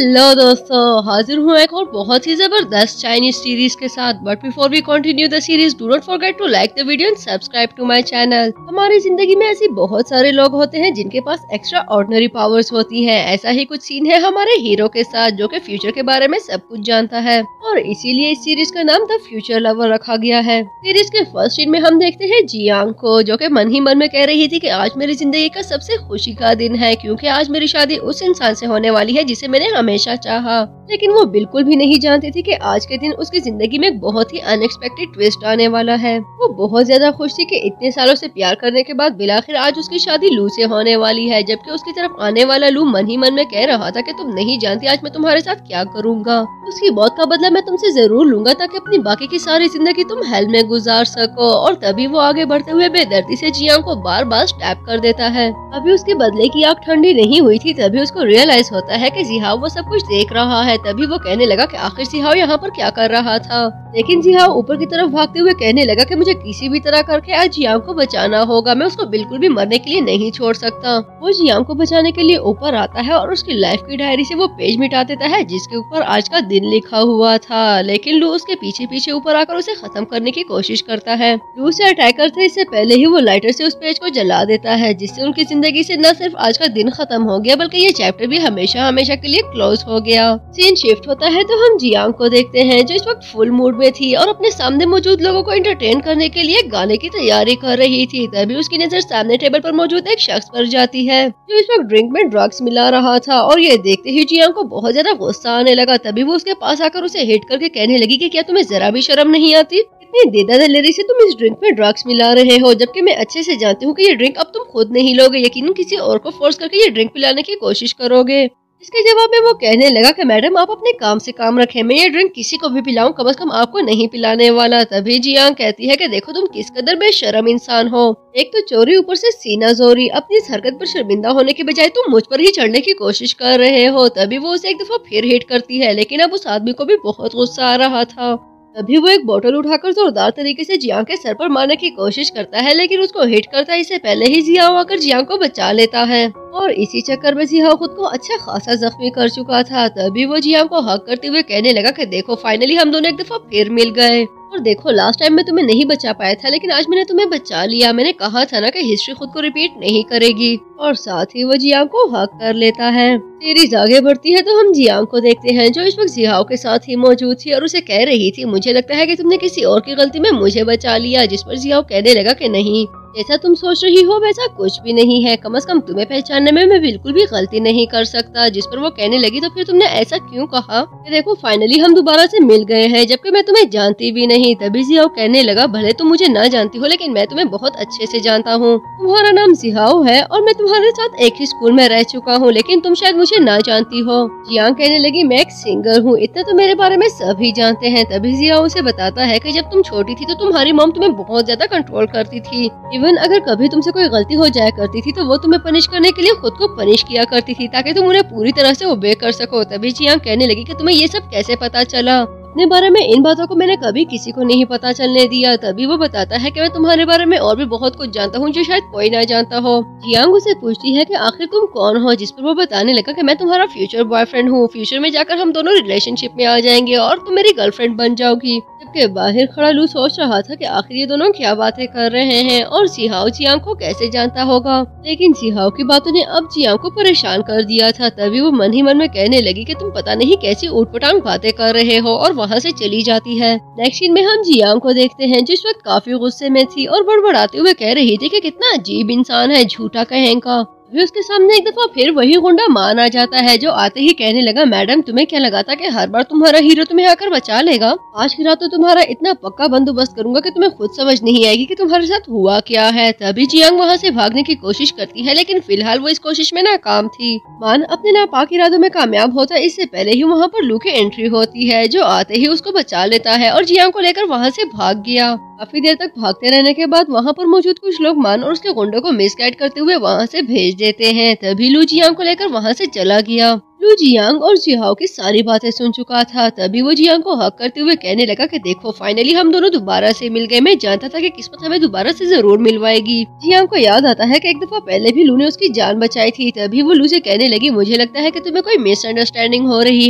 Hello दोस्तों, हाजिर हूँ एक और बहुत ही जबरदस्त चाइनीज सीरीज के साथ। But before we continue the series, do not forget to like the video and subscribe to my channel. हमारी जिंदगी में ऐसी बहुत सारे लोग होते हैं जिनके पास एक्स्ट्रा ऑर्डिनरी पावर्स होती हैं। ऐसा ही कुछ सीन है हमारे हीरो के साथ, जो कि फ्यूचर के बारे में सब कुछ जानता है और इसीलिए इस सीरीज का नाम द फ्यूचर लवर रखा गया है। सीरीज के फर्स्ट सीन में हम देखते हैं जियांग को, जो कि मन ही मन में कह रही थी कि आज मेरी जिंदगी का सबसे खुशी का दिन है, क्योंकि आज मेरी शादी उस इंसान से होने वाली है जिसे मैंने हमेशा चाहा। लेकिन वो बिल्कुल भी नहीं जानती थी कि आज के दिन उसकी जिंदगी में एक बहुत ही अनएक्सपेक्टेड ट्विस्ट आने वाला है। वो बहुत ज्यादा खुश थी कि इतने सालों से प्यार करने के बाद बिलाखिर आज उसकी शादी लू से होने वाली है, जबकि उसकी तरफ आने वाला लू मन ही मन में कह रहा था कि तुम नहीं जानती आज मैं तुम्हारे साथ क्या करूँगा। उसकी मौत का बदला मैं तुमसे जरूर लूंगा ताकि अपनी बाकी की सारी जिंदगी तुम हेल में गुजार सको। और तभी वो आगे बढ़ते हुए बेदर्दी से जियांग को बार बार स्टैप कर देता है। अभी उसके बदले की आग ठंडी नहीं हुई थी, तभी उसको रियलाइज होता है कि जिहाओ वो सब कुछ देख रहा है। तभी वो कहने लगा कि आखिर जिहाओ यहाँ पर क्या कर रहा था। लेकिन जिहाओ ऊपर की तरफ भागते हुए कहने लगा कि मुझे किसी भी तरह करके आज जियांग को बचाना होगा, मैं उसको बिल्कुल भी मरने के लिए नहीं छोड़ सकता। वो जियांग को बचाने के लिए ऊपर आता है और उसकी लाइफ की डायरी से वो पेज मिटा देता है जिसके ऊपर आज का दिन लिखा हुआ था। लेकिन लू उसके पीछे पीछे ऊपर आकर उसे खत्म करने की कोशिश करता है। लू से अटैक करते इससे पहले ही वो लाइटर से उस पेज को जला देता है, जिससे उनकी जिंदगी से न सिर्फ आज का दिन खत्म हो गया बल्कि ये चैप्टर भी हमेशा हमेशा के लिए क्लोज हो गया। सीन शिफ्ट होता है तो हम जियांग को देखते हैं, जो इस वक्त फुल मूड में थी और अपने सामने मौजूद लोगों को एंटरटेन करने के लिए गाने की तैयारी कर रही थी। तभी उसकी नजर सामने टेबल पर मौजूद एक शख्स पर जाती है जो इस वक्त ड्रिंक में ड्रग्स मिला रहा था। और ये देखते ही जियांग को बहुत ज्यादा गुस्सा आने लगा। तभी वो उसके पास आकर उसे हिट करके कहने लगी कि क्या तुम्हें जरा भी शर्म नहीं आती? इतनी देदादलेरी से तुम इस ड्रिंक में ड्रग्स मिला रहे हो, जबकि मैं अच्छे से जानती हूँ कि ये ड्रिंक अब तुम खुद नहीं लोगे, यकीनन किसी और को फोर्स करके ये ड्रिंक पिलाने की कोशिश करोगे। इसके जवाब में वो कहने लगा कि मैडम आप अपने काम से काम रखें, मैं ये ड्रिंक किसी को भी पिलाऊं, कम से कम आपको नहीं पिलाने वाला। तभी जियांग कहती है कि देखो तुम किस कदर बेशर्म इंसान हो, एक तो चोरी ऊपर से सीना जोरी। अपनी इस हरकत पर शर्मिंदा होने के बजाय तुम मुझ पर ही चढ़ने की कोशिश कर रहे हो। तभी वो उसे एक दफा फिर हिट करती है, लेकिन अब उस आदमी को भी बहुत गुस्सा आ रहा था। तभी वो एक बोतल उठाकर जोरदार तरीके से जियांग के सर पर मारने की कोशिश करता है, लेकिन उसको हिट करता है इससे पहले ही जियांग आकर जियांग को बचा लेता है। और इसी चक्कर में जियांग खुद को अच्छा खासा जख्मी कर चुका था। तभी वो जियांग को हक करते हुए कहने लगा कि देखो फाइनली हम दोनों एक दफा फिर मिल गए। और देखो लास्ट टाइम मैं तुम्हें नहीं बचा पाया था, लेकिन आज मैंने तुम्हें बचा लिया। मैंने कहा था ना कि हिस्ट्री खुद को रिपीट नहीं करेगी। और साथ ही वो जियांग को हक कर लेता है। सीरीज आगे बढ़ती है तो हम जियांग को देखते हैं, जो इस वक्त जिहाओ के साथ ही मौजूद थी और उसे कह रही थी मुझे लगता है कि तुमने किसी और की गलती में मुझे बचा लिया। जिस पर जिहाओ कहने लगा कि नहीं, जैसा तुम सोच रही हो वैसा कुछ भी नहीं है, कम से कम तुम्हें पहचानने में मैं बिल्कुल भी गलती नहीं कर सकता। जिस पर वो कहने लगी तो फिर तुमने ऐसा क्यों कहा कि देखो फाइनली हम दोबारा से मिल गए हैं, जबकि मैं तुम्हें जानती भी नहीं। तभी जिहाओ कहने लगा भले तुम मुझे ना जानती हो, लेकिन मैं तुम्हें बहुत अच्छे से जानता हूँ। तुम्हारा नाम जिहाओ है और मैं तुम्हारे साथ एक ही स्कूल में रह चुका हूँ, लेकिन तुम शायद मुझे ना जानती हो। जियांग कहने लगी मैं एक सिंगर हूँ, इतना तो मेरे बारे में सभी जानते हैं। तभी जिहाओ उसे बताता है कि जब तुम छोटी थी तो तुम्हारी मॉम तुम्हें बहुत ज्यादा कंट्रोल करती थी। इवन अगर कभी तुमसे कोई गलती हो जाया करती थी तो वो तुम्हें पनिश करने के लिए खुद को पनिश किया करती थी ताकि तुम उन्हें पूरी तरह से ओबे कर सको। तभी जियांग कहने लगी कि तुम्हें ये सब कैसे पता चला? अपने बारे में इन बातों को मैंने कभी किसी को नहीं पता चलने दिया। तभी वो बताता है कि मैं तुम्हारे बारे में और भी बहुत कुछ जानता हूँ जो शायद कोई ना जानता हो। जियांग उसे पूछती है कि आखिर तुम कौन हो, जिस पर वो बताने लगा कि मैं तुम्हारा फ्यूचर बॉयफ्रेंड हूँ। फ्यूचर में जाकर हम दोनों रिलेशनशिप में आ जाएंगे और तुम मेरी गर्लफ्रेंड बन जाओगी। जबकि बाहर खड़ा लू सोच रहा था कि आखिर ये दोनों क्या बातें कर रहे हैं और जिहाओ जियांग को कैसे जानता होगा। लेकिन जिहाओ की बातों ने अब जियांग को परेशान कर दिया था। तभी वो मन ही मन में कहने लगी कि तुम पता नहीं कैसी ऊटपटांग बातें कर रहे हो और वहाँ से चली जाती है। नेक्स्ट सीन में हम जियांग को देखते हैं, जिस वक्त काफी गुस्से में थी और बड़बड़ाते हुए कह रही थी कि कितना अजीब इंसान है, झूठा कहेंगा। अभी उसके सामने एक दफा फिर वही गुंडा मान आ जाता है, जो आते ही कहने लगा मैडम तुम्हें क्या लगा था कि हर बार तुम्हारा हीरो तुम्हें आकर बचा लेगा? आज की रात तो तुम्हारा इतना पक्का बंदोबस्त करूंगा कि तुम्हें खुद समझ नहीं आएगी कि तुम्हारे साथ हुआ क्या है। तभी जियांग वहाँ से भागने की कोशिश करती है, लेकिन फिलहाल वो इस कोशिश में नाकाम थी। मान अपने नापाक इरादों में कामयाब होता है इससे पहले ही वहाँ पर लू की एंट्री होती है, जो आते ही उसको बचा लेता है और जियांग को लेकर वहाँ से भाग गया। काफी देर तक भागते रहने के बाद वहाँ पर मौजूद कुछ लोग मान और उसके गुंडों को मिसगाइड करते हुए वहाँ से भेज देते हैं। तभी लू जियांग को लेकर वहाँ से चला गया। लू जियांग और जिहाओ की सारी बातें सुन चुका था। तभी वो जियांग को हक करते हुए कहने लगा कि देखो फाइनली हम दोनों दोबारा से मिल गए। मैं जानता था कि किस्मत हमें दोबारा से जरूर मिलवाएगी। जियांग को याद आता है कि एक दफा पहले भी लू ने उसकी जान बचाई थी। तभी वो लू से कहने लगी, मुझे लगता है कि तुम्हें कोई मिसअंडरस्टैंडिंग हो रही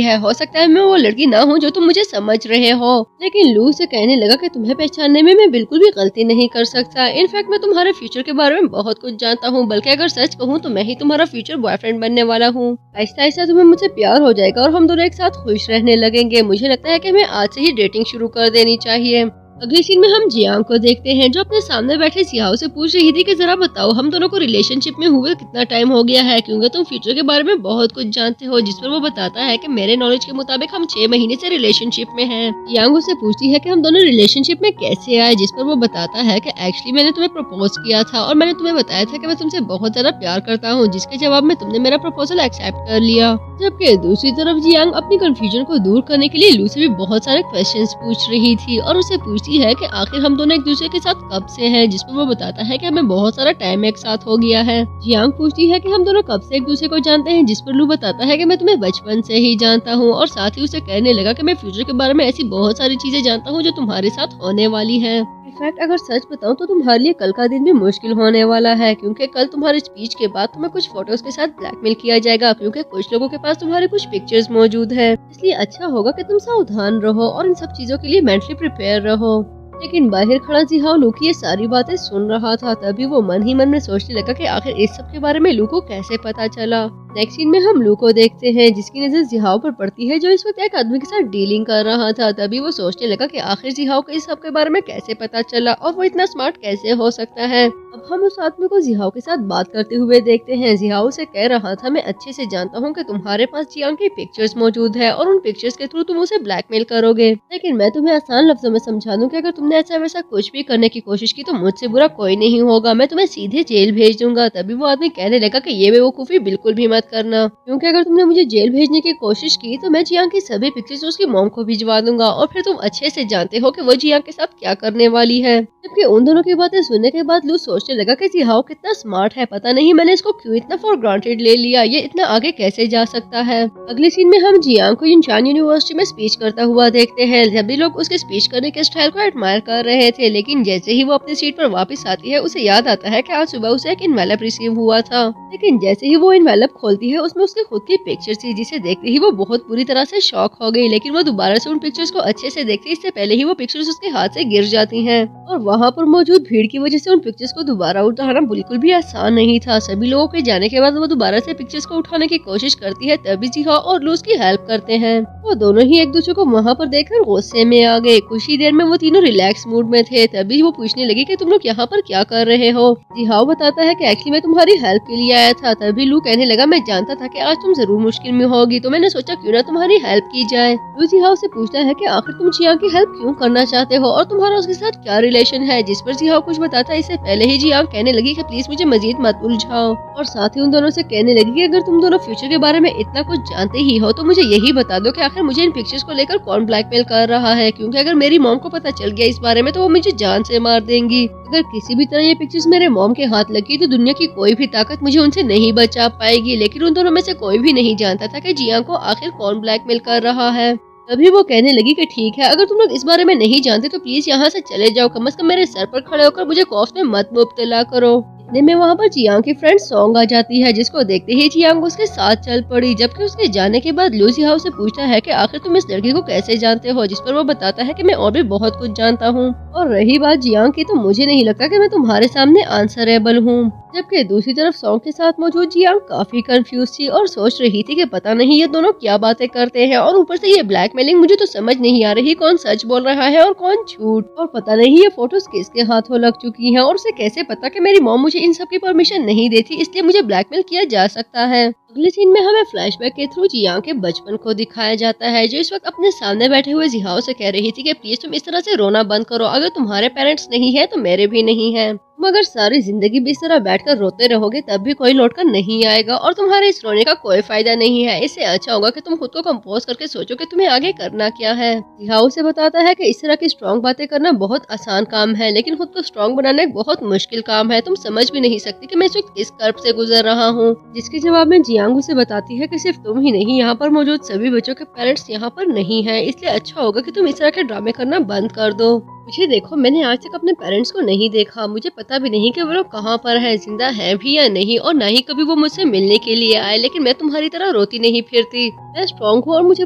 है। हो सकता है मैं वो लड़की ना हूँ जो तुम मुझे समझ रहे हो। लेकिन लू से कहने लगा कि तुम्हें पहचानने में मैं बिल्कुल भी गलती नहीं कर सकता। इनफैक्ट मैं तुम्हारे फ्यूचर के बारे में बहुत कुछ जानता हूँ। बल्कि अगर सच कहूँ तो मैं ही तुम्हारा फ्यूचर बॉयफ्रेंड बनने वाला हूँ। आहिस्ता आहिस्ता तुम्हें मुझसे प्यार हो जाएगा और हम दोनों एक साथ खुश रहने लगेंगे। मुझे लगता है कि हमें आज से ही डेटिंग शुरू कर देनी चाहिए। अगली सीन में हम जियांग को देखते हैं जो अपने सामने बैठे जिहाओ से पूछ रही थी कि जरा बताओ हम दोनों को रिलेशनशिप में हुए कितना टाइम हो गया है, क्योंकि तुम फ्यूचर के बारे में बहुत कुछ जानते हो। जिस पर वो बताता है कि मेरे नॉलेज के मुताबिक हम 6 महीने से रिलेशनशिप में हैं। जियांग उससे पूछती है कि हम दोनों रिलेशनशिप में कैसे आए, जिस पर वो बताता है कि एक्चुअली मैंने तुम्हें प्रपोज किया था और मैंने तुम्हें बताया था कि मैं तुमसे बहुत ज्यादा प्यार करता हूँ, जिसके जवाब में तुमने मेरा प्रपोजल एक्सेप्ट कर लिया। जबकि दूसरी तरफ जियांग अपनी कंफ्यूजन को दूर करने के लिए लू से भी बहुत सारे क्वेश्चंस पूछ रही थी और उससे पूछती है कि आखिर हम दोनों एक दूसरे के साथ कब से हैं, जिस पर वो बताता है कि हमें बहुत सारा टाइम एक साथ हो गया है। जियांग पूछती है कि हम दोनों कब से एक दूसरे को जानते हैं, जिस पर लू बताता है कि मैं तुम्हें बचपन से ही जानता हूँ और साथ ही उसे कहने लगा कि मैं फ्यूचर के बारे में ऐसी बहुत सारी चीजें जानता हूँ जो तुम्हारे साथ होने वाली है। इनफैक्ट अगर सच बताऊं तो तुम्हारे लिए कल का दिन भी मुश्किल होने वाला है, क्योंकि कल तुम्हारे स्पीच के बाद तुम्हें कुछ फोटोज के साथ ब्लैकमेल किया जाएगा, क्योंकि कुछ लोगों के पास तुम्हारे कुछ पिक्चर्स मौजूद है। इसलिए अच्छा होगा कि तुम सावधान रहो और इन सब चीजों के लिए मेंटली प्रिपेयर रहो। लेकिन बाहर खड़ा जिहाओ लू की ये सारी बातें सुन रहा था। तभी वो मन ही मन में सोचने लगा कि आखिर इस सब के बारे में लू को कैसे पता चला। नेक्स्ट सीन में हम लू को देखते हैं जिसकी नजर जिहाओ पर पड़ती है जो इस वक्त एक आदमी के साथ डीलिंग कर रहा था। तभी वो सोचने लगा कि आखिर जिहाओ को इस सब के बारे में कैसे पता चला और वो इतना स्मार्ट कैसे हो सकता है। अब हम उस आदमी को जिहाओ के साथ बात करते हुए देखते हैं। जिहाओ से कह रहा था, मैं अच्छे से जानता हूँ कि तुम्हारे पास जियांग की पिक्चर्स मौजूद है और उन पिक्चर्स के थ्रू तुम उसे ब्लैकमेल करोगे, लेकिन मैं तुम्हें आसान लफ्जों में समझा दूं कि अगर तुमने ऐसा वैसा कुछ भी करने की कोशिश की तो मुझसे बुरा कोई नहीं होगा, मैं तुम्हें सीधे जेल भेज दूंगा। तभी वो आदमी कहने लगा कि ये बेवकूफी बिल्कुल भी मत करना, क्योंकि अगर तुमने मुझे जेल भेजने की कोशिश की तो मैं जियांग की सभी पिक्चर्स उसकी मॉम को भिजवा दूंगा और फिर तुम अच्छे से जानते हो कि वो जियांग के साथ क्या करने वाली है। जबकि उन दोनों की बातें सुनने के बाद लू सोचने लगा कि जिहाओ कितना स्मार्ट है, पता नहीं मैंने इसको क्यों इतना फॉर ग्रांटेड ले लिया, ये इतना आगे कैसे जा सकता है। अगले सीन में हम जियांग को यूनचान यूनिवर्सिटी में स्पीच करता हुआ देखते हैं। सभी लोग उसके स्पीच करने के स्टाइल को एडमायर कर रहे थे, लेकिन जैसे ही वो अपनी सीट पर वापस आती है उसे याद आता है कि आज सुबह उसे एक इनवेलप रिसीव हुआ था। लेकिन जैसे ही वो इनवेलप खोलती है उसमें उसकी खुद की पिक्चर थी, जिसे देखते ही वो बहुत बुरी तरह से शॉक हो गई। लेकिन वो दोबारा से उन पिक्चर्स को अच्छे से देखती इससे पहले ही वो पिक्चर्स उसके हाथ से गिर जाती हैं और वहाँ पर मौजूद भीड़ की वजह से उन पिक्चर्स को दोबारा उठाना बिल्कुल भी आसान नहीं था। सभी लोगों के जाने के बाद वो दोबारा से पिक्चर्स को उठाने की कोशिश करती है। तभी जिहाओ और लू उसकी हेल्प करते हैं। वो दोनों ही एक दूसरे को वहाँ पर देखकर गुस्से में आ गए। कुछ ही देर में वो तीनों रिलैक्स मूड में थे। तभी वो पूछने लगी कि तुम लोग यहाँ पर क्या कर रहे हो। जिहाओ बताता है कि एक्चुअली मैं तुम्हारी हेल्प के लिए आया था। तभी लू कहने लगा, मैं जानता था कि आज तुम जरूर मुश्किल में होगी तो मैंने सोचा क्यों ना तुम्हारी हेल्प की जाए। लू जिहाओ से पूछता है कि आखिर तुम जियांग की हेल्प क्यों करना चाहते हो और तुम्हारा उसके साथ क्या रिलेशन है, जिस पर जिहाओ कुछ बताता है। इससे पहले ही जियांग कहने लगी कि प्लीज मुझे मजीद मत उलझाओ और साथ ही उन दोनों से कहने लगी कि अगर तुम दोनों फ्यूचर के बारे में इतना कुछ जानते ही हो तो मुझे यही बता दो कि आखिर मुझे इन पिक्चर्स को लेकर कौन ब्लैकमेल कर रहा है, क्योंकि अगर मेरी मॉम को पता चल गया इस बारे में तो वो मुझे जान से मार देंगी। अगर किसी भी तरह ये पिक्चर्स मेरे मॉम के हाथ लगी तो दुनिया की कोई भी ताकत मुझे उनसे नहीं बचा पाएगी। लेकिन उन दोनों में से कोई भी नहीं जानता था कि जियांग को आखिर कौन ब्लैकमेल कर रहा है। तभी वो कहने लगी कि ठीक है, अगर तुम लोग इस बारे में नहीं जानते तो प्लीज यहाँ से चले जाओ, कम से कम मेरे सर पर खड़े होकर मुझे खौफ में मत मुब्तला करो। इतने में वहाँ पर जियांग की फ्रेंड सॉन्ग आ जाती है, जिसको देखते ही जियांग उसके साथ चल पड़ी। जबकि उसके जाने के बाद लू जिहाओ से पूछता है कि आखिर तुम इस लड़की को कैसे जानते हो, जिस पर वो बताता है कि मैं और भी बहुत कुछ जानता हूँ और रही बात जियांग की तो मुझे नहीं लगता कि मैं तुम्हारे सामने आंसरेबल हूँ। जबकि दूसरी तरफ सॉन्ग के साथ मौजूद जियांग काफी कंफ्यूज थी और सोच रही थी कि पता नहीं ये दोनों क्या बातें करते हैं और ऊपर से ये ब्लैकमेलिंग, मुझे तो समझ नहीं आ रही कौन सच बोल रहा है और कौन झूठ, और पता नहीं ये फोटोज किसके हाथों लग चुकी हैं और उसे कैसे पता कि मेरी मॉम मुझे इन सब की परमिशन नहीं देती, इसलिए मुझे ब्लैकमेल किया जा सकता है। अगले सीन में हमें फ्लैशबैक के थ्रू जियांग के बचपन को दिखाया जाता है, जो इस वक्त अपने सामने बैठे हुए जिहाओ से कह रही थी कि प्लीज तुम इस तरह से रोना बंद करो, अगर तुम्हारे पेरेंट्स नहीं है तो मेरे भी नहीं है। तुम अगर सारी जिंदगी भी इस तरह बैठकर रोते रहोगे तब भी कोई लौट कर नहीं आएगा और तुम्हारे इस रोने का कोई फायदा नहीं है। इससे अच्छा होगा कि तुम खुद को कंपोज करके सोचो कि तुम्हें आगे करना क्या है। जिहाओ उसे बताता है कि इस तरह की स्ट्रॉन्ग बातें करना बहुत आसान काम है, लेकिन खुद को स्ट्रॉन्ग बनाना एक बहुत मुश्किल काम है। तुम समझ भी नहीं सकती कि मैं इस वक्त किस कर्ब से गुजर रहा हूँ। जिसके जवाब में जियांग उसे बताती है कि सिर्फ तुम ही नहीं, यहाँ पर मौजूद सभी बच्चों के पेरेंट्स यहाँ पर नहीं है, इसलिए अच्छा होगा कि तुम इस तरह के ड्रामे करना बंद कर दो। मुझे देखो, मैंने आज तक अपने पेरेंट्स को नहीं देखा, मुझे पता भी नहीं कि वो लोग कहाँ पर हैं, जिंदा हैं भी या नहीं, और ना ही कभी वो मुझसे मिलने के लिए आए। लेकिन मैं तुम्हारी तरह रोती नहीं फिरती, मैं स्ट्रॉन्ग हूँ और मुझे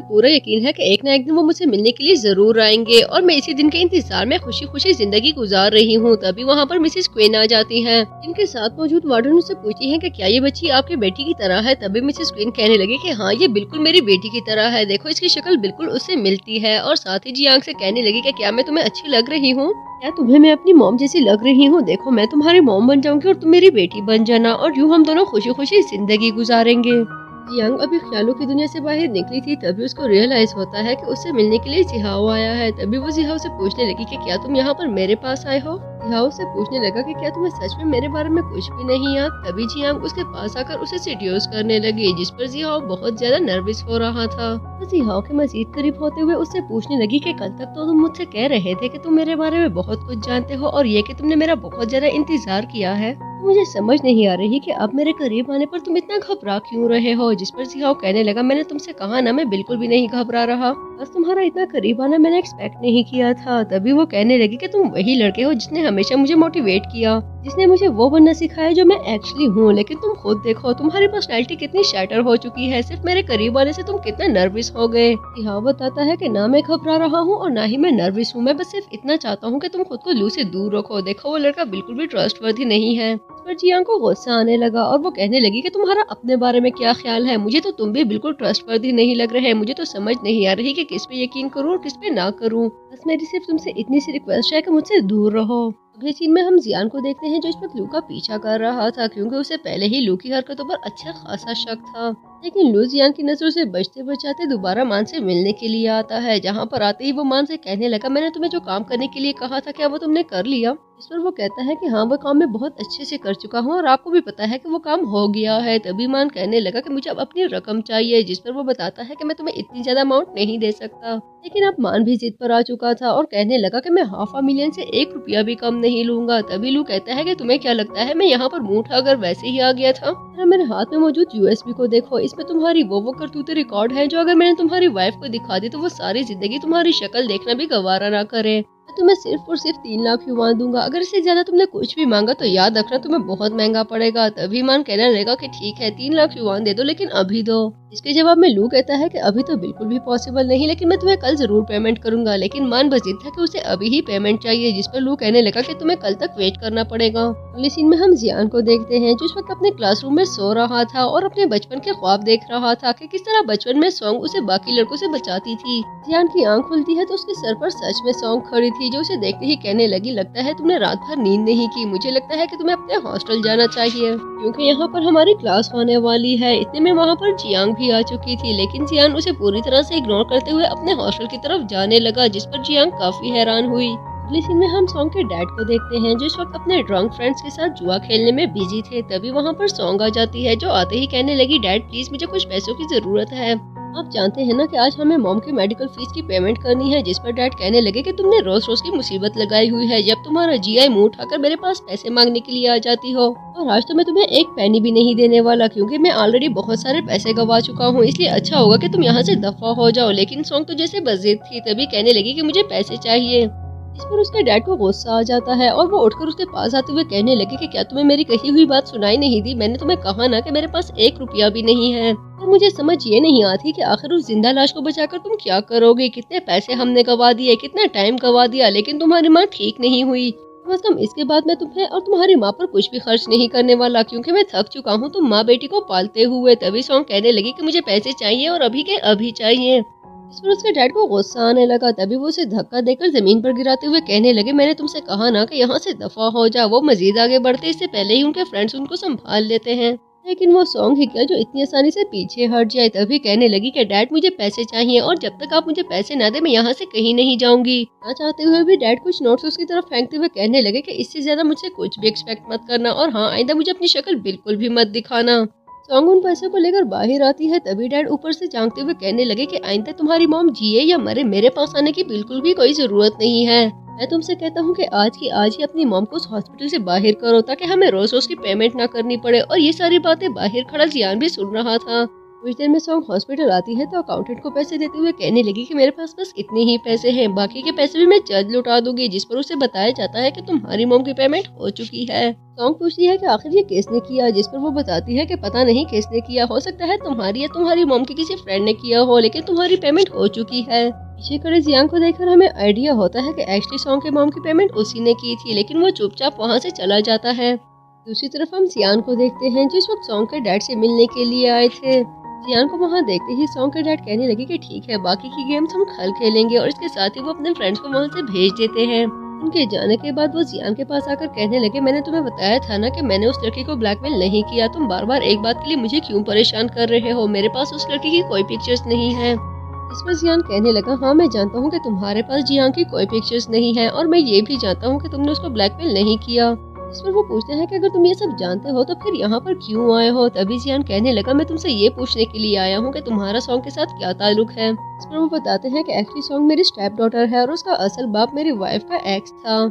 पूरा यकीन है कि एक ना एक दिन वो मुझसे मिलने के लिए जरूर आएंगे और मैं इसी दिन के इंतजार में खुशी खुशी जिंदगी गुजार रही हूँ। तभी वहाँ पर मिसेस क्वीन आ जाती हैं। इनके साथ मौजूद वार्डन उससे पूछती है कि क्या ये बच्ची आपके बेटी की तरह है। तभी मिसेस क्वीन कहने लगी कि हाँ, ये बिल्कुल मेरी बेटी की तरह है, देखो इसकी शक्ल बिल्कुल उससे मिलती है। और साथ ही जियांग से कहने लगी कि क्या मैं तुम्हें अच्छी लग रही हूँ, क्या तुम्हें मैं अपनी मॉम जैसी लग रही हूँ। देखो, मैं तुम्हारी मॉम बन जाऊंगी और तुम मेरी बेटी बन जाना और यूँ हम दोनों खुशी खुशी जिंदगी गुजारेंगे। जियांग अभी ख्यालों की दुनिया से बाहर निकली थी, तभी उसको रियलाइज होता है कि उससे मिलने के लिए जिहाओ आया है। तभी वो जिहाओ से पूछने लगी कि क्या तुम यहाँ पर मेरे पास आए हो। जिहाओ से पूछने लगा कि क्या तुम्हें सच में मेरे बारे में कुछ भी नहीं याद। तभी जियांग उसके पास आकर उसे सीड्यूस करने लगी, जिस पर जिहाओ बहुत ज्यादा नर्वस हो रहा था। तो जिहाओ के मजीद करीब होते हुए उससे पूछने लगी कि कल तक तो तुम मुझसे कह रहे थे कि तुम मेरे बारे में बहुत कुछ जानते हो और ये कि तुमने मेरा बहुत ज्यादा इंतजार किया है। मुझे समझ नहीं आ रही कि अब मेरे करीब आने पर तुम इतना घबरा क्यों रहे हो। जिस पर जिहाओ कहने लगा, मैंने तुमसे कहा ना, मैं बिल्कुल भी नहीं घबरा रहा, बस तुम्हारा इतना करीब आना मैंने एक्सपेक्ट नहीं किया था। तभी वो कहने लगी कि तुम वही लड़के हो जिसने हमेशा मुझे मोटिवेट किया, जिसने मुझे वो बनना सिखाया जो मैं एक्चुअली हूँ। लेकिन तुम खुद देखो, तुम्हारी पर्सनैलिटी कितनी शैटर हो चुकी है, सिर्फ मेरे करीब आने से तुम कितना नर्वस हो गए। जिहाओ बताता है कि ना मैं घबरा रहा हूँ और ना ही मैं नर्वस हूँ, मैं बस सिर्फ इतना चाहता हूँ कि तुम खुद को लू से दूर रखो। देखो, वो लड़का बिल्कुल भी ट्रस्टवर्दी नहीं है। पर जियांग को गुस्सा आने लगा और वो कहने लगी कि तुम्हारा अपने बारे में क्या ख्याल है, मुझे तो तुम भी बिल्कुल ट्रस्टवर्दी नहीं लग रहे। मुझे तो समझ नहीं आ रही कि किस पे यकीन करूं और किस पे ना करूं। बस मेरी सिर्फ तुमसे इतनी सी रिक्वेस्ट है कि मुझसे दूर रहो। अगले सीन में हम जियान को देखते हैं जो इस वक्त लू का पीछा कर रहा था, क्योंकि उसे पहले ही लू की हरकतों पर अच्छा खासा शक था। लेकिन लू जियान की नजरों से बचते बचाते दोबारा मान से मिलने के लिए आता है। जहाँ पर आते ही वो मान से कहने लगा, मैंने तुम्हें जो काम करने के लिए कहा था क्या वो तुमने कर लिया। इस पर वो कहता है कि हाँ, वो काम मैं बहुत अच्छे से कर चुका हूँ और आपको भी पता है कि वो काम हो गया है। तभी मान कहने लगा कि मुझे अब अपनी रकम चाहिए, जिस पर वो बताता है कि मैं तुम्हें इतनी ज्यादा अमाउंट नहीं दे सकता। लेकिन अब मान भी जिद पर आ चुका था और कहने लगा कि मैं $500,000 से 1 रुपया भी कम नहीं लूंगा। तभी लू कहता है कि तुम्हें क्या लगता है मैं यहाँ पर मुंह उठाकर वैसे ही आ गया था। मेरे हाथ में मौजूद USB को देखो, इसमें तुम्हारी वो करतूतें रिकॉर्ड है जो अगर मैंने तुम्हारी वाइफ को दिखा दी तो वो सारी जिंदगी तुम्हारी शक्ल देखना भी गवारा ना करे। मैं तुम्हें सिर्फ और सिर्फ 3 लाख युवान दूंगा, अगर इससे ज्यादा तुमने कुछ भी मांगा तो याद रखना तुम्हें बहुत महंगा पड़ेगा। तभी मान कहने लगेगा कि ठीक है 3 लाख युवान दे दो, लेकिन अभी दो। इसके जवाब में लू कहता है कि अभी तो बिल्कुल भी पॉसिबल नहीं, लेकिन मैं तुम्हें कल जरूर पेमेंट करूंगा। लेकिन मान बजिद था कि उसे अभी ही पेमेंट चाहिए, जिस पर लू कहने लगा कि तुम्हें कल तक वेट करना पड़ेगा। अगले सीन में हम जियान को देखते हैं जो इस वक्त अपने क्लासरूम में सो रहा था और अपने बचपन के ख्वाब देख रहा था कि किस तरह बचपन में सॉन्ग उसे बाकी लड़कों से बचाती थी। जियान की आंख खुलती है तो उसके सर पर सच में सॉन्ग खड़ी थी, जो उसे देखते ही कहने लगी, लगता है तुमने रात भर नींद नहीं की, मुझे लगता है कि तुम्हें अपने हॉस्टल जाना चाहिए क्योंकि यहाँ पर हमारी क्लास होने वाली है। इतने में वहाँ पर जियांग भी आ चुकी थी, लेकिन जियान उसे पूरी तरह से इग्नोर करते हुए अपने हॉस्टल की तरफ जाने लगा, जिस पर जियांग काफी हैरान हुई। अगले सीन में हम सॉन्ग के डैड को देखते हैं जो इस वक्त अपने ड्रंक फ्रेंड्स के साथ जुआ खेलने में बिजी थे। तभी वहाँ पर सॉन्ग आ जाती है जो आते ही कहने लगी, डैड प्लीज मुझे कुछ पैसों की जरूरत है। आप जानते हैं ना कि आज हमें मॉम की मेडिकल फीस की पेमेंट करनी है। जिस पर डैड कहने लगे कि तुमने रोज रोज की मुसीबत लगाई हुई है, जब तुम्हारा जीआई मुंह उठाकर मेरे पास पैसे मांगने के लिए आ जाती हो, और आज तो मैं तुम्हें एक पैनी भी नहीं देने वाला क्योंकि मैं ऑलरेडी बहुत सारे पैसे गवा चुका हूँ, इसलिए अच्छा होगा कि तुम यहाँ से दफा हो जाओ। लेकिन सॉन्ग तो जैसे बजिद थी, तभी कहने लगी कि मुझे पैसे चाहिए। इस पर उसके डैड को गुस्सा आ जाता है और वो उठकर उसके पास आते हुए कहने लगे कि क्या तुम्हें मेरी कही हुई बात सुनाई नहीं दी, मैंने तुम्हें कहा ना कि मेरे पास 1 रुपया भी नहीं है। और मुझे समझ ये नहीं आती कि आखिर उस जिंदा लाश को बचाकर तुम क्या करोगे। कितने पैसे हमने गवा दिए, कितना टाइम गवा दिया, लेकिन तुम्हारी माँ ठीक नहीं हुई। कम से कम इसके बाद मैं तुम्हें और तुम्हारी माँ पर कुछ भी खर्च नहीं करने वाला क्योंकि मैं थक चुका हूँ तुम माँ बेटी को पालते हुए। तभी सॉन्ग कहने लगी कि मुझे पैसे चाहिए और अभी के अभी चाहिए। इस पर उसके डैड को गुस्सा आने लगा। तभी वो उसे धक्का देकर जमीन पर गिराते हुए कहने लगे, मैंने तुमसे कहा ना कि यहाँ से दफा हो जा। वो मजीद आगे बढ़ते इससे पहले ही उनके फ्रेंड्स उनको संभाल लेते हैं। लेकिन वो सॉन्ग ही क्या जो इतनी आसानी से पीछे हट जाए। तभी कहने लगी कि डैड मुझे पैसे चाहिए और जब तक आप मुझे पैसे ना दे मैं यहाँ से कहीं नहीं जाऊंगी। ना चाहते हुए भी डैड कुछ नोट्स उसकी तरफ फेंकते हुए कहने लगे कि इससे ज्यादा मुझसे कुछ भी एक्सपेक्ट मत करना और हाँ आइंदा मुझे अपनी शक्ल बिल्कुल भी मत दिखाना। सॉन्ग उन पैसों को लेकर बाहर आती है। तभी डैड ऊपर से झांकते हुए कहने लगे कि आइंदा तुम्हारी मॉम जिए या मरे मेरे पास आने की बिल्कुल भी कोई जरूरत नहीं है। मैं तुमसे कहता हूँ कि आज की आज ही अपनी मॉम को उस हॉस्पिटल से बाहर करो ताकि हमें रोज रोज की पेमेंट ना करनी पड़े। और ये सारी बातें बाहर खड़ा जियान भी सुन रहा था। कुछ देर में सॉन्ग हॉस्पिटल आती है तो अकाउंटेंट को पैसे देते हुए कहने लगी कि मेरे पास बस इतने ही पैसे हैं, बाकी के पैसे भी मैं जल्द लौटा दूंगी। जिस पर उसे बताया जाता है कि तुम्हारी मॉम की पेमेंट हो चुकी है। सॉन्ग पूछती है कि आखिर ये किसने किया, जिस पर वो बताती है कि पता नहीं किसने किया, हो सकता है तुम्हारी या तुम्हारी मॉम के किसी फ्रेंड ने किया हो, लेकिन तुम्हारी पेमेंट हो चुकी है। पीछे खड़े जियांग को देखकर हमें आइडिया होता है कि एक्चुअली सॉन्ग के मॉम की पेमेंट उसी ने की थी, लेकिन वो चुपचाप वहाँ से चला जाता है। दूसरी तरफ हम जियान को देखते हैं जो इस वक्त सॉन्ग के डैड से मिलने के लिए आए थे। जियान को वहाँ देखते ही सॉन्ग के डैड कहने लगे कि ठीक है बाकी की गेम्स हम कल खेलेंगे और इसके साथ ही वो अपने फ्रेंड्स को वहाँ से भेज देते हैं। उनके जाने के बाद वो जियान के पास आकर कहने लगे मैंने तुम्हें बताया था ना कि मैंने उस लड़की को ब्लैकमेल नहीं किया, तुम बार बार एक बात के लिए मुझे क्यों परेशान कर रहे हो, मेरे पास उस लड़की की कोई पिक्चर्स नहीं है। इस पर जियान कहने लगा हाँ मैं जानता हूँ कि तुम्हारे पास जियान की कोई पिक्चर्स नहीं है और मैं ये भी जानता हूँ कि तुमने उसको ब्लैकमेल नहीं किया। इस पर वो पूछते हैं कि अगर तुम ये सब जानते हो तो फिर यहाँ पर क्यों आए हो। तभी जियान कहने लगा मैं तुमसे ये पूछने के लिए आया हूँ कि तुम्हारा सॉन्ग के साथ क्या ताल्लुक है। इस पर वो बताते हैं कि एक्चुअली सॉन्ग मेरी स्टेप डॉटर है और उसका असल बाप मेरी वाइफ का एक्स था।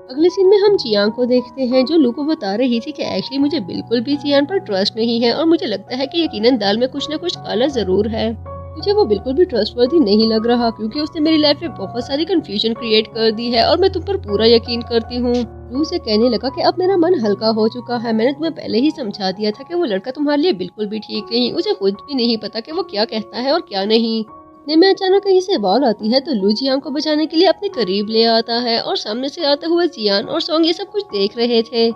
अगले सीन में हम जियांग को देखते हैं जो लू को बता रही थी कि एक्चुअली मुझे बिल्कुल भी जियान पर ट्रस्ट नहीं है और मुझे लगता है कि यकीनन दाल में कुछ न कुछ काला जरूर है। मुझे वो बिल्कुल भी ट्रस्टवर्दी नहीं लग रहा क्योंकि उसने मेरी लाइफ में बहुत सारी कंफ्यूजन क्रिएट कर दी है और मैं तुम पर पूरा यकीन करती हूँ। लू से कहने लगा कि अब मेरा मन हल्का हो चुका है, मैंने तुम्हें पहले ही समझा दिया था कि वो लड़का तुम्हारे लिए बिल्कुल भी ठीक नहीं, उसे खुद भी नहीं पता कि वो क्या कहता है और क्या नहीं। इतने में अचानक कहीं से बॉल आती है तो लू जियान को बचाने के लिए अपने करीब ले आता है और सामने से आते हुए जियान और सॉन्ग ये सब कुछ देख रहे थे।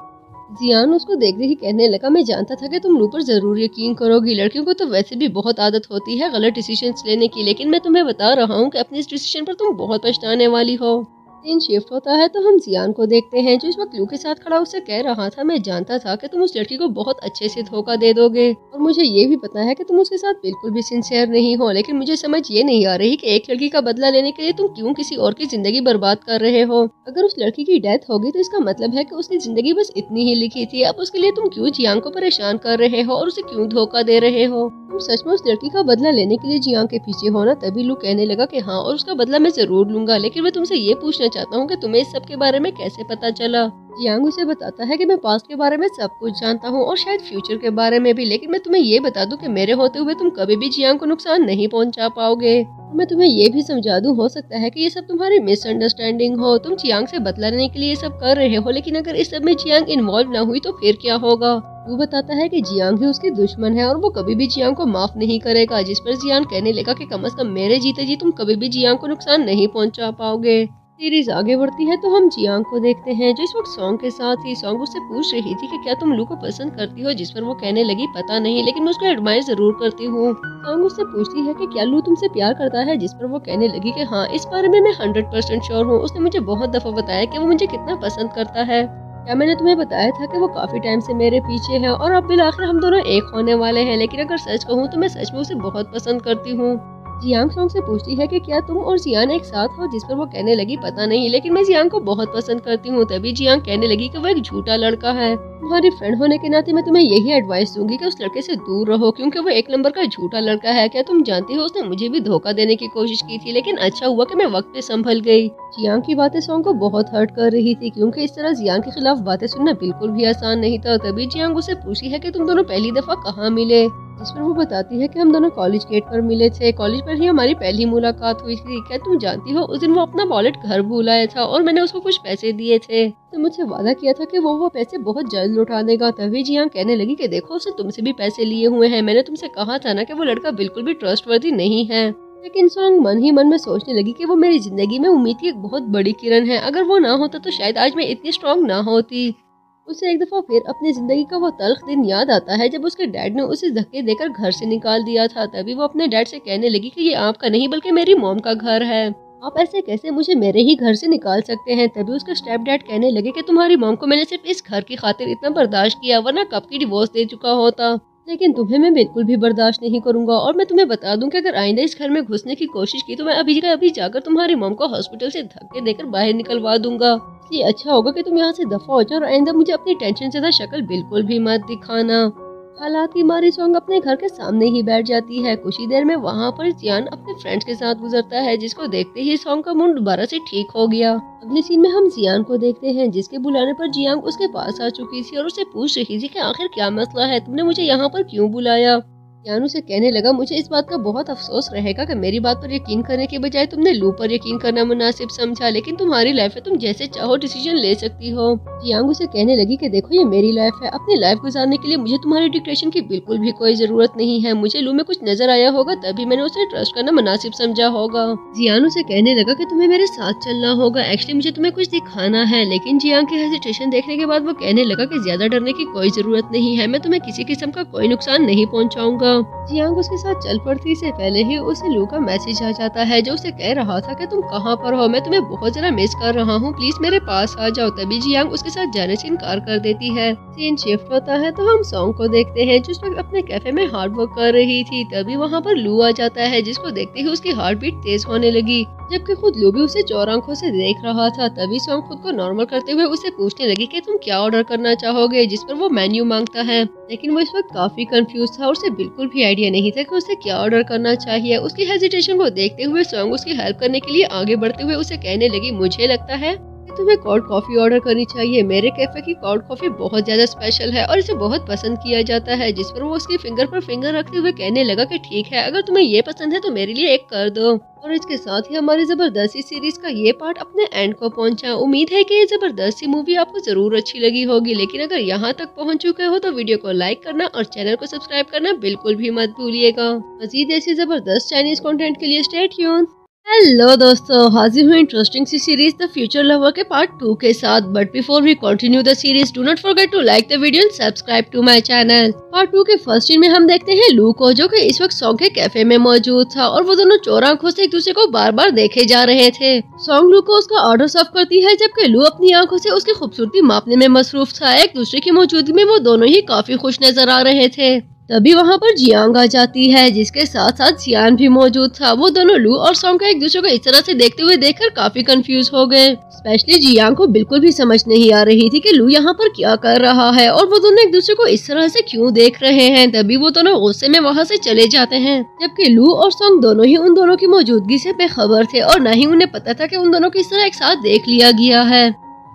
जियान उसको देखते ही कहने लगा मैं जानता था कि तुम लू पर जरूर यकीन करोगी, लड़कियों को तो वैसे भी बहुत आदत होती है गलत डिसीजंस लेने की, लेकिन मैं तुम्हें बता रहा हूँ कि अपने इस डिसीजन पर तुम बहुत पछताने वाली हो। सीन शिफ्ट होता है तो हम जियान को देखते हैं जो इस वक्त लू के साथ खड़ा उससे कह रहा था मैं जानता था कि तुम उस लड़की को बहुत अच्छे से धोखा दे दोगे और मुझे ये भी पता है कि तुम उसके साथ बिल्कुल भी सिंसियर नहीं हो, लेकिन मुझे समझ ये नहीं आ रही कि एक लड़की का बदला लेने के लिए तुम क्यों किसी और की जिंदगी बर्बाद कर रहे हो। अगर उस लड़की की डेथ होगी तो इसका मतलब है कि उसकी जिंदगी बस इतनी ही लिखी थी, अब उसके लिए तुम क्यों जियांग को परेशान कर रहे हो और उसे क्यों धोखा दे रहे हो। तुम सच में उस लड़की का बदला लेने के लिए जियांग के पीछे हो ना। तभी लू कहने लगा कि हाँ और उसका बदला मैं जरूर लूंगा, लेकिन मैं तुमसे ये पूछना चाहता हूँ कि तुम्हें इस सब के बारे में कैसे पता चला। जियांग उसे बताता है कि मैं पास्ट के बारे में सब कुछ जानता हूँ और शायद फ्यूचर के बारे में भी, लेकिन मैं तुम्हें ये बता दूं कि मेरे होते हुए तुम कभी भी जियांग को नुकसान नहीं पहुँचा पाओगे। मैं तुम्हें ये भी समझा दूं हो सकता है कि ये सब तुम्हारी मिसअंडरस्टैंडिंग हो, तुम जियांग से बदला लेने के लिए ये सब कर रहे हो, लेकिन अगर इस सब में जियांग इन्वॉल्व ना हुई तो फिर क्या होगा। वो बताता है कि जियांग ही उसकी दुश्मन है और वो कभी भी जियांग को माफ नहीं करेगा। जिस पर जियांग कहने लगा कि कम से कम मेरे जीते जी तुम कभी भी जियांग को नुकसान नहीं पहुंचा पाओगे। सीरीज आगे बढ़ती है तो हम जियांग को देखते हैं जो इस वक्त सॉन्ग के साथ ही सॉन्ग उससे पूछ रही थी कि क्या तुम लू को पसंद करती हो, जिस पर वो कहने लगी पता नहीं, लेकिन मैं उसको एडमायर जरूर करती हूँ। सॉन्ग उससे पूछती है कि क्या लू तुमसे प्यार करता है, जिस पर वो कहने लगी कि हाँ इस बारे में मैं 100% श्योर हूँ, उसने मुझे बहुत दफा बताया कि वो मुझे कितना पसंद करता है। क्या मैंने तुम्हें बताया था कि वो काफी टाइम से मेरे पीछे है और अब बिल आखिर हम दोनों एक होने वाले हैं, लेकिन अगर सच कहूँ तो मैं सच में उसे बहुत पसंद करती हूँ। जियांग सॉन्ग से पूछती है कि क्या तुम और जियान एक साथ हो, जिस पर वो कहने लगी पता नहीं, लेकिन मैं जियांग को बहुत पसंद करती हूँ। तभी जियांग कहने लगी कि वो एक झूठा लड़का है। तुम्हारी फ्रेंड होने के नाते मैं तुम्हें यही एडवाइस दूंगी कि उस लड़के से दूर रहो क्योंकि वो एक नंबर का झूठा लड़का है। क्या तुम जानती हो उसने मुझे भी धोखा देने की कोशिश की थी, लेकिन अच्छा हुआ कि मैं वक्त पे संभल गई। जियांग की बातें सॉन्ग को बहुत हर्ट कर रही थी क्योंकि इस तरह जियांग के खिलाफ बातें सुनना बिल्कुल भी आसान नहीं था। तभी जियांग उसे पूछी है कि तुम दोनों पहली दफा कहाँ मिले, जिस पर वो बताती है कि हम दोनों कॉलेज गेट पर मिले थे, कॉलेज पर ही हमारी पहली मुलाकात हुई थी। क्या तुम जानती हो उस दिन वो अपना वॉलेट घर भूल आया था और मैंने उसको कुछ पैसे दिए थे, तो मुझसे वादा किया था कि वो पैसे बहुत जल्द लौटा देगा। तभी जियांग कहने लगी कि देखो उसने तुमसे भी पैसे लिए हुए हैं, मैंने तुमसे कहा था ना कि वो लड़का बिल्कुल भी ट्रस्टवर्दी नहीं है। लेकिन सॉन्ग मन ही मन में सोचने लगी कि वो मेरी जिंदगी में उम्मीद की एक बहुत बड़ी किरण है, अगर वो ना होता तो शायद आज मैं इतनी स्ट्रॉन्ग ना होती। उसे एक दफा फिर अपनी जिंदगी का वो तल्ख दिन याद आता है जब उसके डैड ने उसे धक्के देकर घर से निकाल दिया था। तभी वो अपने डैड से कहने लगी कि ये आपका नहीं बल्कि मेरी मॉम का घर है, आप ऐसे कैसे मुझे मेरे ही घर से निकाल सकते हैं। तभी उसका स्टेप डैड कहने लगे कि तुम्हारी मॉम को मैंने सिर्फ इस घर की खातिर इतना बर्दाश्त किया, वरना कब की डिवोर्स दे चुका होता। लेकिन तुम्हें मैं बिल्कुल भी बर्दाश्त नहीं करूंगा और मैं तुम्हें बता दूं कि अगर आइंदा इस घर में घुसने की कोशिश की तो मैं अभी का अभी जाकर तुम्हारी मॉम को हॉस्पिटल से धक्के देकर बाहर निकलवा दूंगा। इसलिए अच्छा होगा कि तुम यहाँ से दफा हो जाओ और आइंदा मुझे अपनी टेंशन ज़्यादा शक्ल बिल्कुल भी मत दिखाना। हालांकि मारी सोंग अपने घर के सामने ही बैठ जाती है। कुछ ही देर में वहाँ पर जियान अपने फ्रेंड्स के साथ गुजरता है, जिसको देखते ही सोंग का मूड दोबारा से ठीक हो गया। अगले सीन में हम जियान को देखते हैं, जिसके बुलाने पर जियांग उसके पास आ चुकी थी और उसे पूछ रही थी कि आखिर क्या मसला है, तुमने मुझे यहाँ पर क्यों बुलाया। जियान उसे कहने लगा, मुझे इस बात का बहुत अफसोस रहेगा कि मेरी बात पर यकीन करने के बजाय तुमने लू पर यकीन करना मुनासिब समझा, लेकिन तुम्हारी लाइफ है, तुम जैसे चाहो डिसीजन ले सकती हो। जियांग उसे कहने लगी कि देखो ये मेरी लाइफ है, अपनी लाइफ गुजारने के लिए मुझे तुम्हारी डिक्टेशन की बिल्कुल भी कोई जरूरत नहीं है। मुझे लू में कुछ नजर आया होगा तभी मैंने उसे ट्रस्ट करना मुनासिब समझा होगा। जियान उसे कहने लगा कि तुम्हें मेरे साथ चलना होगा, एक्चुअली मुझे तुम्हें कुछ दिखाना है। लेकिन जियांग की हेजिटेशन देखने के बाद वो कहने लगा कि ज्यादा डरने की कोई जरूरत नहीं है, मैं तुम्हें किसी किस्म का कोई नुकसान नहीं पहुँचाऊंगा। जियांग उसके साथ चल पड़ती से पहले ही उसे लू का मैसेज आ जाता है, जो उसे कह रहा था कि तुम कहाँ पर हो, मैं तुम्हें बहुत ज्यादा मिस कर रहा हूँ, प्लीज मेरे पास आ जाओ। तभी जियांग उसके साथ जाने से इनकार कर देती है। सीन शिफ्ट होता है तो हम सॉन्ग को देखते हैं, जो अपने कैफे में हार्ड वर्क कर रही थी। तभी वहाँ पर लू आ जाता है, जिसको देखते ही उसकी हार्ट बीट तेज होने लगी, जबकि खुद लू भी उसे चौर आंखों से देख रहा था। तभी सॉन्ग खुद को नॉर्मल करते हुए उसे पूछने लगी कि तुम क्या ऑर्डर करना चाहोगे, जिस पर वो मेन्यू मांगता है। लेकिन वो इस वक्त काफी कंफ्यूज था और उसे बिल्कुल भी आइडिया नहीं था कि उसे क्या ऑर्डर करना चाहिए। उसकी हेजिटेशन को देखते हुए सॉन्ग उसकी हेल्प करने के लिए आगे बढ़ते हुए उसे कहने लगी, मुझे लगता है कि तुम्हें कोल्ड कॉफी ऑर्डर करनी चाहिए। मेरे कैफे की कोल्ड कॉफी बहुत ज्यादा स्पेशल है और इसे बहुत पसंद किया जाता है। जिस पर वो उसकी फिंगर पर फिंगर रखते हुए कहने लगा कि ठीक है, अगर तुम्हें ये पसंद है तो मेरे लिए एक कर दो। और इसके साथ ही हमारी जबरदस्ती सीरीज का ये पार्ट अपने एंड को पहुंचा। उम्मीद है कि ये जबरदस्ती मूवी आपको जरूर अच्छी लगी होगी, लेकिन अगर यहाँ तक पहुंच चुके हो तो वीडियो को लाइक करना और चैनल को सब्सक्राइब करना बिल्कुल भी मत भूलिएगा। मजीद ऐसी जबरदस्त चाइनीज कंटेंट के लिए स्टे ट्यून। हेलो दोस्तों, हाजिर हूँ इंटरेस्टिंग सी सीरीज द फ्यूचर लवर के पार्ट 2 के साथ। But before we continue the series, do not forget to like the video and subscribe to my channel. Part 2 के फर्स्ट सीन में हम देखते हैं लू को, जो कि इस वक्त सॉन्ग के कैफे में मौजूद था और वो दोनों चोर आंखों से एक दूसरे को बार बार देखे जा रहे थे। सॉन्ग लू को उसका ऑर्डर सर्व करती है, जबकि लू अपनी आंखों से उसकी खूबसूरती मापने में मसरूफ था। एक दूसरे की मौजूदगी में वो दोनों ही काफी खुश नजर आ रहे थे। तभी वहाँ पर जियांग आ जाती है, जिसके साथ साथ जियान भी मौजूद था। वो दोनों लू और सॉन्ग का एक दूसरे को इस तरह से देखते हुए देखकर काफी कंफ्यूज हो गए। स्पेशली जियांग को बिल्कुल भी समझ नहीं आ रही थी कि लू यहाँ पर क्या कर रहा है और वो दोनों एक दूसरे को इस तरह से क्यों देख रहे हैं। तभी वो दोनों गुस्से में वहाँ से चले जाते हैं, जबकि लू और सॉन्ग दोनों ही उन दोनों की मौजूदगी से बेखबर थे और न ही उन्हें पता था कि उन दोनों को इस तरह एक साथ देख लिया गया है।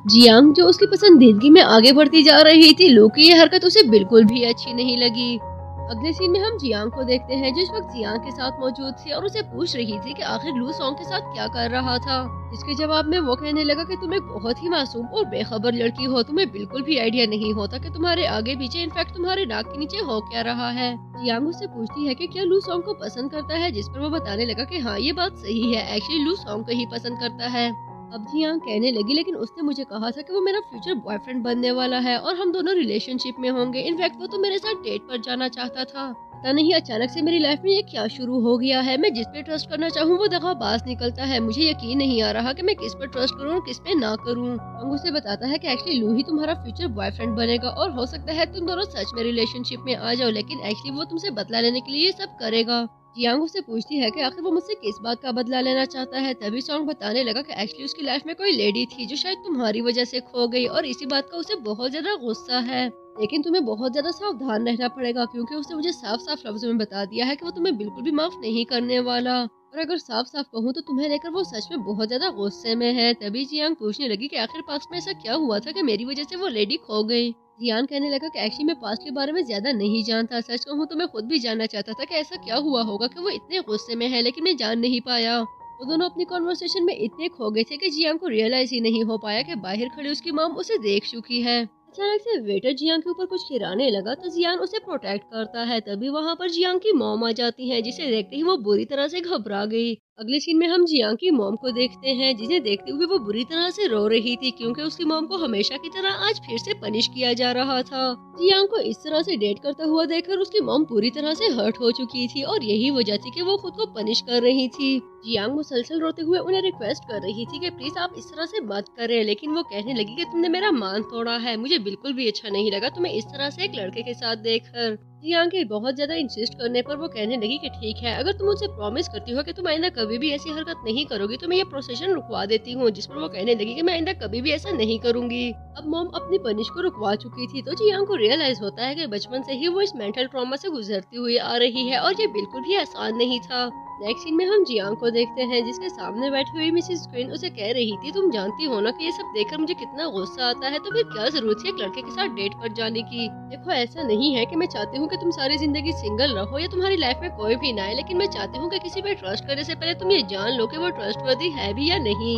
जियांग जो उसकी पसंदीदगी में आगे बढ़ती जा रही थी, लू की ये हरकत उसे बिल्कुल भी अच्छी नहीं लगी। अगले सीन में हम जियांग को देखते हैं, जो इस वक्त जियांग के साथ मौजूद थी और उसे पूछ रही थी कि आखिर लू सॉन्ग के साथ क्या कर रहा था। इसके जवाब में वो कहने लगा कि तुम एक बहुत ही मासूम और बेखबर लड़की हो, तुम्हें बिल्कुल भी आइडिया नहीं होता कि तुम्हारे आगे पीछे, इनफैक्ट तुम्हारे नाक के नीचे हो क्या रहा है। जियांग उससे पूछती है कि क्या लू सॉन्ग को पसंद करता है, जिस पर वो बताने लगा कि हाँ ये बात सही है, एक्चुअली लू सॉन्ग को ही पसंद करता है। अब जियांग कहने लगी, लेकिन उसने मुझे कहा था कि वो मेरा फ्यूचर बॉयफ्रेंड बनने वाला है और हम दोनों रिलेशनशिप में होंगे। इनफैक्ट वो तो मेरे साथ डेट पर जाना चाहता था। पता नहीं अचानक से मेरी लाइफ में ये क्या शुरू हो गया है। मैं जिस पे ट्रस्ट करना चाहूँ वो दगाबाज निकलता है। मुझे यकीन नहीं आ रहा कि मैं किस पर ट्रस्ट करूँ और किस पे ना करूँ। अंग उसे बताता है कि एक्चुअली लू ही तुम्हारा फ्यूचर बॉयफ्रेंड बनेगा और हो सकता है तुम दोनों सच में रिलेशनशिप में आ जाओ, लेकिन एक्चुअली वो तुमसे बदला लेने के लिए ये सब करेगा। जियांग उससे पूछती है कि आखिर वो मुझसे किस बात का बदला लेना चाहता है। तभी सॉन्ग बताने लगा कि एक्चुअली उसकी लाइफ में कोई लेडी थी जो शायद तुम्हारी वजह से खो गई और इसी बात का उसे बहुत ज्यादा गुस्सा है। लेकिन तुम्हें बहुत ज्यादा सावधान रहना पड़ेगा, क्योंकि उसने मुझे साफ साफ लफ्जों में बता दिया है कि वो तुम्हें बिल्कुल भी माफ नहीं करने वाला। और अगर साफ साफ कहूँ तो तुम्हें लेकर वो सच में बहुत ज्यादा गुस्से में है। तभी जियांग पूछने लगी कि आखिर पास्ट में ऐसा क्या हुआ था कि मेरी वजह से वो लेडी खो गई। जियान कहने लगा कि एक्चुअली मैं पास्ट के बारे में ज्यादा नहीं जानता। सच कहूँ तो मैं खुद भी जानना चाहता था कि ऐसा क्या हुआ होगा कि वो इतने गुस्से में है, लेकिन मैं जान नहीं पाया। वो दोनों अपनी कॉन्वर्सेशन में इतने खो गए थे कि जियांग को रियलाइज ही नहीं हो पाया कि बाहर खड़ी उसकी मॉम उसे देख चुकी है। अचानक से वेटर जियांग के ऊपर कुछ खिराने लगा तो जियान उसे प्रोटेक्ट करता है। तभी वहाँ पर जियांग की मॉम आ जाती है, जिसे देखते ही वो बुरी तरह से घबरा गई। अगले सीन में हम जियांग की मॉम को देखते हैं, जिसे देखते हुए वो बुरी तरह से रो रही थी, क्योंकि उसकी मॉम को हमेशा की तरह आज फिर से पनिश किया जा रहा था। जियांग को इस तरह से डेट करता हुआ देखकर उसकी मॉम पूरी तरह से हर्ट हो चुकी थी और यही वजह थी कि वो खुद को पनिश कर रही थी। जियांग मुसलसल रोते हुए उन्हें रिक्वेस्ट कर रही थी कि प्लीज आप इस तरह से मत करें, लेकिन वो कहने लगी कि तुमने मेरा मान तोड़ा है, मुझे बिल्कुल भी अच्छा नहीं लगा तुम्हें इस तरह से एक लड़के के साथ देखकर। जियांग के बहुत ज्यादा इंसिस्ट करने पर वो कहने लगी कि ठीक है, अगर तुम मुझसे प्रॉमिस करती हो कि तुम आइंदा कभी भी ऐसी हरकत नहीं करोगी तो मैं ये प्रोसेशन रुकवा देती हूँ। जिस पर वो कहने लगी कि मैं आइंदा कभी भी ऐसा नहीं करूंगी। अब मॉम अपनी पनिश को रुकवा चुकी थी तो जियांग को रियलाइज होता है कि बचपन से ही वो इस मेंटल ट्रॉमा से गुजरती हुई आ रही है और ये बिल्कुल भी आसान नहीं था। नेक्स्ट सीन में हम जियांग को देखते हैं जिसके सामने बैठी हुई मिसेस क्वीन उसे कह रही थी, तुम जानती हो ना कि ये सब देखकर मुझे कितना गुस्सा आता है, तो फिर क्या जरूरत है एक लड़के के साथ डेट पर जाने की। देखो ऐसा नहीं है कि मैं चाहती हूँ कि तुम सारी जिंदगी सिंगल रहो या तुम्हारी लाइफ में कोई भी ना आए, लेकिन मैं चाहती हूँ कि किसी पे ट्रस्ट करने से पहले तुम ये जान लो कि वो ट्रस्टवर्दी है भी या नहीं।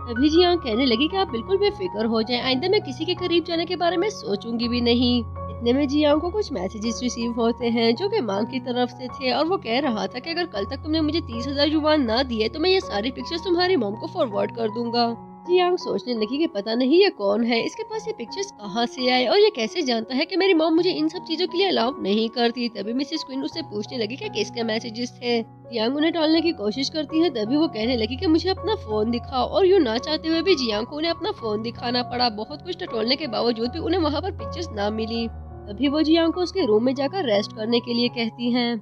अभी जियांग कहने लगी कि आप बिल्कुल बेफिक्र हो जाएं, आइंदा मैं किसी के करीब जाने के बारे में सोचूंगी भी नहीं। इतने में जियांग को कुछ मैसेजेस रिसीव होते हैं जो कि मांग की तरफ से थे और वो कह रहा था कि अगर कल तक तुमने मुझे 30,000 युआन ना दिए तो मैं ये सारी पिक्चर्स तुम्हारी मॉम को फॉरवर्ड कर दूंगा। जियांग सोचने लगी कि पता नहीं ये कौन है, इसके पास ये पिक्चर्स कहाँ से आए और ये कैसे जानता है कि मेरी मॉम मुझे इन सब चीजों के लिए अलाउ नहीं करती। तभी मिसेस क्वीन उससे पूछने लगी कि किसके मैसेजेस थे। जियांग उन्हें टालने की कोशिश करती है, तभी वो कहने लगी कि मुझे अपना फोन दिखाओ, और यूँ ना चाहते हुए भी जियांग को उन्हें अपना फोन दिखाना पड़ा। बहुत कुछ टटोलने के बावजूद भी उन्हें वहाँ पर पिक्चर्स ना मिली। तभी वो जियांग को उसके रूम में जाकर रेस्ट करने के लिए कहती हैं।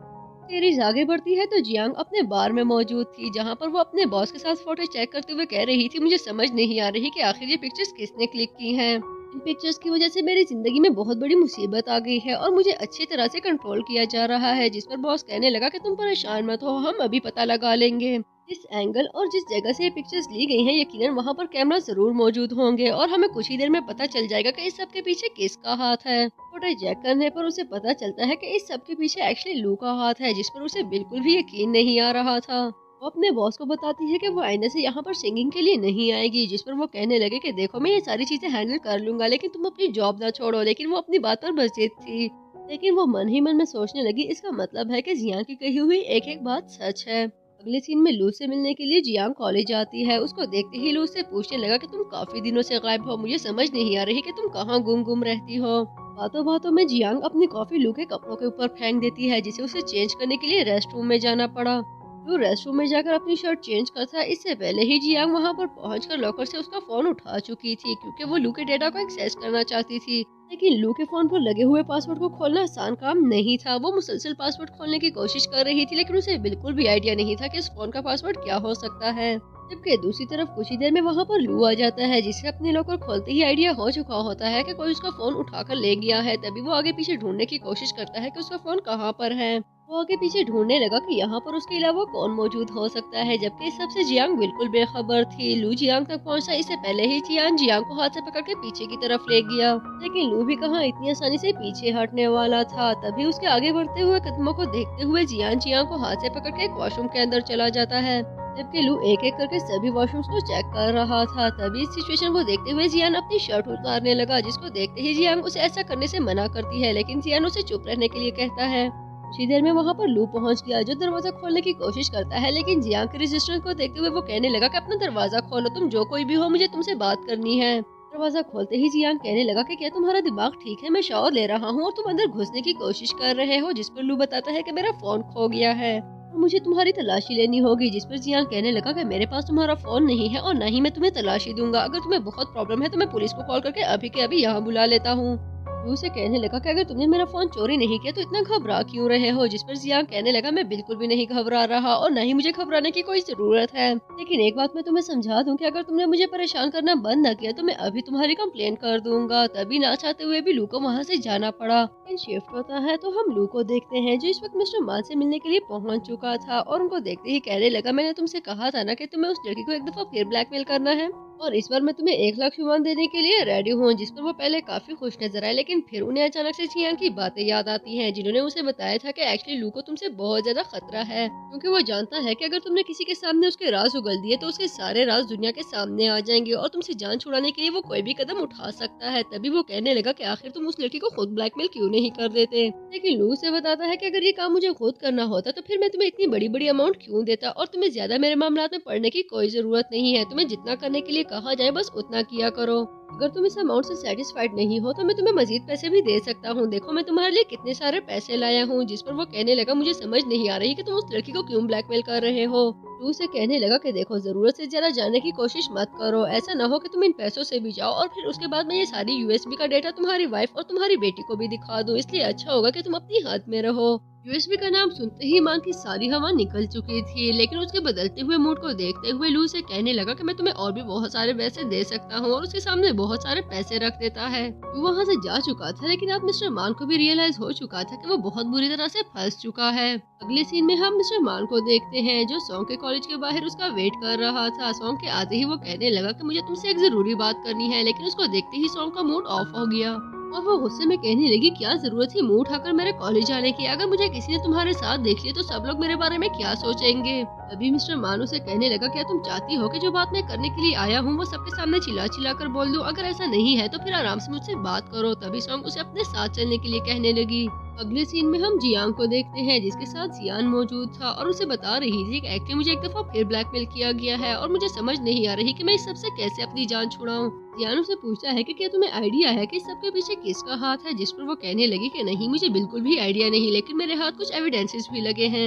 सीरीज आगे बढ़ती है तो जियांग अपने बार में मौजूद थी जहां पर वो अपने बॉस के साथ फोटो चेक करते हुए कह रही थी, मुझे समझ नहीं आ रही कि आखिर ये पिक्चर्स किसने क्लिक की हैं। इन पिक्चर्स की वजह से मेरी जिंदगी में बहुत बड़ी मुसीबत आ गई है और मुझे अच्छी तरह से कंट्रोल किया जा रहा है। जिस पर बॉस कहने लगा कि तुम परेशान मत हो, हम अभी पता लगा लेंगे। जिस एंगल और जिस जगह से ये पिक्चर्स ली गई हैं यकीनन वहाँ पर कैमरा जरूर मौजूद होंगे और हमें कुछ ही देर में पता चल जाएगा कि इस सब के पीछे किसका हाथ है। फोटो चेक करने पर उसे पता चलता है कि इस सब के पीछे एक्चुअली लू का हाथ है, जिस पर उसे बिल्कुल भी यकीन नहीं आ रहा था। वो अपने बॉस को बताती है कि वो आईने से यहाँ पर सिंगिंग के लिए नहीं आएगी। जिस पर वो कहने लगे कि देखो मैं ये सारी चीजें हैंडल कर लूंगा, लेकिन तुम अपनी जॉब ना छोड़ो। लेकिन वो अपनी बात पर बस थी। लेकिन वो मन ही मन में सोचने लगी, इसका मतलब है कि जियांग की कही हुई एक एक बात सच है। अगले सीन में लू से मिलने के लिए जियांग कॉलेज आती है। उसको देखते ही लू से पूछने लगा कि तुम काफी दिनों से गायब हो, मुझे समझ नहीं आ रही कि तुम कहाँ गुम रहती हो। बातों बातों में जियांग अपनी कॉफी लू के कपड़ों के ऊपर फेंक देती है, जिसे उसे चेंज करने के लिए रेस्ट रूम में जाना पड़ा। लू रेस्ट रूम में जाकर अपनी शर्ट चेंज करता, इससे पहले ही जियांग वहाँ पर पहुंचकर लॉकर से उसका फोन उठा चुकी थी क्योंकि वो लू के डेटा को एक्सेस करना चाहती थी। लेकिन लू के फोन पर लगे हुए पासवर्ड को खोलना आसान काम नहीं था। वो मुसलसल पासवर्ड खोलने की कोशिश कर रही थी, लेकिन उसे बिल्कुल भी आइडिया नहीं था कि इस फोन का पासवर्ड क्या हो सकता है। जबकि दूसरी तरफ कुछ ही देर में वहाँ पर लू आ जाता है, जिसे अपने लॉकर खोलते ही आइडिया हो चुका होता है कि कोई उसका फोन उठाकर ले गया है। तभी वो आगे पीछे ढूंढने की कोशिश करता है कि उसका फोन कहाँ पर है। वो आगे पीछे ढूंढने लगा कि यहाँ पर उसके अलावा कौन मौजूद हो सकता है, जबकि इस सबसे जियांग बिल्कुल बेखबर थी। लू जियांग तक पहुँचा, इससे पहले ही जियांग को हाथ से पकड़ के पीछे की तरफ ले गया। लेकिन लू भी कहाँ इतनी आसानी से पीछे हटने वाला था। तभी उसके आगे बढ़ते हुए कदमों को देखते हुए जियांग को हाथ से पकड़ के एक वॉशरूम के अंदर चला जाता है, जबकि लू एक एक करके सभी वॉशरूम्स को चेक कर रहा था। तभी इस सिचुएशन को देखते हुए जियान अपनी शर्ट उतारने लगा, जिसको देखते ही जियांग उसे ऐसा करने से मना करती है, लेकिन जियान उसे चुप रहने के लिए कहता है। कुछ देर में वहाँ पर लू पहुँच गया, जो दरवाजा खोलने की कोशिश करता है, लेकिन जियांग के रेजिस्टेंस को देखते हुए वो कहने लगा कि अपना दरवाजा खोलो, तुम जो कोई भी हो, मुझे तुमसे बात करनी है। दरवाजा खोलते ही जियांग कहने लगा कि क्या तुम्हारा दिमाग ठीक है, मैं शावर ले रहा हूँ और तुम अंदर घुसने की कोशिश कर रहे हो। जिस पर लू बताता है कि मेरा फोन खो गया है और मुझे तुम्हारी तलाशी लेनी होगी। जिस पर जियांग कहने लगा कि मेरे पास तुम्हारा फोन नहीं है और न ही मैं तुम्हें तलाशी दूंगा। अगर तुम्हें बहुत प्रॉब्लम है तो मैं पुलिस को कॉल करके अभी के अभी यहाँ बुला लेता हूँ। लू से कहने लगा कि अगर तुमने मेरा फोन चोरी नहीं किया तो इतना घबरा क्यों रहे हो। जिस पर जियांग कहने लगा मैं बिल्कुल भी नहीं घबरा रहा और न ही मुझे घबराने की कोई जरूरत है, लेकिन एक बात मैं तुम्हें समझा दूं कि अगर तुमने मुझे परेशान करना बंद न किया तो मैं अभी तुम्हारी कंप्लेंट कर दूंगा। तभी ना चाहते हुए भी लू को वहाँ से जाना पड़ा। शिफ्ट होता है तो हम लू को देखते हैं, जो इस वक्त मिस्टर मान से मिलने के लिए पहुँच चुका था और उनको देखते ही कहने लगा मैंने तुमसे कहा था ना कि तुम्हें उस लड़की को एक दफा फिर ब्लैकमेल करना है और इस बार मैं तुम्हें 1 लाख युआन देने के लिए रेडी हूँ। जिस पर वो पहले काफी खुश नजर आए, लेकिन फिर उन्हें अचानक से जियांग की बातें याद आती हैं, जिन्होंने उसे बताया था कि एक्चुअली लू को तुमसे बहुत ज्यादा खतरा है, क्योंकि वो जानता है कि अगर तुमने किसी के सामने उसके राज उगल दिए तो उसके सारे राज दुनिया के सामने आ जाएंगे और तुमसे जान छुड़ाने के लिए वो कोई भी कदम उठा सकता है। तभी वो कहने लगा कि आखिर तुम उस लड़की को खुद ब्लैकमेल क्यों नहीं कर देते। लेकिन लू से बताता है कि अगर ये काम मुझे खुद करना होता तो फिर मैं तुम्हें इतनी बड़ी बड़ी अमाउंट क्यों देता और तुम्हें ज्यादा मेरे मामला में पड़ने की कोई जरूरत नहीं है। तुम्हें जितना करने के लिए कहा जाए बस उतना किया करो। अगर तुम इस अमाउंट से सेटिस्फाइड नहीं हो तो मैं तुम्हें मजीद पैसे भी दे सकता हूँ। देखो मैं तुम्हारे लिए कितने सारे पैसे लाया हूँ। जिस पर वो कहने लगा मुझे समझ नहीं आ रही कि तुम उस लड़की को क्यों ब्लैकमेल कर रहे हो। लू से कहने लगा कि देखो जरूरत से ज्यादा जाने की कोशिश मत करो, ऐसा ना हो कि तुम इन पैसों से भी जाओ और फिर उसके बाद मैं ये सारी यूएसबी का डेटा तुम्हारी वाइफ और तुम्हारी बेटी को भी दिखा दूं, इसलिए अच्छा होगा कि तुम अपनी हाथ में रहो। यूएसबी का नाम सुनते ही मां की सारी हवा निकल चुकी थी, लेकिन उसके बदलते हुए मूड को देखते हुए लू से कहने लगा कि मैं तुम्हें और भी बहुत सारे पैसे दे सकता हूँ, और उसके सामने बहुत सारे पैसे रख देता है। लू वहाँ से जा चुका था, लेकिन अब मिस्टर मान को भी रियलाइज हो चुका था कि वो बहुत बुरी तरह से फंस चुका है। अगले सीन में हम मिस्टर मान को देखते हैं जो सॉन्ग के कॉलेज के बाहर उसका वेट कर रहा था। सॉन्ग के आते ही वो कहने लगा कि मुझे तुमसे एक जरूरी बात करनी है, लेकिन उसको देखते ही सॉन्ग का मूड ऑफ हो गया और वो गुस्से में कहने लगी क्या जरूरत थी मुंह उठाकर मेरे कॉलेज आने की, अगर मुझे किसी ने तुम्हारे साथ देख लिया तो सब लोग मेरे बारे में क्या सोचेंगे। तभी मिस्टर मानू से कहने लगा क्या तुम चाहती हो कि जो बात मैं करने के लिए आया हूँ वो सबके सामने चिल्ला चिल्ला कर बोल दूं, अगर ऐसा नहीं है तो फिर आराम से मुझसे बात करो। तभी सॉन्ग उसे अपने साथ चलने के लिए कहने लगी। अगले सीन में हम जियांग को देखते हैं जिसके साथ जियान मौजूद था और उसे बता रही थी कि एक्चुअली मुझे एक दफा फिर ब्लैकमेल किया गया है और मुझे समझ नहीं आ रही कि मैं इस सब से कैसे अपनी जान छुड़ाऊं। जियान उसे पूछता है कि क्या तुम्हें आइडिया है कि इस सब के पीछे किसका हाथ है, जिस पर वो कहने लगी कि नहीं मुझे बिल्कुल भी आइडिया नहीं, लेकिन मेरे हाथ कुछ एविडेंसेस भी लगे हैं,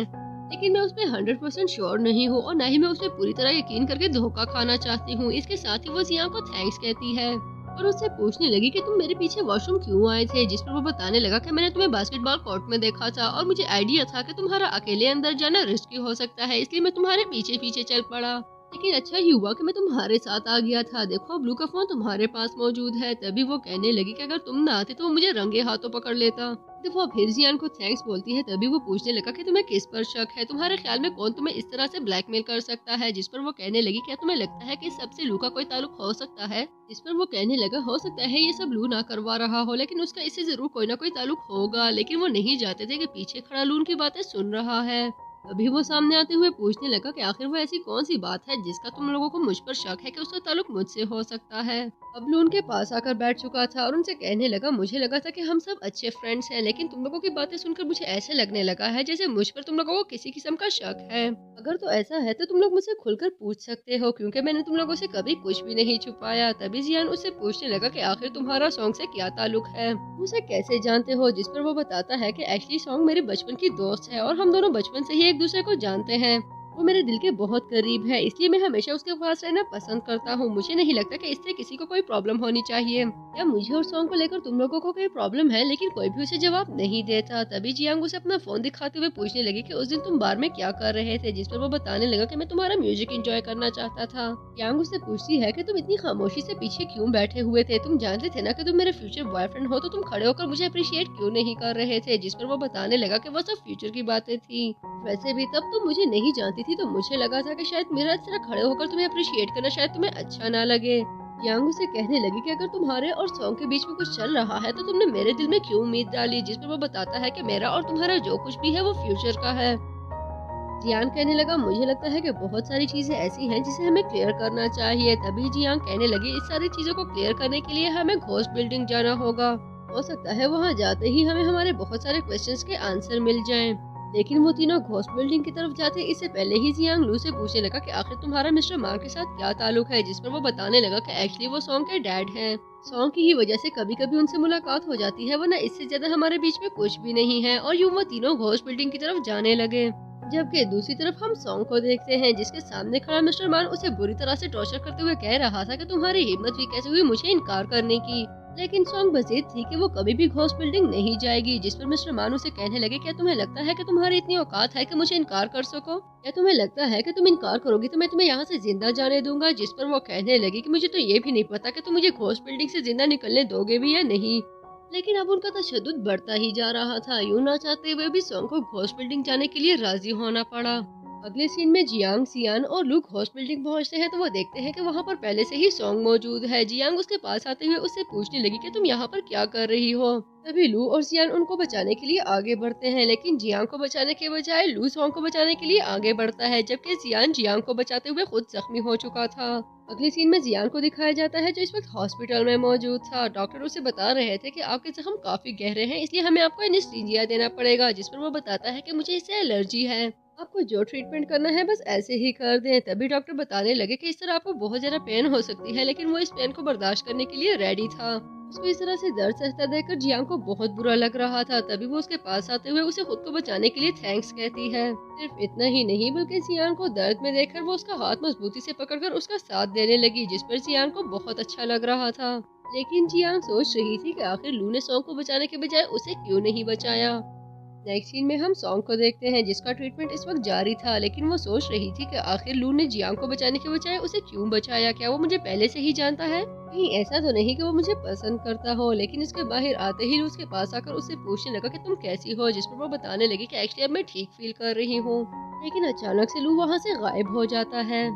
लेकिन मैं उसमें 100% श्योर नहीं हूँ और न ही मैं उसे पूरी तरह यकीन करके धोखा खाना चाहती हूँ। इसके साथ ही वो जियान को थैंक्स कहती है और उससे पूछने लगी कि तुम मेरे पीछे वॉशरूम क्यों आए थे, जिस पर वो बताने लगा कि मैंने तुम्हें बास्केटबॉल कोर्ट में देखा था और मुझे आइडिया था कि तुम्हारा अकेले अंदर जाना रिस्की हो सकता है, इसलिए मैं तुम्हारे पीछे पीछे चल पड़ा, लेकिन अच्छा ही हुआ कि मैं तुम्हारे साथ आ गया था। देखो ब्लू का फोन तुम्हारे पास मौजूद है। तभी वो कहने लगी कि अगर तुम ना आते तो वो मुझे रंगे हाथों पकड़ लेता। जब वो फिर जियान को थैंक्स बोलती है तभी वो पूछने लगा कि तुम्हें किस पर शक है, तुम्हारे ख्याल में कौन तुम्हें इस तरह से ब्लैकमेल कर सकता है, जिस पर वो कहने लगी क्या तुम्हें लगता है कि इस सबसे लू का कोई ताल्लुक हो सकता है, जिस पर वो कहने लगा हो सकता है ये सब लू ना करवा रहा हो, लेकिन उसका इससे जरूर कोई ना कोई ताल्लुक होगा, लेकिन वो नहीं जानते थे कि पीछे खड़ा लू उनकी बातें सुन रहा है। अभी वो सामने आते हुए पूछने लगा कि आखिर वो ऐसी कौन सी बात है जिसका तुम लोगों को मुझ पर शक है कि उसका ताल्लुक मुझसे हो सकता है। अब लू उनके पास आकर बैठ चुका था और उनसे कहने लगा मुझे लगा था कि हम सब अच्छे फ्रेंड्स हैं, लेकिन तुम लोगों की बातें सुनकर मुझे ऐसे लगने लगा है जैसे मुझ पर तुम लोगों को किसी किस्म का शक है। अगर तो ऐसा है तो तुम लोग मुझसे खुलकर पूछ सकते हो, क्योंकि मैंने तुम लोगों से कभी कुछ भी नहीं छुपाया। तभी जियान उससे पूछने लगा कि आखिर तुम्हारा सॉन्ग से क्या ताल्लुक है, उसे कैसे जानते हो, जिस पर वो बताता है कि एक्चुअली सॉन्ग मेरे बचपन की दोस्त है और हम दोनों बचपन से ही एक दूसरे को जानते हैं। वो मेरे दिल के बहुत करीब है, इसलिए मैं हमेशा उसके पास रहना पसंद करता हूँ। मुझे नहीं लगता कि इससे किसी को कोई प्रॉब्लम होनी चाहिए। क्या मुझे और सॉन्ग को लेकर तुम लोगों को कोई प्रॉब्लम है, लेकिन कोई भी उसे जवाब नहीं देता। तभी जियांग उसे अपना फोन दिखाते हुए पूछने लगी कि उस दिन तुम बार में क्या कर रहे थे, जिस पर वो बताने लगा कि मैं तुम्हारा म्यूजिक एंजॉय करना चाहता था। जियांग उससे पूछती है कि तुम इतनी खामोशी से पीछे क्यों बैठे हुए थे, तुम जानते थे ना कि तुम मेरे फ्यूचर बॉयफ्रेंड हो, तो तुम खड़े होकर मुझे अप्रिशिएट क्यों नहीं कर रहे थे, जिस पर वो बताने लगा कि वो सब फ्यूचर की बातें थी। वैसे भी तब तुम मुझे नहीं जानती थी, तो मुझे लगा था कि शायद मेरा इस तरह खड़े होकर तुम्हें अप्रिशिएट करना शायद तुम्हें अच्छा ना लगे। यांग उसे कहने लगी कि अगर तुम्हारे और सॉन्ग के बीच में कुछ चल रहा है तो तुमने मेरे दिल में क्यों उम्मीद डाली, जिस पर वो बताता है कि मेरा और तुम्हारा जो कुछ भी है वो फ्यूचर का है। जियान कहने लगा मुझे लगता है कि बहुत सारी चीजें ऐसी हैं जिसे हमें क्लियर करना चाहिए। तभी जियान कहने लगी इस सारी चीजों को क्लियर करने के लिए हमें घोस्ट बिल्डिंग जाना होगा। हो सकता है वहाँ जाते ही हमें हमारे बहुत सारे क्वेश्चंस के आंसर मिल जाएं। लेकिन वो तीनों घोस्ट बिल्डिंग की तरफ जाते इससे पहले ही जियांग लू से पूछने लगा कि आखिर तुम्हारा मिस्टर मार्क के साथ क्या ताल्लुक है, जिस पर वो बताने लगा कि एक्चुअली वो सॉन्ग के डैड हैं। सॉन्ग की ही वजह से कभी कभी उनसे मुलाकात हो जाती है, वरना इससे ज्यादा हमारे बीच में कुछ भी नहीं है। और यूं वो तीनों घोस्ट बिल्डिंग की तरफ जाने लगे। जबकि दूसरी तरफ हम सॉन्ग को देखते हैं जिसके सामने खड़ा मिस्टर मान उसे बुरी तरह से टॉर्चर करते हुए कह रहा था कि तुम्हारी हिम्मत भी कैसे हुई मुझे इनकार करने की। लेकिन सॉन्ग बजीद थी कि वो कभी भी घोस्ट बिल्डिंग नहीं जाएगी, जिस पर मिस्टर मान उसे कहने लगे क्या तुम्हें लगता है कि तुम्हारी इतनी औकात है कि मुझे इनकार कर सको, क्या तुम्हें लगता है कि तुम इनकार करोगी तो मैं तुम्हें यहाँ से जिंदा जाने दूंगा। जिस पर वो कहने लगी कि मुझे तो ये भी नहीं पता कि तुम मुझे घोस्ट बिल्डिंग से जिंदा निकलने दोगे भी या नहीं। लेकिन अब उनका तशद्दुद बढ़ता ही जा रहा था। यूं ना चाहते हुए भी सॉन्ग को घोस्ट बिल्डिंग जाने के लिए राजी होना पड़ा। अगले सीन में जियांग, सियान और लू घोस्ट बिल्डिंग पहुंचते हैं तो वो देखते हैं कि वहां पर पहले से ही सॉन्ग मौजूद है। जियांग उसके पास आते हुए उससे पूछने लगी कि तुम यहाँ पर क्या कर रही हो। तभी लू और सियान उनको बचाने के लिए आगे बढ़ते हैं, लेकिन जियांग को बचाने के बजाय लू सॉन्ग को बचाने के लिए आगे बढ़ता है, जबकि सियान जियांग को बचाते हुए खुद जख्मी हो चुका था। अगले सीन में जियान को दिखाया जाता है जो इस वक्त हॉस्पिटल में मौजूद था। डॉक्टर उसे बता रहे थे कि आपके जख्म काफी गहरे हैं, इसलिए हमें आपको एनेस्थीसिया देना पड़ेगा, जिस पर वो बताता है कि मुझे इससे एलर्जी है, आपको जो ट्रीटमेंट करना है बस ऐसे ही कर दें। तभी डॉक्टर बताने लगे कि इस तरह आपको बहुत ज्यादा पेन हो सकती है, लेकिन वो इस पेन को बर्दाश्त करने के लिए रेडी था। उसको इस तरह से दर्द सहता देखकर जियांग को बहुत बुरा लग रहा था। तभी वो उसके पास आते हुए उसे खुद को बचाने के लिए थैंक्स कहती है। सिर्फ इतना ही नहीं बल्कि जियांग को दर्द में देखकर वो उसका हाथ मजबूती से पकड़कर उसका साथ देने लगी, जिस पर जियांग को बहुत अच्छा लग रहा था। लेकिन जियांग सोच रही थी कि आखिर लू ने सॉन्ग को बचाने के बजाय उसे क्यों नहीं बचाया। नेक्स्ट सीन में हम सॉन्ग को देखते हैं जिसका ट्रीटमेंट इस वक्त जारी था, लेकिन वो सोच रही थी कि आखिर लू ने जियांग को बचाने के बजाय उसे क्यों बचाया। क्या वो मुझे पहले से ही जानता है? कहीं ऐसा तो नहीं कि वो मुझे पसंद करता हो। लेकिन उसके बाहर आते ही लू उसके पास आकर उससे पूछने लगा कि तुम कैसी हो, जिस पर वो बताने लगी कि एक्चुअली अब मैं ठीक फील कर रही हूँ। लेकिन अचानक से लू वहाँ से गायब हो जाता है।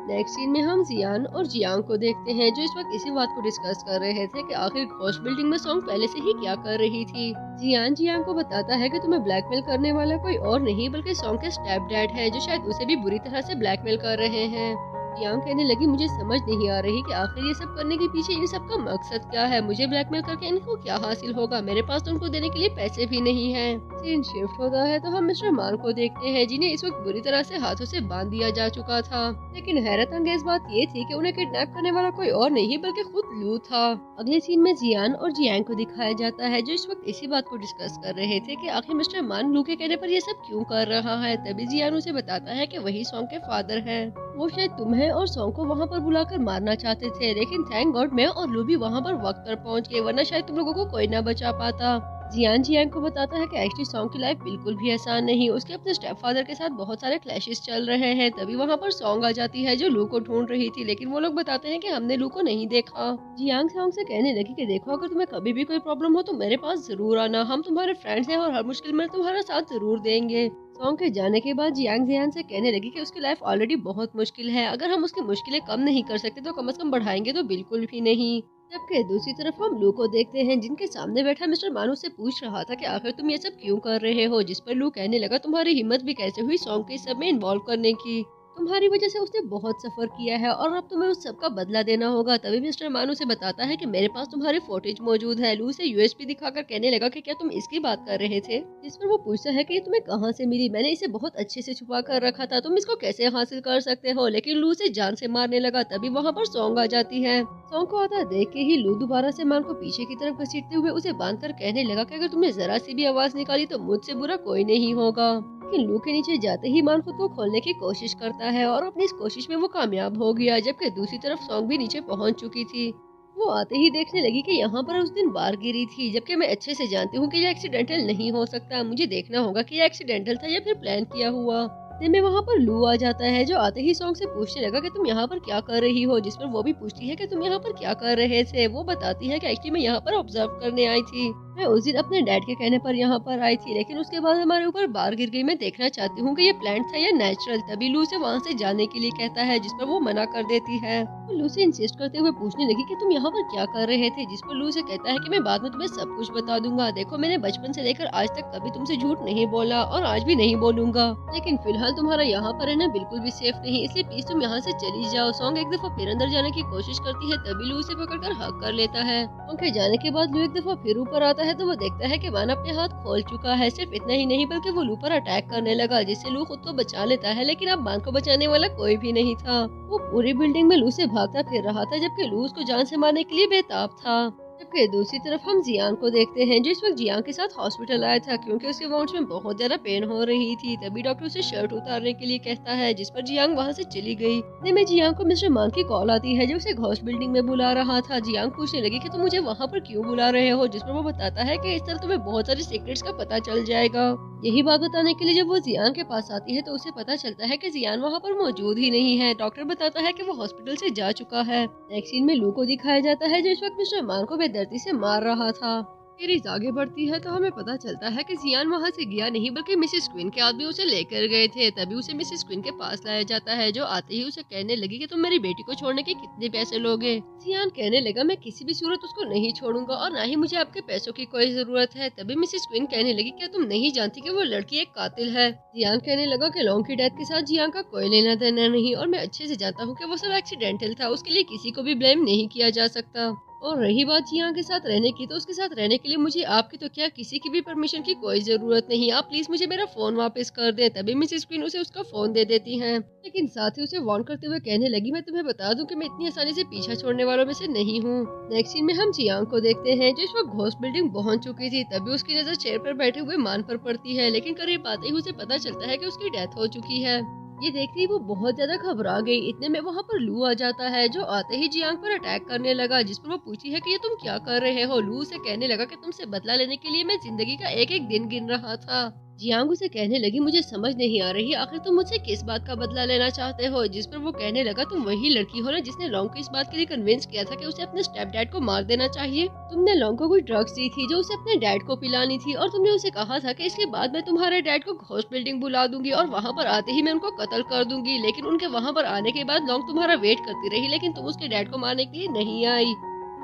नेक्स्ट सीन में हम जियान और जियांग को देखते हैं जो इस वक्त इसी बात को डिस्कस कर रहे थे कि आखिर घोस्ट बिल्डिंग में सॉन्ग पहले से ही क्या कर रही थी। जियान जियांग को बताता है कि तुम्हें ब्लैकमेल करने वाला कोई और नहीं बल्कि सॉन्ग के स्टेप डैड है, जो शायद उसे भी बुरी तरह से ब्लैकमेल कर रहे हैं। जियांग कहने लगी मुझे समझ नहीं आ रही कि आखिर ये सब करने के पीछे इन सब का मकसद क्या है। मुझे ब्लैकमेल करके इनको क्या हासिल होगा? मेरे पास तो उनको देने के लिए पैसे भी नहीं है। सीन शिफ्ट होता है तो हम मिस्टर मान को देखते हैं जिन्हें इस वक्त बुरी तरह से हाथों से बांध दिया जा चुका था। लेकिन हैरत अंगेज बात ये थी कि उन्हें किडनैप करने वाला कोई और नहीं बल्कि खुद लू था। अगले सीन में जियान और जियांग को दिखाया जाता है जो इस वक्त इसी बात को डिस्कस कर रहे थे कि आखिर मिस्टर मान लू के कहने पर ये सब क्यों कर रहा है। तभी जियान उसे बताता है कि वही सॉन्ग के फादर है। वो शायद तुम्हें और सॉन्ग को वहाँ पर बुलाकर मारना चाहते थे, लेकिन थैंक गॉड मैं और लू भी वहाँ पर वक्त पर पहुँच गए, वरना शायद तुम लोगों को कोई ना बचा पाता। जियान जियांग को बताता है कि एक्चुअली सॉन्ग की लाइफ बिल्कुल भी आसान नहीं, उसके अपने स्टेप फादर के साथ बहुत सारे क्लैशेस चल रहे हैं। तभी वहाँ पर सॉन्ग आ जाती है जो लू को ढूंढ रही थी, लेकिन वो लोग बताते हैं कि हमने लू को नहीं देखा। जियांग सॉन्ग से कहने लगी कि देखो अगर तुम्हें कभी भी कोई प्रॉब्लम हो तो मेरे पास जरूर आना, हम तुम्हारे फ्रेंड्स हैं और हर मुश्किल में तुम्हारा साथ जरूर देंगे। सॉन्ग के जाने के बाद जियांग जियान से कहने लगी कि उसकी लाइफ ऑलरेडी बहुत मुश्किल है, अगर हम उसकी मुश्किलें कम नहीं कर सकते तो कम से कम बढ़ाएंगे तो बिल्कुल भी नहीं। जबकि दूसरी तरफ हम लू को देखते हैं जिनके सामने बैठा मिस्टर मानू से पूछ रहा था कि आखिर तुम ये सब क्यों कर रहे हो, जिस पर लू कहने लगा तुम्हारी हिम्मत भी कैसे हुई सॉन्ग के सब में इन्वॉल्व करने की। तुम्हारी वजह से उसने बहुत सफर किया है और अब तुम्हें उस सब का बदला देना होगा। तभी मिस्टर मानू से बताता है कि मेरे पास तुम्हारे फुटेज मौजूद है। लू से यूएसपी दिखाकर कहने लगा कि क्या तुम इसकी बात कर रहे थे, जिस पर वो पूछता है कि ये तुम्हें कहाँ से मिली। मैंने इसे बहुत अच्छे से छुपा कर रखा था, तुम इसको कैसे हासिल कर सकते हो। लेकिन लू से जान से मारने लगा। तभी वहाँ पर सॉन्ग आ जाती है। सॉन्ग को आता देख के ही लू दोबारा से मान को पीछे की तरफ घसीटते हुए उसे बांधकर कहने लगा कि अगर तुमने जरा सी भी आवाज निकाली तो मुझसे बुरा कोई नहीं होगा। लेकिन लू के नीचे जाते ही मान खुद को खोलने की कोशिश करता है और अपनी इस कोशिश में वो कामयाब हो गया। जबकि दूसरी तरफ सॉन्ग भी नीचे पहुंच चुकी थी। वो आते ही देखने लगी कि यहाँ पर उस दिन बार गिरी थी, जबकि मैं अच्छे से जानती हूँ कि यह एक्सीडेंटल नहीं हो सकता। मुझे देखना होगा कि यह एक्सीडेंटल था या फिर प्लान किया हुआ। में वहाँ पर लू आ जाता है जो आते ही सॉन्ग से पूछने लगा कि तुम यहाँ पर क्या कर रही हो, जिस पर वो भी पूछती है कि तुम यहाँ पर क्या कर रहे थे। वो बताती है कि एक्चुअली मैं यहाँ पर ऑब्जर्व करने आई थी। मैं उस दिन अपने डैड के कहने पर यहाँ पर आई थी, लेकिन उसके बाद हमारे ऊपर बार गिर गई। मैं देखना चाहती हूँ कि ये प्लांट था या नेचुरल। तभी लू से वहाँ से जाने के लिए कहता है, जिस पर वो मना कर देती है। तो लू से इंसिस्ट करते हुए पूछने लगी कि तुम यहाँ पर क्या कर रहे थे, जिस पर लू से कहता है कि मैं बाद में तुम्हें सब कुछ बता दूंगा। देखो मैंने बचपन से लेकर आज तक कभी तुमसे झूठ नहीं बोला और आज भी नहीं बोलूंगा, लेकिन फिलहाल तुम्हारा यहाँ पर रहना बिल्कुल भी सेफ नहीं, इसलिए प्लीज तुम यहाँ से चली जाओ। सॉन्ग एक दफा फिर अंदर जाने की कोशिश करती है, तभी लू उसे पकड़कर हक कर लेता है। सॉन्ग के जाने के बाद लू एक दफा फिर ऊपर आता है तो वो देखता है कि मान अपने हाथ खोल चुका है। सिर्फ इतना ही नहीं बल्कि वो लू पर अटैक करने लगा, जिससे लू खुद को बचा लेता है। लेकिन अब मान को बचाने वाला कोई भी नहीं था। वो पूरी बिल्डिंग में लू से भागता फिर रहा था, जबकि लू उसको जान से मारने के लिए बेताब था। जबकि दूसरी तरफ हम जियांग को देखते हैं जो इस वक्त जियांग के साथ हॉस्पिटल आया था, क्योंकि उसके वाउंड्स में बहुत ज्यादा पेन हो रही थी। तभी डॉक्टर उसे शर्ट उतारने के लिए कहता है, जिस पर जियांग वहाँ से चली गई। इतने में जियांग को मिस्टर मान की कॉल आती है जो उसे घोस्ट बिल्डिंग में बुला रहा था। जियांग पूछने लगी कि तुम मुझे वहाँ पर क्यों बुला रहे हो, जिस पर वो बताता है कि इस तरह तुम्हें बहुत सारे सीक्रेट्स का पता चल जाएगा। यही बात बताने के लिए जब वो जियान के पास आती है तो उसे पता चलता है कि जियान वहाँ पर मौजूद ही नहीं है। डॉक्टर बताता है कि वो हॉस्पिटल से जा चुका है। नेक्स्ट सीन में लू को दिखाया जाता है जो इस वक्त मिस्टर मान को बेदर्दी से मार रहा था। सीरीज आगे बढ़ती है तो हमें पता चलता है कि जियान वहाँ से गया नहीं बल्कि मिसेस क्वीन के आदमी उसे लेकर गए थे। तभी उसे मिसेस क्वीन के पास लाया जाता है जो आते ही उसे कहने लगी कि तुम मेरी बेटी को छोड़ने के कितने पैसे लोगे। जियान कहने लगा मैं किसी भी सूरत उसको नहीं छोड़ूंगा और ना ही मुझे आपके पैसों की कोई जरूरत है। तभी मिसेस क्वीन कहने लगी क्या तुम नहीं जानती कि वो लड़की एक कातिल है। जियान कहने लगा कि लॉन्ग की डेथ के साथ जियान का कोई लेना देना नहीं और मैं अच्छे से जानता हूँ कि वो सब एक्सीडेंटल था, उसके लिए किसी को भी ब्लेम नहीं किया जा सकता। और रही बात जियांग के साथ रहने की, तो उसके साथ रहने के लिए मुझे आपकी तो क्या किसी की भी परमिशन की कोई जरूरत नहीं। आप प्लीज मुझे मेरा फोन वापस कर दें। तभी मिसेस क्वीन उसे उसका फोन दे देती हैं, लेकिन साथ ही उसे वार्न करते हुए कहने लगी, मैं तुम्हें बता दूं कि मैं इतनी आसानी से पीछा छोड़ने वालों में से नहीं हूँ। नेक्स्ट सीन में हम जियांग को देखते हैं जो इस वक्त घोस्ट बिल्डिंग पहुंच चुकी थी। तभी उसकी नजर चेयर पर बैठे हुए मान पर पड़ती है, लेकिन करीब आते ही उसे पता चलता है कि उसकी डेथ हो चुकी है। ये देखते ही वो बहुत ज्यादा घबरा गई। इतने में वहाँ पर लू आ जाता है जो आते ही जियांग पर अटैक करने लगा, जिस पर वो पूछती है कि ये तुम क्या कर रहे हो। लू उसे कहने लगा कि तुमसे बदला लेने के लिए मैं जिंदगी का एक एक दिन गिन रहा था। जियांग उसे कहने लगी, मुझे समझ नहीं आ रही आखिर तुम मुझसे किस बात का बदला लेना चाहते हो। जिस पर वो कहने लगा, तुम वही लड़की हो ना जिसने लॉन्ग को इस बात के लिए कन्विंस किया था कि उसे अपने स्टेप डैड को मार देना चाहिए। तुमने लॉन्ग को कोई ड्रग्स दी थी जो उसे अपने डैड को पिलानी थी, और तुमने उसे कहा था कि इसके बाद मैं तुम्हारे डैड को घोस्ट बिल्डिंग बुला दूंगी और वहाँ पर आते ही मैं उनको कत्ल कर दूंगी। लेकिन उनके वहाँ पर आने के बाद लॉन्ग तुम्हारा वेट करती रही, लेकिन तुम उसके डैड को मारने के लिए नहीं आई।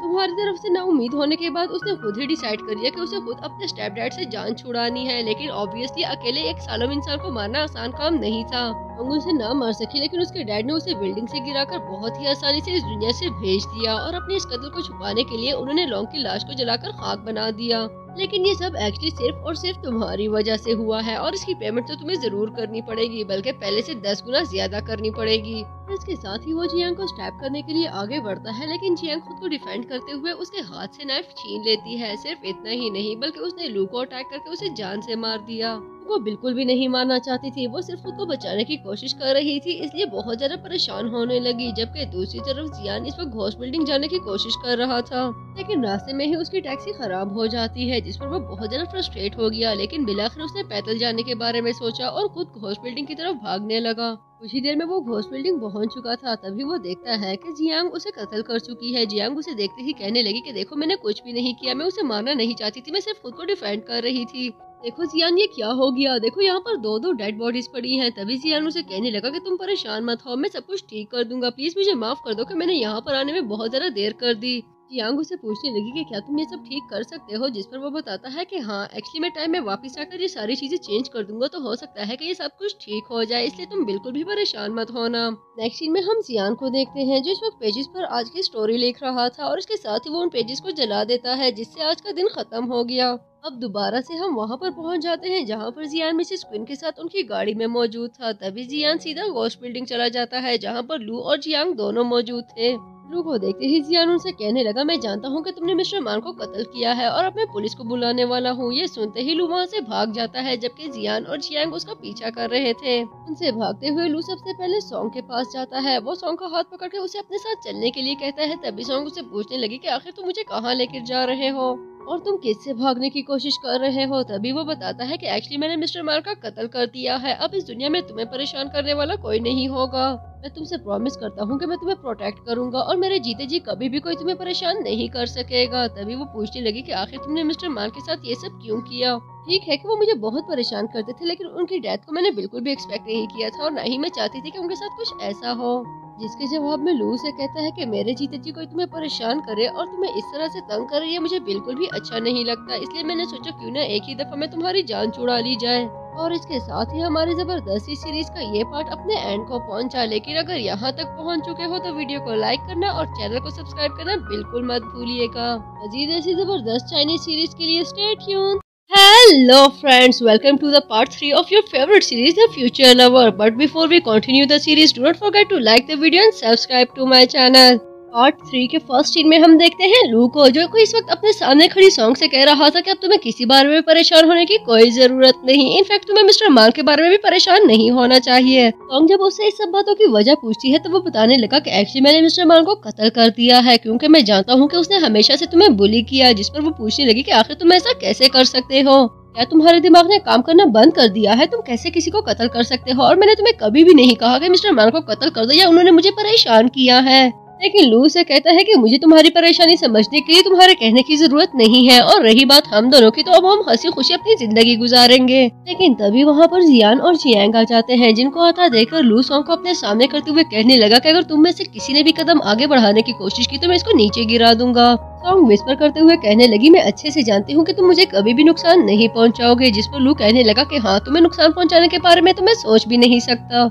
तुम्हारी तरफ से ना उम्मीद होने के बाद उसने खुद ही डिसाइड कर लिया कि उसे खुद अपने स्टेप डैड से जान छुड़ानी है। लेकिन ऑब्वियसली अकेले एक सालम इंसान को मारना आसान काम नहीं था। लॉन्ग उसे ना मार सकी, लेकिन उसके डैड ने उसे बिल्डिंग से गिराकर बहुत ही आसानी से इस दुनिया से भेज दिया, और अपने इस कत्ल को छुपाने के लिए उन्होंने लॉन्ग की लाश को जलाकर खाक बना दिया। लेकिन ये सब एक्चुअली सिर्फ और सिर्फ तुम्हारी वजह से हुआ है, और इसकी पेमेंट तो तुम्हें जरूर करनी पड़ेगी, बल्कि पहले से 10 गुना ज्यादा करनी पड़ेगी। इसके साथ ही वो जियांग को स्टैप करने के लिए आगे बढ़ता है, लेकिन जियांग खुद को डिफेंड करते हुए उसके हाथ से नाइफ छीन लेती है। सिर्फ इतना ही नहीं बल्कि उसने लू को अटैक करके उसे जान से मार दिया। वो बिल्कुल भी नहीं मारना चाहती थी, वो सिर्फ खुद को बचाने की कोशिश कर रही थी, इसलिए बहुत ज्यादा परेशान होने लगी। जबकि दूसरी तरफ जियान इस वक्त घोस्ट बिल्डिंग जाने की कोशिश कर रहा था, लेकिन रास्ते में ही उसकी टैक्सी खराब हो जाती है, जिस पर वो बहुत ज्यादा फ्रस्ट्रेट हो गया। लेकिन बिलाखिर उसने पैदल जाने के बारे में सोचा और खुद घोस्ट बिल्डिंग की तरफ भागने लगा। कुछ ही देर में वो घोस्ट बिल्डिंग पहुंच चुका था। तभी वो देखता है कि जियांग उसे कत्ल कर चुकी है। जियांग उसे देखते ही कहने लगी कि देखो मैंने कुछ भी नहीं किया, मैं उसे मारना नहीं चाहती थी, मैं सिर्फ खुद को डिफेंड कर रही थी। देखो जियान ये क्या हो गया, देखो यहाँ पर दो डेड बॉडीज पड़ी हैं। तभी जियान उसे कहने लगा कि तुम परेशान मत हो, मैं सब कुछ ठीक कर दूंगा, प्लीज मुझे माफ कर दो कि मैंने यहाँ पर आने में बहुत ज्यादा देर कर दी। जियांग उसे पूछने लगी कि क्या तुम ये सब ठीक कर सकते हो, जिस पर वो बताता है कि हाँ एक्चुअली मैं टाइम में वापस आकर ये सारी चीजें चेंज कर दूंगा, तो हो सकता है कि ये सब कुछ ठीक हो जाए, इसलिए तुम बिल्कुल भी परेशान मत होना। नेक्स्ट सीन में हम जियान को देखते हैं जो इस वक्त पेजेस पर आज की स्टोरी लिख रहा था, और इसके साथ ही वो उन पेजेस को जला देता है, जिससे आज का दिन खत्म हो गया। अब दोबारा से हम वहाँ पर पहुँच जाते हैं जहाँ पर जियान मिसेस क्वीन के साथ उनकी गाड़ी में मौजूद था। तभी जियान सीधा घोस्ट बिल्डिंग चला जाता है जहाँ पर लू और जियांग दोनों मौजूद थे। लू को देखते ही जियान उनसे कहने लगा, मैं जानता हूँ कि तुमने मिस्टर मान को कत्ल किया है और अब मैं पुलिस को बुलाने वाला हूँ। ये सुनते ही लू वहाँ से भाग जाता है, जबकि जियान और जियांग उसका पीछा कर रहे थे। उनसे भागते हुए लू सबसे पहले सॉन्ग के पास जाता है। वो सॉन्ग का हाथ पकड़ के उसे अपने साथ चलने के लिए कहता है। तभी सॉन्ग उसे पूछने लगी कि आखिर तुम मुझे कहाँ लेकर जा रहे हो और तुम किससे भागने की कोशिश कर रहे हो। तभी वो बताता है कि एक्चुअली मैंने मिस्टर मान का कत्ल कर दिया है, अब इस दुनिया में तुम्हें परेशान करने वाला कोई नहीं होगा। मैं तुमसे प्रॉमिस करता हूँ कि मैं तुम्हें प्रोटेक्ट करूंगा और मेरे जीते जी कभी भी कोई तुम्हें परेशान नहीं कर सकेगा। तभी वो पूछने लगी कि आखिर तुमने मिस्टर मान के साथ ये सब क्यों किया। ठीक है कि वो मुझे बहुत परेशान करते थे, लेकिन उनकी डेथ को मैंने बिल्कुल भी एक्सपेक्ट नहीं किया था और ना ही मैं चाहती थी कि उनके साथ कुछ ऐसा हो। जिसके जवाब में लू से कहता है कि मेरे जीते जी कोई तुम्हें परेशान करे और तुम्हें इस तरह से तंग करे, ये मुझे बिल्कुल भी अच्छा नहीं लगता, इसलिए मैंने सोचा क्यों ना एक ही दफा में तुम्हारी जान छुड़ा ली जाए। और इसके साथ ही हमारी जबरदस्ती सीरीज का ये पार्ट अपने एंड को पहुंचा। लेकिन अगर यहाँ तक पहुँच चुके हो तो वीडियो को लाइक करना और चैनल को सब्सक्राइब करना बिल्कुल मत भूलिएगा। मजीद ऐसी जबरदस्त चाइनीज सीरीज के लिए stay tuned. Hello friends, welcome to the part 3 of your favorite series The Future Lover. But before we continue the series, do not forget to like the video and subscribe to my channel. Part 3 के first scene में हम देखते हैं लू को, जो कि इस वक्त अपने सामने खड़ी सॉन्ग से कह रहा था कि अब तुम्हें किसी बारे में परेशान होने की कोई जरूरत नहीं, इनफैक्ट तुम्हें मिस्टर मान के बारे में भी परेशान नहीं होना चाहिए। सॉन्ग जब उससे इस सब बातों की वजह पूछती है तो वो बताने लगा कि एक्चुअली मैंने मिस्टर मान को कत्ल कर दिया है, क्योंकि मैं जानता हूँ कि उसने हमेशा से तुम्हें बुली किया। जिस पर वो पूछने लगी कि आखिर तुम ऐसा कैसे कर सकते हो, क्या तुम्हारे दिमाग ने काम करना बंद कर दिया है, तुम कैसे किसी को कत्ल कर सकते हो। और मैंने तुम्हें कभी भी नहीं कहा कि मिस्टर मान को कत्ल कर दो या उन्होंने मुझे परेशान किया है। लेकिन लू से कहता है कि मुझे तुम्हारी परेशानी समझने के लिए तुम्हारे कहने की जरूरत नहीं है, और रही बात हम दोनों की तो अब हम हंसी खुशी अपनी जिंदगी गुजारेंगे। लेकिन तभी वहाँ पर जियान और जियांग आ जाते हैं, जिनको आता देखकर लू सॉन्ग को अपने सामने करते हुए कहने लगा कि अगर तुम में से किसी ने भी कदम आगे बढ़ाने की कोशिश की तो मैं इसको नीचे गिरा दूंगा। सॉन्ग विस्पर करते हुए कहने लगी, मैं अच्छे से जानती हूँ कि तुम मुझे कभी भी नुकसान नहीं पहुँचाओगे। जिस पर लू कहने लगा कि हाँ, तुम्हें नुकसान पहुँचाने के बारे में तो मैं सोच भी नहीं सकता,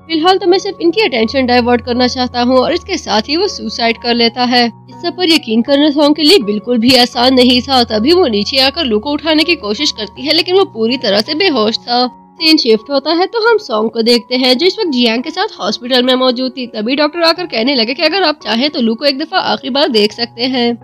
फिलहाल तो मैं सिर्फ इनकी अटेंशन डाइवर्ट करना चाहता हूँ। और इसके साथ ही वो सुसाइड कर लेता है। इस सब पर यकीन करना सॉन्ग के लिए बिल्कुल भी आसान नहीं था। तभी वो नीचे आकर लू को उठाने की कोशिश करती है, लेकिन वो पूरी तरह से बेहोश था। सीन शिफ्ट होता है तो हम सॉन्ग को देखते हैं, जो इस वक्त जियांग के साथ हॉस्पिटल में मौजूद थी। तभी डॉक्टर आकर कहने लगे कि अगर आप चाहें तो लू को एक दफा आखिरी बार देख सकते हैं।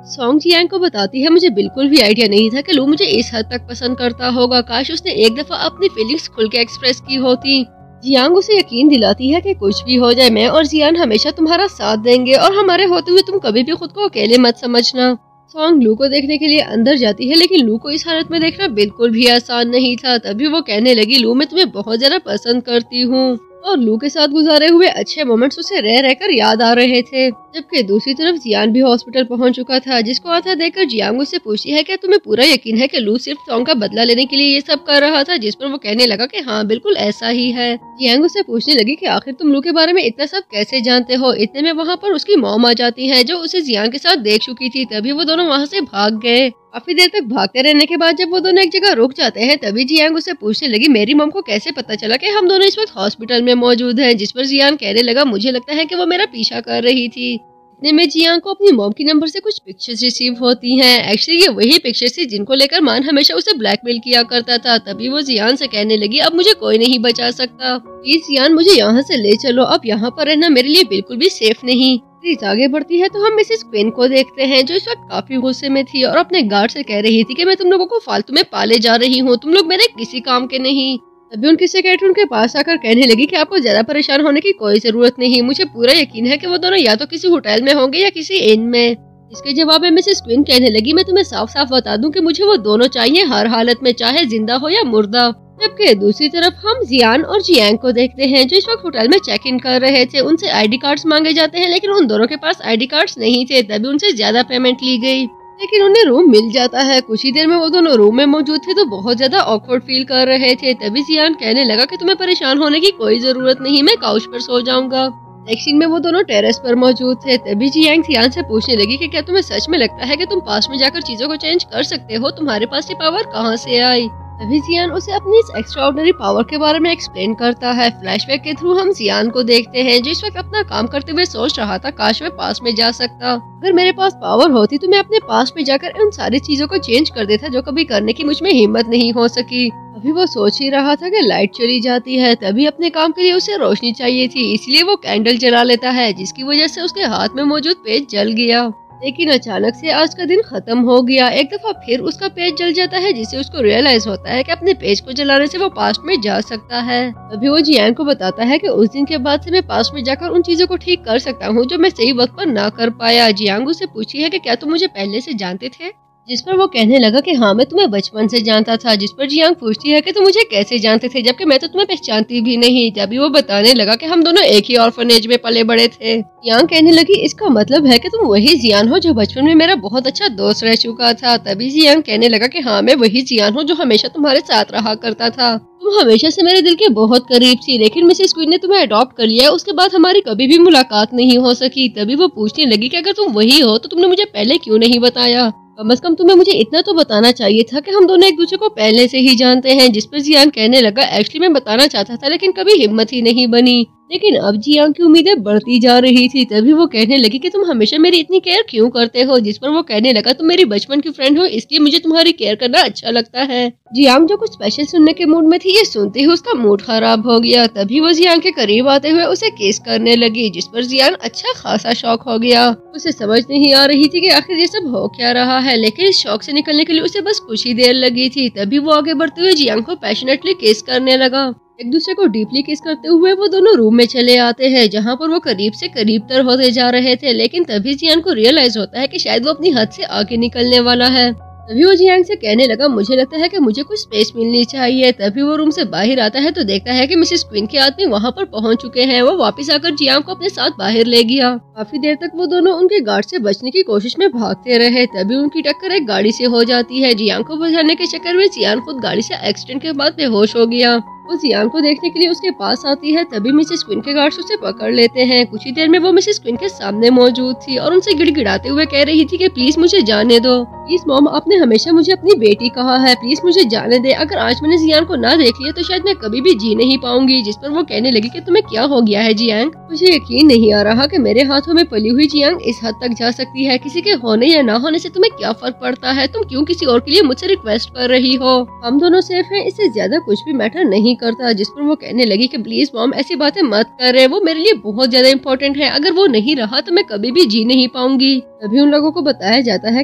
सॉन्ग जियांग को बताती है, मुझे बिल्कुल भी आइडिया नहीं था कि लू मुझे इस हद तक पसंद करता होगा। काश उसने एक दफा अपनी फीलिंग्स खुल के एक्सप्रेस की होती। जियांग उसे यकीन दिलाती है कि कुछ भी हो जाए, मैं और जियान हमेशा तुम्हारा साथ देंगे और हमारे होते हुए तुम कभी भी खुद को अकेले मत समझना। सॉन्ग लू को देखने के लिए अंदर जाती है, लेकिन लू को इस हालत में देखना बिल्कुल भी आसान नहीं था। तभी वो कहने लगी, लू मैं तुम्हें बहुत ज्यादा पसंद करती हूँ। और लू के साथ गुजारे हुए अच्छे मोमेंट्स उसे रह रहकर याद आ रहे थे। जबकि दूसरी तरफ जियान भी हॉस्पिटल पहुंच चुका था, जिसको आता देखकर जियांग उससे पूछती है कि तुम्हें पूरा यकीन है कि लू सिर्फ सॉन्ग का बदला लेने के लिए ये सब कर रहा था। जिस पर वो कहने लगा कि हाँ बिल्कुल ऐसा ही है। जियांग उससे पूछने लगी कि आखिर तुम लू के बारे में इतना सब कैसे जानते हो। इतने में वहाँ पर उसकी मॉम आ जाती है, जो उसे जियांग के साथ देख चुकी थी। तभी वो दोनों वहाँ से भाग गए। काफी देर तक भागते रहने के बाद जब वो दोनों एक जगह रुक जाते हैं, तभी जियांग उसे पूछने लगी, मेरी मॉम को कैसे पता चला कि हम दोनों इस वक्त हॉस्पिटल में मौजूद हैं। जिस पर जियांग कहने लगा, मुझे लगता है कि वो मेरा पीछा कर रही थी। इतने में जियांग को अपनी मॉम की नंबर से कुछ पिक्चर्स रिसीव होती हैं। एक्चुअली ये वही पिक्चर्स थी जिनको लेकर मान हमेशा उसे ब्लैकमेल किया करता था। तभी वो जियान से कहने लगी, अब मुझे कोई नहीं बचा सकता, प्लीज जियान मुझे यहाँ से ले चलो। अब यहाँ पर रहना मेरे लिए बिल्कुल भी सेफ नहीं। प्लीज आगे बढ़ती है तो हम मिसेस क्वीन को देखते हैं, जो इस वक्त काफी गुस्से में थी और अपने गार्ड से कह रही थी कि मैं तुम लोगों को फालतू में पाले जा रही हूँ, तुम लोग मेरे किसी काम के नहीं। तभी उनकी सेक्रेटरी उनके पास आकर कहने लगी कि आपको ज्यादा परेशान होने की कोई जरूरत नहीं, मुझे पूरा यकीन है कि वो दोनों या तो किसी होटल में होंगे या किसी इन में। इसके जवाब में मिसेस क्वीन कहने लगी, मैं तुम्हें साफ साफ बता दूं कि मुझे वो दोनों चाहिए हर हालत में, चाहे जिंदा हो या मुर्दा। जबकि दूसरी तरफ हम जियान और जियांग को देखते हैं, जो इस वक्त होटल में चेक इन कर रहे थे। उनसे आईडी कार्ड्स मांगे जाते हैं, लेकिन उन दोनों के पास आईडी कार्ड्स नहीं थे। तभी उनसे ज्यादा पेमेंट ली गई, लेकिन उन्हें रूम मिल जाता है। कुछ ही देर में वो दोनों रूम में मौजूद थे तो बहुत ज्यादा ऑकवर्ड फील कर रहे थे। तभी जियान कहने लगा कि तुम्हें परेशान होने की कोई जरूरत नहीं, मैं काउच पर सो जाऊंगा। नेक्स्ट सीन में वो दोनों टेरेस पर मौजूद थे। तभी जियांग जियान से पूछने लगी कि क्या तुम्हें सच में लगता है कि तुम पास में जाकर चीजों को चेंज कर सकते हो, तुम्हारे पास ये पावर कहाँ से आई। तभी जियान उसे अपनी इस एक्स्ट्राऑर्डिनरी पावर के बारे में एक्सप्लेन करता है। फ्लैशबैक के थ्रू हम जियान को देखते हैं, जो इस वक्त अपना काम करते हुए सोच रहा था, काश मैं पास में जा सकता। अगर मेरे पास पावर होती तो मैं अपने पास में जाकर उन सारी चीजों को चेंज कर देता जो कभी करने की मुझ में हिम्मत नहीं हो सकी। अभी वो सोच ही रहा था कि लाइट चली जाती है। तभी अपने काम के लिए उसे रोशनी चाहिए थी, इसलिए वो कैंडल जला लेता है, जिसकी वजह से उसके हाथ में मौजूद पेज जल गया। लेकिन अचानक से आज का दिन खत्म हो गया। एक दफा फिर उसका पेज जल जाता है, जिससे उसको रियलाइज होता है कि अपने पेज को जलाने से वो पास्ट में जा सकता है। अभी वो जियांग को बताता है कि उस दिन के बाद से मैं पास्ट में जाकर उन चीजों को ठीक कर सकता हूँ जो मैं सही वक्त पर ना कर पाया। जियांग उससे पूछी है कि क्या तुम मुझे पहले से जानते थे, जिस पर वो कहने लगा कि हाँ मैं तुम्हें बचपन से जानता था। जिस पर जियांग पूछती है कि तुम मुझे कैसे जानते थे जबकि मैं तो तुम्हें पहचानती भी नहीं। तभी वो बताने लगा कि हम दोनों एक ही ऑर्फनेज में पले बड़े थे। जियांग कहने लगी, इसका मतलब है कि तुम वही जियान हो जो बचपन में मेरा बहुत अच्छा दोस्त रह चुका था। तभी जियांग कहने लगा कि हाँ मैं वही जियान हूँ जो हमेशा तुम्हारे साथ रहा करता था। तुम हमेशा से मेरे दिल के बहुत करीब थी, लेकिन मिसेस क्वीन ने तुम्हें अडॉप्ट कर लिया, उसके बाद हमारी कभी भी मुलाकात नहीं हो सकी। तभी वो पूछने लगी कि अगर तुम वही हो तो तुमने मुझे पहले क्यों नहीं बताया। कम से कम तुम्हें मुझे इतना तो बताना चाहिए था कि हम दोनों एक दूसरे को पहले से ही जानते हैं। जिस पर जियांग कहने लगा, एक्चुअली मैं बताना चाहता था लेकिन कभी हिम्मत ही नहीं बनी। लेकिन अब जियांग की उम्मीदें बढ़ती जा रही थी। तभी वो कहने लगी कि तुम हमेशा मेरी इतनी केयर क्यों करते हो। जिस पर वो कहने लगा, तुम मेरी बचपन की फ्रेंड हो, इसलिए मुझे तुम्हारी केयर करना अच्छा लगता है। जियांग जो कुछ स्पेशल सुनने के मूड में थी, ये सुनते ही उसका मूड खराब हो गया। तभी वो जियांग के करीब आते हुए उसे किस करने लगी, जिस पर जियांग अच्छा खासा शॉक हो गया। उसे समझ नहीं आ रही थी कि आखिर ये सब हो क्या रहा है, लेकिन इस शॉक से निकलने के लिए उसे बस कुछ ही देर लगी थी। तभी वो आगे बढ़ते हुए जियांग को पैशनेटली किस करने लगा। एक दूसरे को डीपली किस करते हुए वो दोनों रूम में चले आते हैं, जहाँ पर वो करीब से करीब तर होते जा रहे थे। लेकिन तभी जियांग को रियलाइज होता है कि शायद वो अपनी हद से आगे निकलने वाला है। तभी वो जियांग से कहने लगा, मुझे लगता है कि मुझे कुछ स्पेस मिलनी चाहिए। तभी वो रूम से बाहर आता है तो देखता है कि मिसेस क्वीन के आदमी वहाँ पर पहुँच चुके हैं। वो वापस आकर जियांग को अपने साथ बाहर ले गया। काफी देर तक वो दोनों उनके गार्ड से बचने की कोशिश में भागते रहे। तभी उनकी टक्कर एक गाड़ी से हो जाती है। जियांग को बचाने के चक्कर में जियांग खुद गाड़ी से एक्सीडेंट के बाद बेहोश हो गया। वो जियांग को देखने के लिए उसके पास आती है। तभी मिसेस क्वीन के गार्ड्स उसे पकड़ लेते हैं। कुछ ही देर में वो मिसेस क्वीन के सामने मौजूद थी और उनसे गिड़गिड़ाते हुए कह रही थी कि प्लीज मुझे जाने दो। प्लीज मॉम, आपने हमेशा मुझे अपनी बेटी कहा है, प्लीज मुझे जाने दे। अगर आज मैंने जियांग को ना देख लिया तो शायद मैं कभी भी जी नहीं पाऊंगी। जिस पर वो कहने लगी कि तुम्हें क्या हो गया है जियांग, मुझे यकीन नहीं आ रहा कि मेरे हाथों में पली हुई जियांग इस हद तक जा सकती है। किसी के होने या ना होने से तुम्हें क्या फर्क पड़ता है? तुम क्यों किसी और के लिए मुझसे रिक्वेस्ट कर रही हो? हम दोनों सेफ हैं, इससे ज्यादा कुछ भी मैटर नहीं करता। जिस पर वो कहने लगी कि प्लीज मॉम ऐसी बातें मत कर रहे, वो मेरे लिए बहुत ज्यादा इम्पोर्टेंट है। अगर वो नहीं रहा तो मैं कभी भी जी नहीं पाऊंगी। तभी उन लोगों को बताया जाता है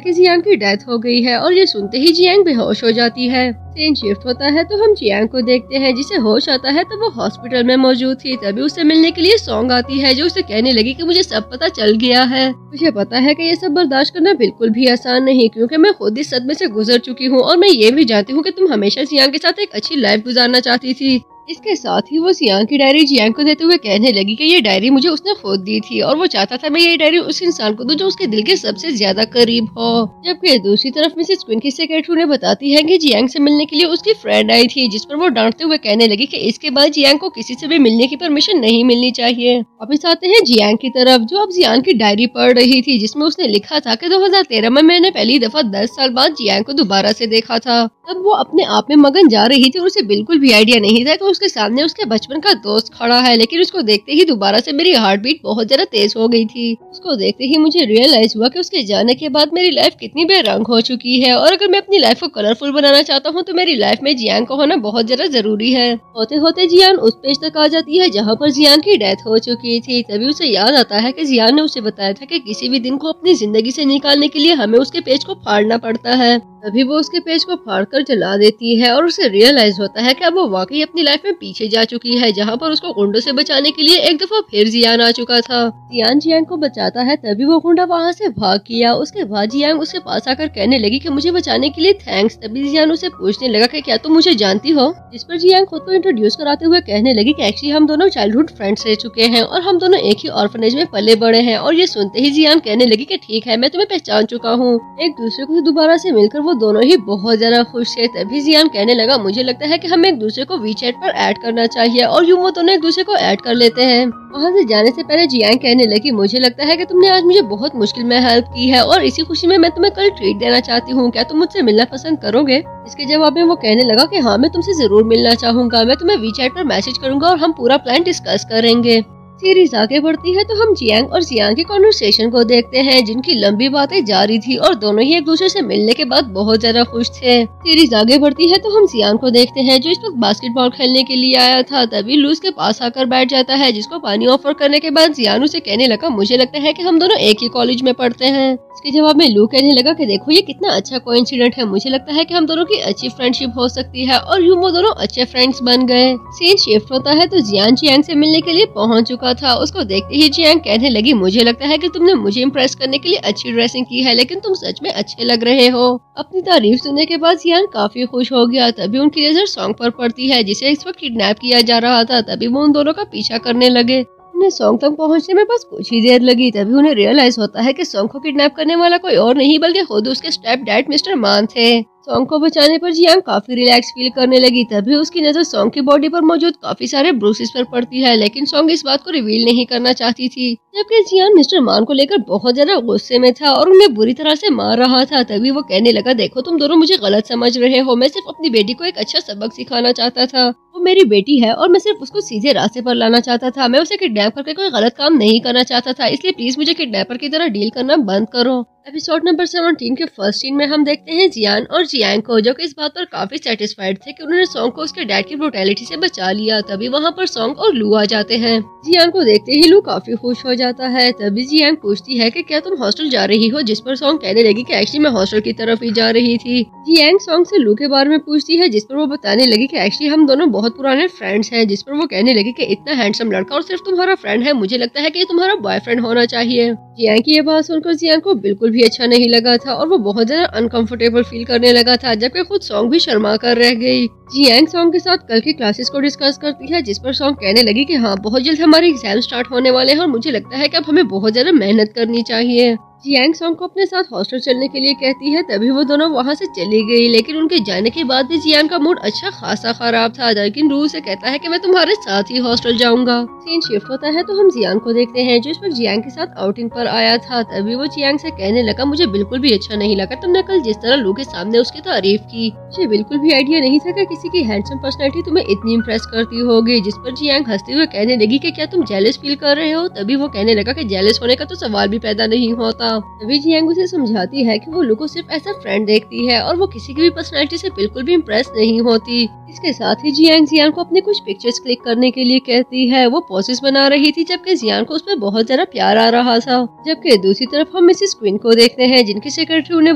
कि जियांग की डेथ हो गई है और ये सुनते ही जियांग बेहोश हो जाती है। सीन शिफ्ट होता है तो हम जियांग को देखते हैं, जिसे होश आता है तो वो हॉस्पिटल में मौजूद थी। तभी उसे मिलने के लिए सॉन्ग आती है जो उसे कहने लगी कि मुझे सब पता चल गया है। मुझे पता है कि ये सब बर्दाश्त करना बिल्कुल भी आसान नहीं, क्योंकि मैं खुद इस सदमे से गुजर चुकी हूँ और मैं ये भी जानती हूँ कि तुम हमेशा जियांग के साथ एक अच्छी लाइफ गुजारना चाहती थी। इसके साथ ही वो जियांग की डायरी जियांग को देते हुए कहने लगी कि ये डायरी मुझे उसने खुद दी थी और वो चाहता था मैं ये डायरी उस इंसान को दूं जो उसके दिल के सबसे ज्यादा करीब हो। जबकि दूसरी तरफ मिसेस क्विन की सेक्रेटरी ने बताती है कि जियांग से मिलने के लिए उसकी फ्रेंड आई थी, जिस पर वो डांटते हुए कहने लगी कि इसके बाद जियांग को किसी से भी मिलने की परमिशन नहीं मिलनी चाहिए। वापिस आते हैं जियांग की तरफ, जो अब जियांग की डायरी पढ़ रही थी, जिसमें उसने लिखा था कि 2013 में मैंने पहली दफा 10 साल बाद जियांग को दोबारा से देखा था। तब वो अपने आप में मगन जा रही थी और उसे बिल्कुल भी आइडिया नहीं था कि उसके सामने उसके बचपन का दोस्त खड़ा है। लेकिन उसको देखते ही दोबारा से मेरी हार्ट बीट बहुत ज्यादा तेज हो गई थी। उसको देखते ही मुझे रियलाइज हुआ कि उसके जाने के बाद मेरी लाइफ कितनी बेरंग हो चुकी है और अगर मैं अपनी लाइफ को कलरफुल बनाना चाहता हूँ तो मेरी लाइफ में जियांग का होना बहुत ज्यादा जरूरी है। होते होते जियान उस पेज तक आ जाती है जहाँ पर जियान की डेथ हो चुकी थी। तभी उसे याद आता है कि जियान ने उसे बताया था कि किसी भी दिन को अपनी जिंदगी से निकालने के लिए हमें उसके पेज को फाड़ना पड़ता है। तभी वो उसके पेज को फाड़कर जला देती है और उसे रियलाइज होता है कि अब वो वाकई अपनी लाइफ में पीछे जा चुकी है, जहाँ पर उसको गुंडों से बचाने के लिए एक दफा फिर जियान आ चुका था। जियान जियांग को बचाता है, तभी वो गुंडा वहाँ से भाग गया। उसके बाद जियांग उसके पास आकर कहने लगी कि मुझे बचाने के लिए थैंक्स। तभी जियान उसे पूछने लगा कि क्या तुम मुझे जानती हो, जिस पर जियांग खुद को इंट्रोड्यूस कराते हुए कहने लगी कि एक्चुअली हम दोनों चाइल्डहुड फ्रेंड्स रह चुके हैं और हम दोनों एक ही ऑर्फनेज में पले बड़े हैं। और ये सुनते ही जियान कहने लगी कि ठीक है, मैं तुम्हें पहचान चुका हूँ। एक दूसरे को दोबारा से मिलकर वो दोनों ही बहुत ज्यादा खुश थे। तभी जियान कहने लगा मुझे लगता है कि हमें एक दूसरे को वीचैट पर ऐड करना चाहिए और यूं वो दोनों एक दूसरे को ऐड कर लेते हैं। वहाँ से जाने से पहले जियांग कहने लगी मुझे लगता है कि तुमने आज मुझे बहुत मुश्किल में हेल्प की है और इसी खुशी में मैं तुम्हें कल ट्रीट देना चाहती हूँ। क्या तुम मुझसे मिलना पसंद करोगे? इसके जवाब में वो कहने लगा कि हाँ, मैं तुमसे जरूर मिलना चाहूंगा। मैं तुम्हें वीचैट पर मैसेज करूंगा और हम पूरा प्लान डिस्कस करेंगे। सीरीज आगे बढ़ती है तो हम जियांग और जियांग की कॉन्वर्सेशन को देखते हैं, जिनकी लंबी बातें जारी थी और दोनों ही एक दूसरे से मिलने के बाद बहुत ज्यादा खुश थे। सीरीज आगे बढ़ती है तो हम जियांग को देखते हैं जो इस वक्त बास्केटबॉल खेलने के लिए आया था। तभी लू उसके पास आकर बैठ जाता है, जिसको पानी ऑफर करने के बाद जियान उसे कहने लगा मुझे लगता है कि हम दोनों एक ही कॉलेज में पढ़ते हैं। इसके जवाब में लू कहने लगा कि देखो ये कितना अच्छा कोइंसिडेंट है, मुझे लगता है कि हम दोनों की अच्छी फ्रेंडशिप हो सकती है। और यूं वो दोनों अच्छे फ्रेंड्स बन गए। सीन शिफ्ट होता है तो जियान जियांग से मिलने के लिए पहुंच चुका था। उसको देखते ही जियांग कहने लगी मुझे लगता है कि तुमने मुझे इम्प्रेस करने के लिए अच्छी ड्रेसिंग की है, लेकिन तुम सच में अच्छे लग रहे हो। अपनी तारीफ सुनने के बाद जियांग काफी खुश हो गया। तभी उनकी नजर सॉन्ग पर पड़ती है, जिसे इस वक्त किडनैप किया जा रहा था। तभी वो उन दोनों का पीछा करने लगे। उन्हें सॉन्ग तक पहुंचने में बस कुछ ही देर लगी। तभी उन्हें रियलाइज होता है कि सॉन्ग को किडनैप करने वाला कोई और नहीं बल्कि खुद उसके स्टेप डैड मिस्टर मान थे। सॉन्ग को बचाने पर जियांग काफी रिलैक्स फील करने लगी। तभी उसकी नजर सॉन्ग की बॉडी पर मौजूद काफी सारे ब्रूसेस पर पड़ती है, लेकिन सॉन्ग इस बात को रिवील नहीं करना चाहती थी। जबकि जियांग मिस्टर मान को लेकर बहुत ज्यादा गुस्से में था और उन्हें बुरी तरह से मार रहा था। तभी वो कहने लगा देखो तुम दोनों मुझे गलत समझ रहे हो, मैं सिर्फ अपनी बेटी को एक अच्छा सबक सिखाना चाहता था। वो मेरी बेटी है और मैं सिर्फ उसको सीधे रास्ते पर लाना चाहता था। मैं उसे किडनैप करके कोई गलत काम नहीं करना चाहता था, इसलिए प्लीज मुझे किडनैपर की तरह डील करना बंद करो। एपिसोड नंबर 17 के फर्स्ट सीन में हम देखते हैं जियान और जियांग को, जो कि इस बात पर काफी सेटिस्फाइड थे कि उन्होंने सॉन्ग को उसके डैड की ब्रूटैलिटी से बचा लिया। तभी वहाँ पर सॉन्ग और लू आ जाते हैं। जियांग को देखते ही लू काफी खुश हो जाता है। तभी जियांग पूछती है कि क्या तुम हॉस्टल जा रही हो, जिस पर सॉन्ग कहने लगी कि एक्चुअली मैं हॉस्टल की तरफ ही जा रही थी। जियांग सॉन्ग से लू के बारे में पूछती है, जिस पर वो बताने लगी कि एक्चुअली हम दोनों बहुत पुराने फ्रेंड्स हैं। जिस पर वो कहने लगी कि इतना हैंडसम लड़का और सिर्फ तुम्हारा फ्रेंड है, मुझे लगता है कि ये तुम्हारा बॉयफ्रेंड होना चाहिए। जियांग की ये बात सुनकर जियांग को बिल्कुल भी अच्छा नहीं लगा था और वो बहुत ज्यादा अनकंफर्टेबल फील करने लगा था, जबकि खुद सॉन्ग भी शर्मा कर रह गई। जियांग सॉन्ग के साथ कल की क्लासेस को डिस्कस करती है, जिस पर सॉन्ग कहने लगी कि हाँ बहुत जल्द हमारे एग्जाम स्टार्ट होने वाले हैं और मुझे लगता है कि अब हमें बहुत ज्यादा मेहनत करनी चाहिए। जियांग सॉन्ग को अपने साथ हॉस्टल चलने के लिए कहती है, तभी वो दोनों वहाँ से चली गई। लेकिन उनके जाने के बाद भी जियांग का मूड अच्छा खासा खराब था। लेकिन रू से कहता है कि मैं तुम्हारे साथ ही हॉस्टल जाऊंगा। सीन शिफ्ट होता है तो हम जियांग को देखते हैं, जो इस वक्त जियांग के साथ आउटिंग पर आया था। तभी वो जियांग से कहने लगा, मुझे बिल्कुल भी अच्छा नहीं लगा तुमने कल जिस तरह लू के सामने उसकी तारीफ की। मुझे बिल्कुल भी आइडिया नहीं था कि किसी की हैंडसम पर्सनैलिटी तुम्हें इतनी इम्प्रेस करती होगी। जिस पर जियांग हंसते हुए कहने लगी कि क्या तुम जेलस फील कर रहे हो। तभी वो कहने लगा कि जेलस होने का तो सवाल भी पैदा नहीं होता। तभी जियांग उसे समझाती है कि वो लू को सिर्फ ऐसा फ्रेंड देखती है और वो किसी की भी पर्सनैलिटी से बिल्कुल भी इम्प्रेस नहीं होती। इसके साथ ही जियांग को अपने कुछ पिक्चर्स क्लिक करने के लिए कहती है। वो पोसेस बना रही थी जबकि जियांग को उसमें बहुत ज्यादा प्यार आ रहा था। जबकि दूसरी तरफ हम मिसेस क्वीन को देखते हैं, जिनकी सेक्रेटरी उन्हें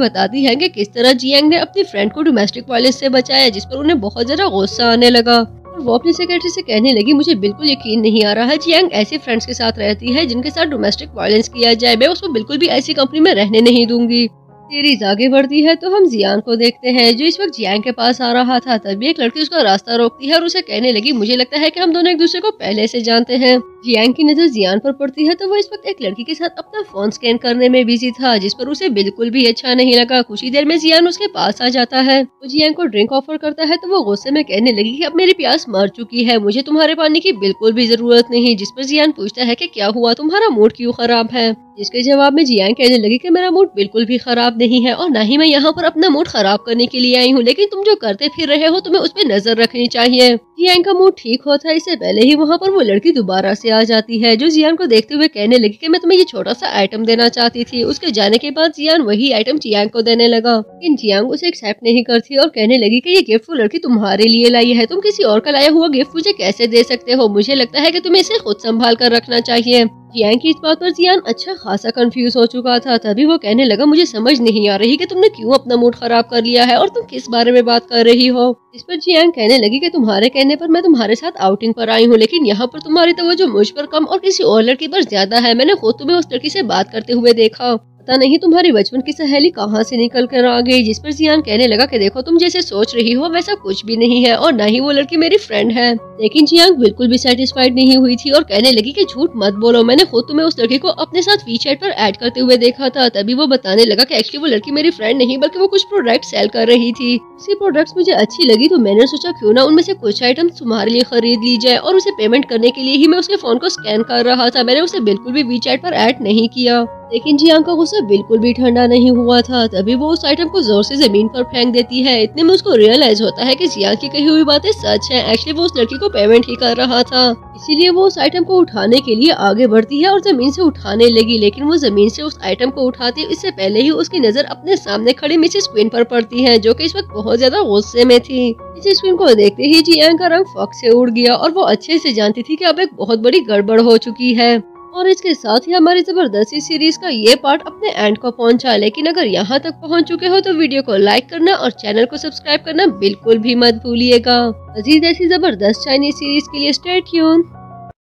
बताती है कि किस तरह जियांग ने अपनी फ्रेंड को डोमेस्टिक वायलेंस से बचाया, जिस पर उन्हें बहुत ज्यादा गुस्सा आने लगा। वो अपनी सेक्रेटरी से कहने लगी, मुझे बिल्कुल यकीन नहीं आ रहा है जियांग ऐसे फ्रेंड्स के साथ रहती है जिनके साथ डोमेस्टिक वायलेंस किया जाए। मैं उसको बिल्कुल भी ऐसी कंपनी में रहने नहीं दूंगी। सीरीज आगे बढ़ती है तो हम जियांग को देखते हैं, जो इस वक्त जियांग के पास आ रहा था। तभी एक लड़की उसका रास्ता रोकती है और उसे कहने लगी, मुझे लगता है कि हम दोनों एक दूसरे को पहले से जानते हैं। जियांग की नजर जियान पर पड़ती है तो वो इस वक्त एक लड़की के साथ अपना फोन स्कैन करने में बिजी था, जिस पर उसे बिल्कुल भी अच्छा नहीं लगा। कुछ ही देर में जियान उसके पास आ जाता है। वो जियांग को ड्रिंक ऑफर करता है तो वो गुस्से में कहने लगी कि अब मेरी प्यास मर चुकी है, मुझे तुम्हारे पानी की बिल्कुल भी जरूरत नहीं। जिस पर जियान पूछता है कि क्या हुआ, तुम्हारा मूड क्यों खराब है। जिसके जवाब में जियांग कहने लगी कि मेरा मूड बिल्कुल भी खराब नहीं है और न ही मैं यहाँ पर अपना मूड खराब करने के लिए आई हूँ, लेकिन तुम जो करते फिर रहे हो तुम्हें उस पर नजर रखनी चाहिए। जियांग का मूड ठीक होता है, इससे पहले ही वहाँ पर वो लड़की दोबारा से आ जाती है, जो जियान को देखते हुए कहने लगी कि मैं तुम्हें ये छोटा सा आइटम देना चाहती थी। उसके जाने के बाद जियान वही आइटम जियांग को देने लगा, लेकिन जियांग उसे एक्सेप्ट नहीं करती और कहने लगी कि ये गिफ्ट वो लड़की तुम्हारे लिए लाई है, तुम किसी और का लाया हुआ गिफ्ट मुझे कैसे दे सकते हो। मुझे लगता है कि तुम्हें इसे खुद संभाल कर रखना चाहिए। जियांग की इस बात पर जियान अच्छा खासा कंफ्यूज हो चुका था। तभी वो कहने लगा, मुझे समझ नहीं आ रही कि तुमने क्यों अपना मूड खराब कर लिया है और तुम किस बारे में बात कर रही हो। इस पर जियांग कहने लगी कि तुम्हारे कहने पर मैं तुम्हारे साथ आउटिंग पर आई हूँ, लेकिन यहाँ पर तुम्हारी तवज्जो मुझ पर कम और किसी और लड़की पर ज्यादा है। मैंने खुद तुम्हें उस लड़की से बात करते हुए देखा, पता नहीं तुम्हारी बचपन की सहेली कहाँ से निकल कर आ गई। जिस पर जियान कहने लगा कि देखो तुम जैसे सोच रही हो वैसा कुछ भी नहीं है और न ही वो लड़की मेरी फ्रेंड है। लेकिन जियांग बिल्कुल भी सेटिस्फाइड नहीं हुई थी और कहने लगी कि झूठ मत बोलो, मैंने खुद तुम्हें उस लड़की को अपने साथ वीचैट पर ऐड करते हुए देखा था। तभी वो बताने लगा कि एक्चुअली वो लड़की मेरी फ्रेंड नहीं बल्कि वो कुछ प्रोडक्ट सेल कर रही थी। उसकी प्रोडक्ट्स मुझे अच्छी लगी तो मैंने सोचा क्यों ना उनमें से कुछ आइटम्स तुम्हारे लिए खरीद ली जाए, और उसे पेमेंट करने के लिए ही मैं उसके फोन को स्कैन कर रहा था। मैंने उसे बिल्कुल भी वीचैट पर ऐड नहीं किया। लेकिन जियांग का गुस्सा बिल्कुल भी ठंडा नहीं हुआ था। तभी वो उस आइटम को जोर से जमीन पर फेंक देती है। इतने में उसको रियलाइज होता है कि जियांग की कही हुई बातें सच हैं। एक्चुअली वो उस लड़की को पेमेंट ही कर रहा था, इसीलिए वो उस आइटम को उठाने के लिए आगे बढ़ती है और जमीन से उठाने लगी। लेकिन वो जमीन से उस आइटम को उठाती है इससे पहले ही उसकी नजर अपने सामने खड़ी मिसेस क्वीन पर पड़ती है, जो कि इस वक्त बहुत ज्यादा गुस्से में थी। मिसेस क्वीन को देखते ही जियांग का रंग फक से उड़ गया और वो अच्छे से जानती थी कि अब एक बहुत बड़ी गड़बड़ हो चुकी है। और इसके साथ ही हमारी जबरदस्ती सीरीज का ये पार्ट अपने एंड को पहुंचा। लेकिन अगर यहाँ तक पहुंच चुके हो तो वीडियो को लाइक करना और चैनल को सब्सक्राइब करना बिल्कुल भी मत भूलिएगा। मजीद ऐसी जबरदस्त चाइनीज सीरीज के लिए स्टे ट्यून।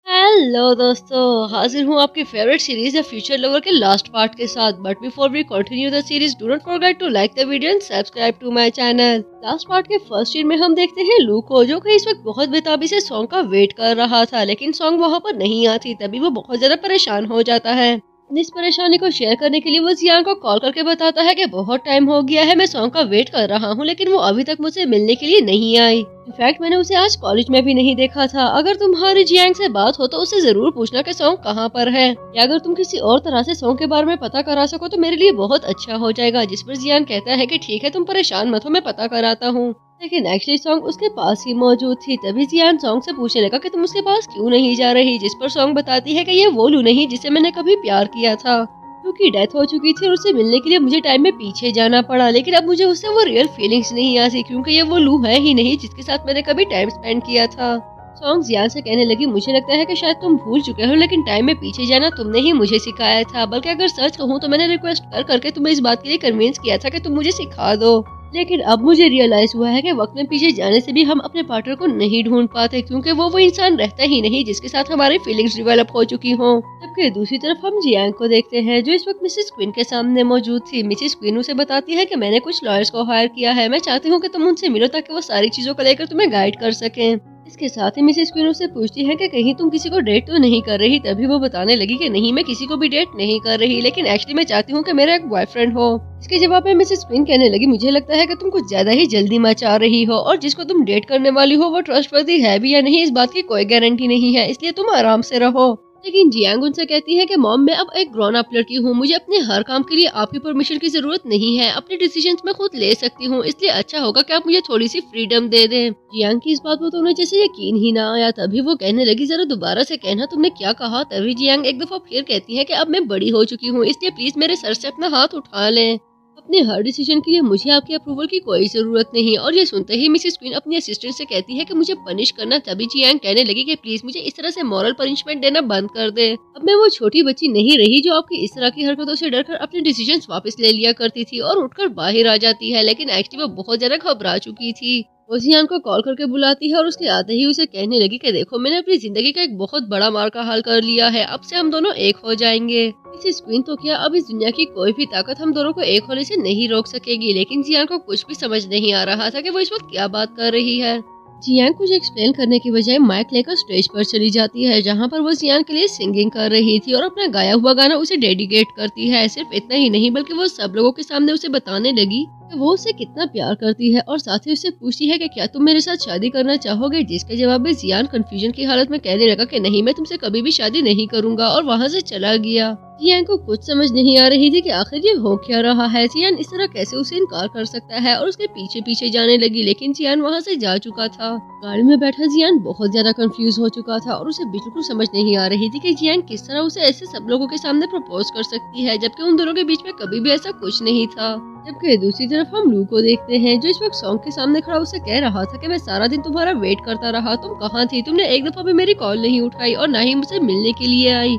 हेलो दोस्तों, हाजिर हूँ आपकी favourite series the future lover के लास्ट पार्ट के साथ। But before we continue the series do not forget to like the video and subscribe to my channel. Last part के फर्स्ट सीन में हम देखते हैं लू को, जो कि इस वक्त बहुत बेताबी से सॉन्ग का वेट कर रहा था, लेकिन सॉन्ग वहाँ पर नहीं आती। तभी वो बहुत ज्यादा परेशान हो जाता है। इस परेशानी को शेयर करने के लिए वो जियांग को कॉल करके बताता है कि बहुत टाइम हो गया है, मैं सॉन्ग का वेट कर रहा हूँ, लेकिन वो अभी तक मुझसे मिलने के लिए नहीं आई। इनफैक्ट मैंने उसे आज कॉलेज में भी नहीं देखा था। अगर तुम्हारी जियांग से बात हो तो उसे जरूर पूछना कि सॉन्ग कहाँ पर है, या अगर तुम किसी और तरह से सॉन्ग के बारे में पता करा सको तो मेरे लिए बहुत अच्छा हो जाएगा। जिस पर जियांग कहता है कि ठीक है तुम परेशान मत हो, मैं पता कराता हूँ। लेकिन एक्चुअली सॉन्ग उसके पास ही मौजूद थी। तभी जियान सॉन्ग से पूछने लगा कि तुम उसके पास क्यों नहीं जा रही। जिस पर सॉन्ग बताती है कि ये वो लू नहीं जिसे मैंने कभी प्यार किया था, क्योंकि डेथ हो चुकी थी और उसे मिलने के लिए मुझे टाइम में पीछे जाना पड़ा। लेकिन अब मुझे उससे वो रियल फीलिंग्स नहीं आती, क्योंकि ये वो लू है ही नहीं जिसके साथ मैंने कभी टाइम स्पेंड किया था। सॉन्ग जियान से कहने लगी, मुझे लगता है कि शायद तुम भूल चुके हो, लेकिन टाइम में पीछे जाना तुमने ही मुझे सिखाया था। बल्कि अगर सच कहूँ तो मैंने रिक्वेस्ट कर करके तुम्हें इस बात के लिए कन्विंस किया था कि तुम मुझे सिखा दो। लेकिन अब मुझे रियलाइज हुआ है कि वक्त में पीछे जाने से भी हम अपने पार्टनर को नहीं ढूंढ पाते, क्योंकि वो इंसान रहता ही नहीं जिसके साथ हमारी फीलिंग्स डेवलप हो चुकी हों। जबकि दूसरी तरफ हम जियांग को देखते हैं, जो इस वक्त मिसेस क्वीन के सामने मौजूद थी। मिसेस क्वीन उसे बताती है कि मैंने कुछ लॉयर्स को हायर किया है, मैं चाहती हूँ कि तुम उनसे मिलो ताकि वो सारी चीजों को लेकर तुम्हें गाइड कर सकें। इसके साथ ही मिसेस क्वीन उससे पूछती है कि कहीं तुम किसी को डेट तो नहीं कर रही। तभी वो बताने लगी कि नहीं, मैं किसी को भी डेट नहीं कर रही, लेकिन एक्चुअली मैं चाहती हूँ कि मेरा एक बॉयफ्रेंड हो। इसके जवाब में मिसेस क्वीन कहने लगी, मुझे लगता है कि तुम कुछ ज्यादा ही जल्दी मचा रही हो और जिसको तुम डेट करने वाली हो वो ट्रस्टवर्दी है भी या नहीं इस बात की कोई गारंटी नहीं है, इसलिए तुम आराम से रहो। लेकिन जियांग उनसे कहती है कि मॉम, मैं अब एक ग्रोन अप लड़की हूँ, मुझे अपने हर काम के लिए आपकी परमिशन की जरूरत नहीं है, अपने डिसीजंस मैं खुद ले सकती हूँ, इसलिए अच्छा होगा कि आप मुझे थोड़ी सी फ्रीडम दे दें। जियांग की इस बात पर तो उन्हें जैसे यकीन ही ना आया। तभी वो कहने लगी, जरा दोबारा से कहना तुमने क्या कहा। तभी जियांग एक दफा फिर कहती है कि अब मैं बड़ी हो चुकी हूँ, इसलिए प्लीज मेरे सर से अपना हाथ उठा लें। अपने हर डिसीजन के लिए मुझे आपके अप्रूवल की कोई जरूरत नहीं। और ये सुनते ही मिसेस क्वीन अपनी असिस्टेंट से कहती है कि मुझे पनिश करना। तभी जियांग कहने लगी कि प्लीज मुझे इस तरह से मॉरल पनिशमेंट देना बंद कर दे। अब मैं वो छोटी बच्ची नहीं रही जो आपकी इस तरह की हरकतों से डरकर अपने डिसीजंस वापस ले लिया करती थी और उठकर बाहर आ जाती है, लेकिन एक्चुअली वो बहुत ज्यादा घबरा चुकी थी। वो जियांग को कॉल करके बुलाती है और उसके आते ही उसे कहने लगी कि देखो, मैंने अपनी जिंदगी का एक बहुत बड़ा मार का हाल कर लिया है, अब से हम दोनों एक हो जाएंगे। मिसेस क्वीन तो क्या, अब इस दुनिया की कोई भी ताकत हम दोनों को एक होने से नहीं रोक सकेगी। लेकिन जियांग को कुछ भी समझ नहीं आ रहा था कि वो इस वक्त क्या बात कर रही है। जियांग कुछ एक्सप्लेन करने की बजाय माइक लेकर स्टेज पर चली जाती है, जहाँ पर वो जियांग के लिए सिंगिंग कर रही थी और अपना गाया हुआ गाना उसे डेडिकेट करती है। सिर्फ इतना ही नहीं बल्कि वो सब लोगों के सामने उसे बताने लगी कि वो उसे कितना प्यार करती है और साथ ही उससे पूछती है कि क्या तुम मेरे साथ शादी करना चाहोगे। जिसके जवाब में जियांग कंफ्यूजन की हालत में कहने लगा कि नहीं, मैं तुमसे कभी भी शादी नहीं करूंगा, और वहाँ से चला गया। जियांग को कुछ समझ नहीं आ रही थी कि आखिर ये हो क्या रहा है। जियान इस तरह कैसे उसे इनकार कर सकता है और उसके पीछे पीछे जाने लगी, लेकिन जियान वहाँ से जा चुका था। गाड़ी में बैठा जियान बहुत ज्यादा कंफ्यूज हो चुका था और उसे बिल्कुल समझ नहीं आ रही थी कि जियान किस तरह उसे ऐसे सब लोगों के सामने प्रपोज कर सकती है, जबकि उन दोनों के बीच में कभी भी ऐसा कुछ नहीं था। जबकि दूसरी तरफ हम लू को देखते हैं, जो इस वक्त सॉन्ग के सामने खड़ा उसे कह रहा था कि मैं सारा दिन तुम्हारा वेट करता रहा, तुम कहाँ थी, तुमने एक दफा भी मेरी कॉल नहीं उठाई और ना ही मुझसे मिलने के लिए आई।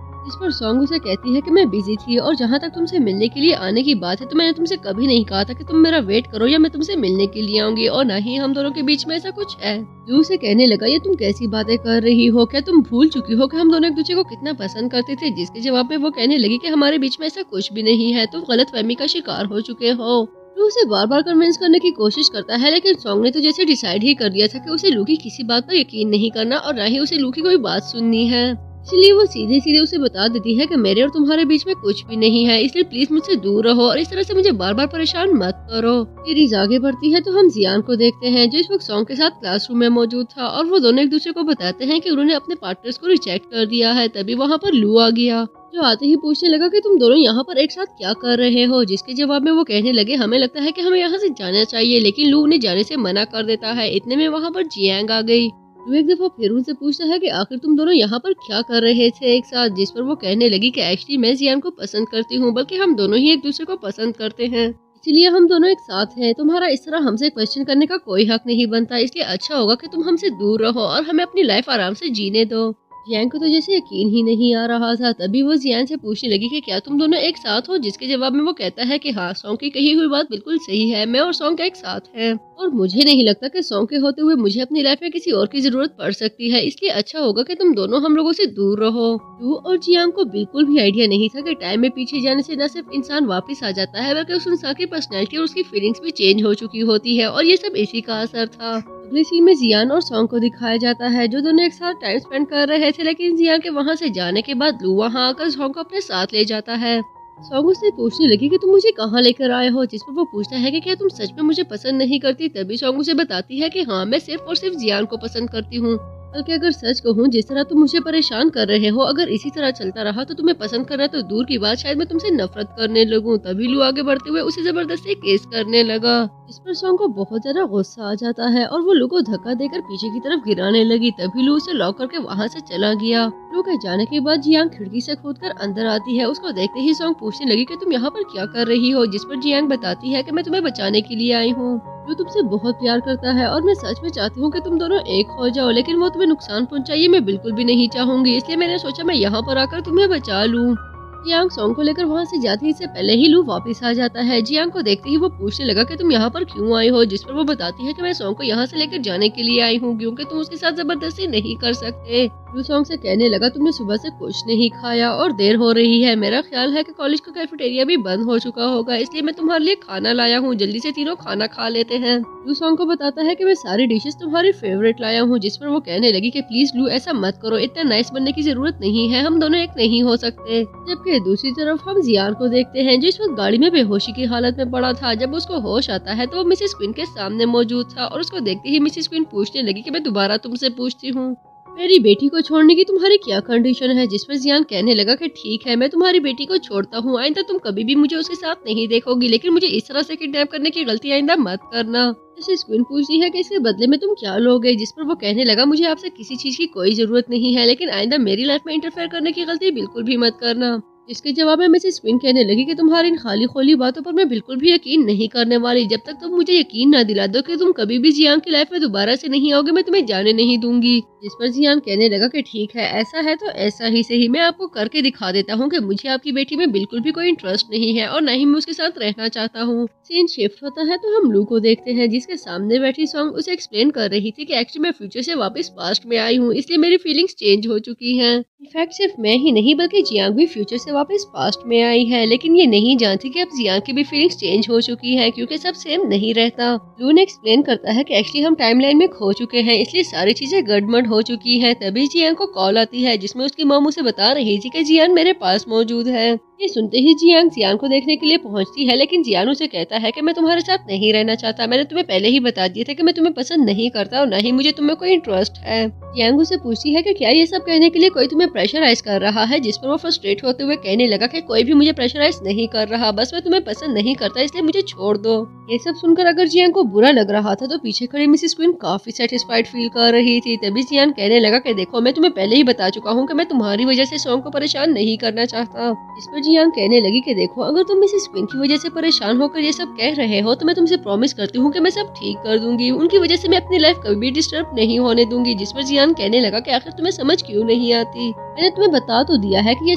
इस पर सॉन्ग उसे कहती है कि मैं बिजी थी और जहाँ तक तुमसे मिलने के लिए आने की बात है तो मैंने तुमसे कभी नहीं कहा था कि तुम मेरा वेट करो या मैं तुमसे मिलने के लिए आऊंगी, और ना ही हम दोनों के बीच में ऐसा कुछ है। लू से कहने लगा, ये तुम कैसी बातें कर रही हो, क्या तुम भूल चुकी हो कि हम दोनों एक दूसरे को कितना पसंद करते थे। जिसके जवाब में वो कहने लगी कि हमारे बीच में ऐसा कुछ भी नहीं है, तुम गलतफहमी का शिकार हो चुके हो। लू उसे बार बार कन्विंस करने की कोशिश करता है, लेकिन सॉन्ग ने तो जैसे डिसाइड ही कर लिया था कि उसे लू की किसी बात पर यकीन नहीं करना और ना ही उसे लू की कोई बात सुननी है। इसलिए वो सीधे सीधे उसे बता देती है कि मेरे और तुम्हारे बीच में कुछ भी नहीं है, इसलिए प्लीज मुझसे दूर रहो और इस तरह से मुझे बार बार परेशान मत करो। सीरीज आगे बढ़ती है तो हम जियान को देखते हैं, जो इस वक्त सॉन्ग के साथ क्लासरूम में मौजूद था, और वो दोनों एक दूसरे को बताते हैं कि उन्होंने अपने पार्टनर्स को रिजेक्ट कर दिया है। तभी वहाँ पर लू आ गया, जो आते ही पूछने लगा कि तुम दोनों यहाँ पर एक साथ क्या कर रहे हो। जिसके जवाब में वो कहने लगे, हमें लगता है कि हमें यहाँ से जाना चाहिए, लेकिन लू उन्हें जाने से मना कर देता है। इतने में वहाँ पर जियांग आ गई। लू एक दफा फिर उनसे पूछता है कि आखिर तुम दोनों यहाँ पर क्या कर रहे थे एक साथ। जिस पर वो कहने लगी कि एक्चुअली मैं जियान को पसंद करती हूँ, बल्कि हम दोनों ही एक दूसरे को पसंद करते हैं, इसीलिए हम दोनों एक साथ हैं। तुम्हारा इस तरह हमसे क्वेश्चन करने का कोई हक नहीं बनता, इसलिए अच्छा होगा कि तुम हमसे दूर रहो और हमें अपनी लाइफ आराम से जीने दो। जियान को तो जैसे यकीन ही नहीं आ रहा था। तभी वो जियान से पूछने लगी कि क्या तुम दोनों एक साथ हो। जिसके जवाब में वो कहता है कि हाँ, सॉन्ग की कही हुई बात बिल्कुल सही है, मैं और सॉन्ग एक साथ हैं और मुझे नहीं लगता कि सॉन्ग के होते हुए मुझे अपनी लाइफ में किसी और की जरूरत पड़ सकती है, इसलिए अच्छा होगा कि तुम दोनों हम लोगों से दूर रहो। लू और जियांग को बिल्कुल भी आइडिया नहीं था कि टाइम में पीछे जाने से न सिर्फ इंसान वापस आ जाता है, बल्कि उस इंसान की पर्सनैलिटी और उसकी फीलिंग्स भी चेंज हो चुकी होती है, और ये सब इसी का असर था। अगले सीन में जियान और सॉन्ग को दिखाया जाता है, जो दोनों एक साथ टाइम स्पेंड कर रहे थे, लेकिन जियान के वहाँ से जाने के बाद लू वहाँ आकर सॉन्ग को अपने साथ ले जाता है। सॉन्ग उससे पूछने लगी कि तुम मुझे कहाँ लेकर आए हो। जिस पर वो पूछता है कि क्या तुम सच में मुझे पसंद नहीं करती। तभी सॉन्ग उसे बताती है कि हाँ, मैं सिर्फ और सिर्फ जियान को पसंद करती हूँ, बल्कि अगर सच कहूँ, जिस तरह तुम मुझे परेशान कर रहे हो, अगर इसी तरह चलता रहा तो तुम्हें पसंद करना तो दूर की बात, शायद मैं तुमसे नफरत करने लगूं। तभी लू आगे बढ़ते हुए उसे जबरदस्ती केस करने लगा। इस पर सॉन्ग को बहुत ज्यादा गुस्सा आ जाता है और वो लू को धक्का देकर पीछे की तरफ गिराने लगी। तभी लू उसे लॉक करके वहाँ से चला गया। लू के जाने के बाद जियांग खिड़की से कूदकर अंदर आती है। उसको देखते ही सॉन्ग पूछने लगी कि तुम यहाँ पर क्या कर रही हो। जिस पर जियांग बताती है कि मैं तुम्हें बचाने के लिए आई हूँ। लू तुमसे बहुत प्यार करता है और मैं सच में चाहती हूँ कि तुम दोनों एक हो जाओ, लेकिन वो तुम्हें नुकसान पहुँचाइए मैं बिल्कुल भी नहीं चाहूंगी, इसलिए मैंने सोचा मैं यहाँ पर आकर तुम्हें बचा लूँ। जियांग सॉन्ग को लेकर वहाँ से जाती से पहले ही लू वापस आ जाता है। जियांग को देखते ही वो पूछने लगा कि तुम यहाँ पर क्यों आई हो। जिस पर वो बताती है कि मैं सॉन्ग को यहाँ से लेकर जाने के लिए आई हूँ, क्योंकि तुम उसके साथ जबरदस्ती नहीं कर सकते। लू सॉन्ग से कहने लगा तुमने सुबह से कुछ नहीं खाया और देर हो रही है। मेरा ख्याल है कि कॉलेज का कैफेटेरिया भी बंद हो चुका होगा, इसलिए मैं तुम्हारे लिए खाना लाया हूँ। जल्दी से तीनों खाना खा लेते हैं। लू सॉन्ग को बताता है कि मैं सारी डिशेस तुम्हारी फेवरेट लाया हूँ, जिस पर वो कहने लगी कि प्लीज लू ऐसा मत करो, इतना नाइस बनने की जरूरत नहीं है, हम दोनों एक नहीं हो सकते। जबकि दूसरी तरफ हम जियान को देखते हैं जो इस वक्त गाड़ी में बेहोशी की हालत में पड़ा था। जब उसको होश आता है तो वो मिसेस क्वीन के सामने मौजूद था और उसको देखते ही मिसेस क्वीन पूछने लगी कि मैं दोबारा तुमसे पूछती हूँ, मेरी बेटी को छोड़ने की तुम्हारी क्या कंडीशन है? जिस पर जियान कहने लगा कि ठीक है, मैं तुम्हारी बेटी को छोड़ता हूँ, आइंदा तुम कभी भी मुझे उसके साथ नहीं देखोगी, लेकिन मुझे इस तरह से किडनैप करने की गलती आइंदा मत करना। मिसेस क्वीन पूछती है कि इसके बदले में तुम क्या लोगे? जिस पर वो कहने लगा मुझे आपसे किसी चीज की कोई जरूरत नहीं है, लेकिन आइंदा मेरी लाइफ में इंटरफेयर करने की गलती बिल्कुल भी मत करना। इसके जवाब में मिसेस क्वीन कहने लगी कि तुम्हारी इन खाली खोली बातों पर मैं बिल्कुल भी यकीन नहीं करने वाली। जब तक तुम मुझे यकीन ना दिला दो कि तुम कभी भी जियान की लाइफ में दोबारा से नहीं आओगे, मैं तुम्हें जाने नहीं दूंगी। जिस पर जियान कहने लगा कि ठीक है, ऐसा है तो ऐसा ही सही, मैं आपको करके दिखा देता हूँ कि मुझे आपकी बेटी में बिल्कुल भी कोई इंटरेस्ट नहीं है और न ही मैं उसके साथ रहना चाहता हूँ। सीन शिफ्ट होता है तो हम लू को देखते हैं जिसके सामने बैठी सॉन्ग उसे एक्सप्लेन कर रही थी कि एक्चुअली मैं फ्यूचर से वापस पास्ट में आई हूँ, इसलिए मेरी फीलिंग्स चेंज हो चुकी हैं। इनफैक्ट सिर्फ मैं ही नहीं बल्कि जियांग भी फ्यूचर से वापस पास्ट में आई है, लेकिन ये नहीं जानती कि अब जियांग की भी फीलिंग्स चेंज हो चुकी है क्योंकि सब सेम नहीं रहता। लू ने एक्सप्लेन करता है कि एक्चुअली हम टाइमलाइन में खो चुके हैं, इसलिए सारी चीजें गड़बड़ हो चुकी है। तभी जियांग को कॉल आती है जिसमें उसकी मॉम उसे बता रही थी कि जियान मेरे पास मौजूद है। ये सुनते ही जियांग जियान को देखने के लिए पहुंचती है, लेकिन जियान उसे कहता है कि मैं तुम्हारे साथ नहीं रहना चाहता, मैंने तुम्हें पहले ही बता दिया था कि मैं तुम्हें पसंद नहीं करता और न ही मुझे तुम्हें कोई इंटरेस्ट है। जियांग उसे पूछती है कि क्या ये सब कहने के लिए कोई तुम्हें प्रेशराइज कर रहा है? जिस पर वो फ्रस्ट्रेट होते हुए कहने लगा कि कोई भी मुझे प्रेशराइज नहीं कर रहा, बस मैं तुम्हें पसंद नहीं करता, इसलिए मुझे छोड़ दो। ये सब सुनकर अगर जियांग को बुरा लग रहा था तो पीछे खड़ी मिसेस क्वीन काफी सेटिस्फाइड फील कर रही थी। तभी जियांग कहने लगा कि देखो, मैं तुम्हें पहले ही बता चुका हूँ कि मैं तुम्हारी वजह से सॉन्ग को परेशान नहीं करना चाहता। इस पर जियांग कहने लगी कि देखो, अगर तुम मिसेस क्वीन की वजह से परेशान होकर ये सब कह रहे हो तो मैं तुमसे प्रॉमिस करती हूँ कि मैं सब ठीक कर दूंगी। उनकी वजह से मैं अपनी लाइफ कभी भी डिस्टर्ब नहीं होने दूंगी। जिस पर जियांग कहने लगा कि आखिर तुम्हें समझ क्यों नहीं आती? मैंने तुम्हें बता तो दिया है कि ये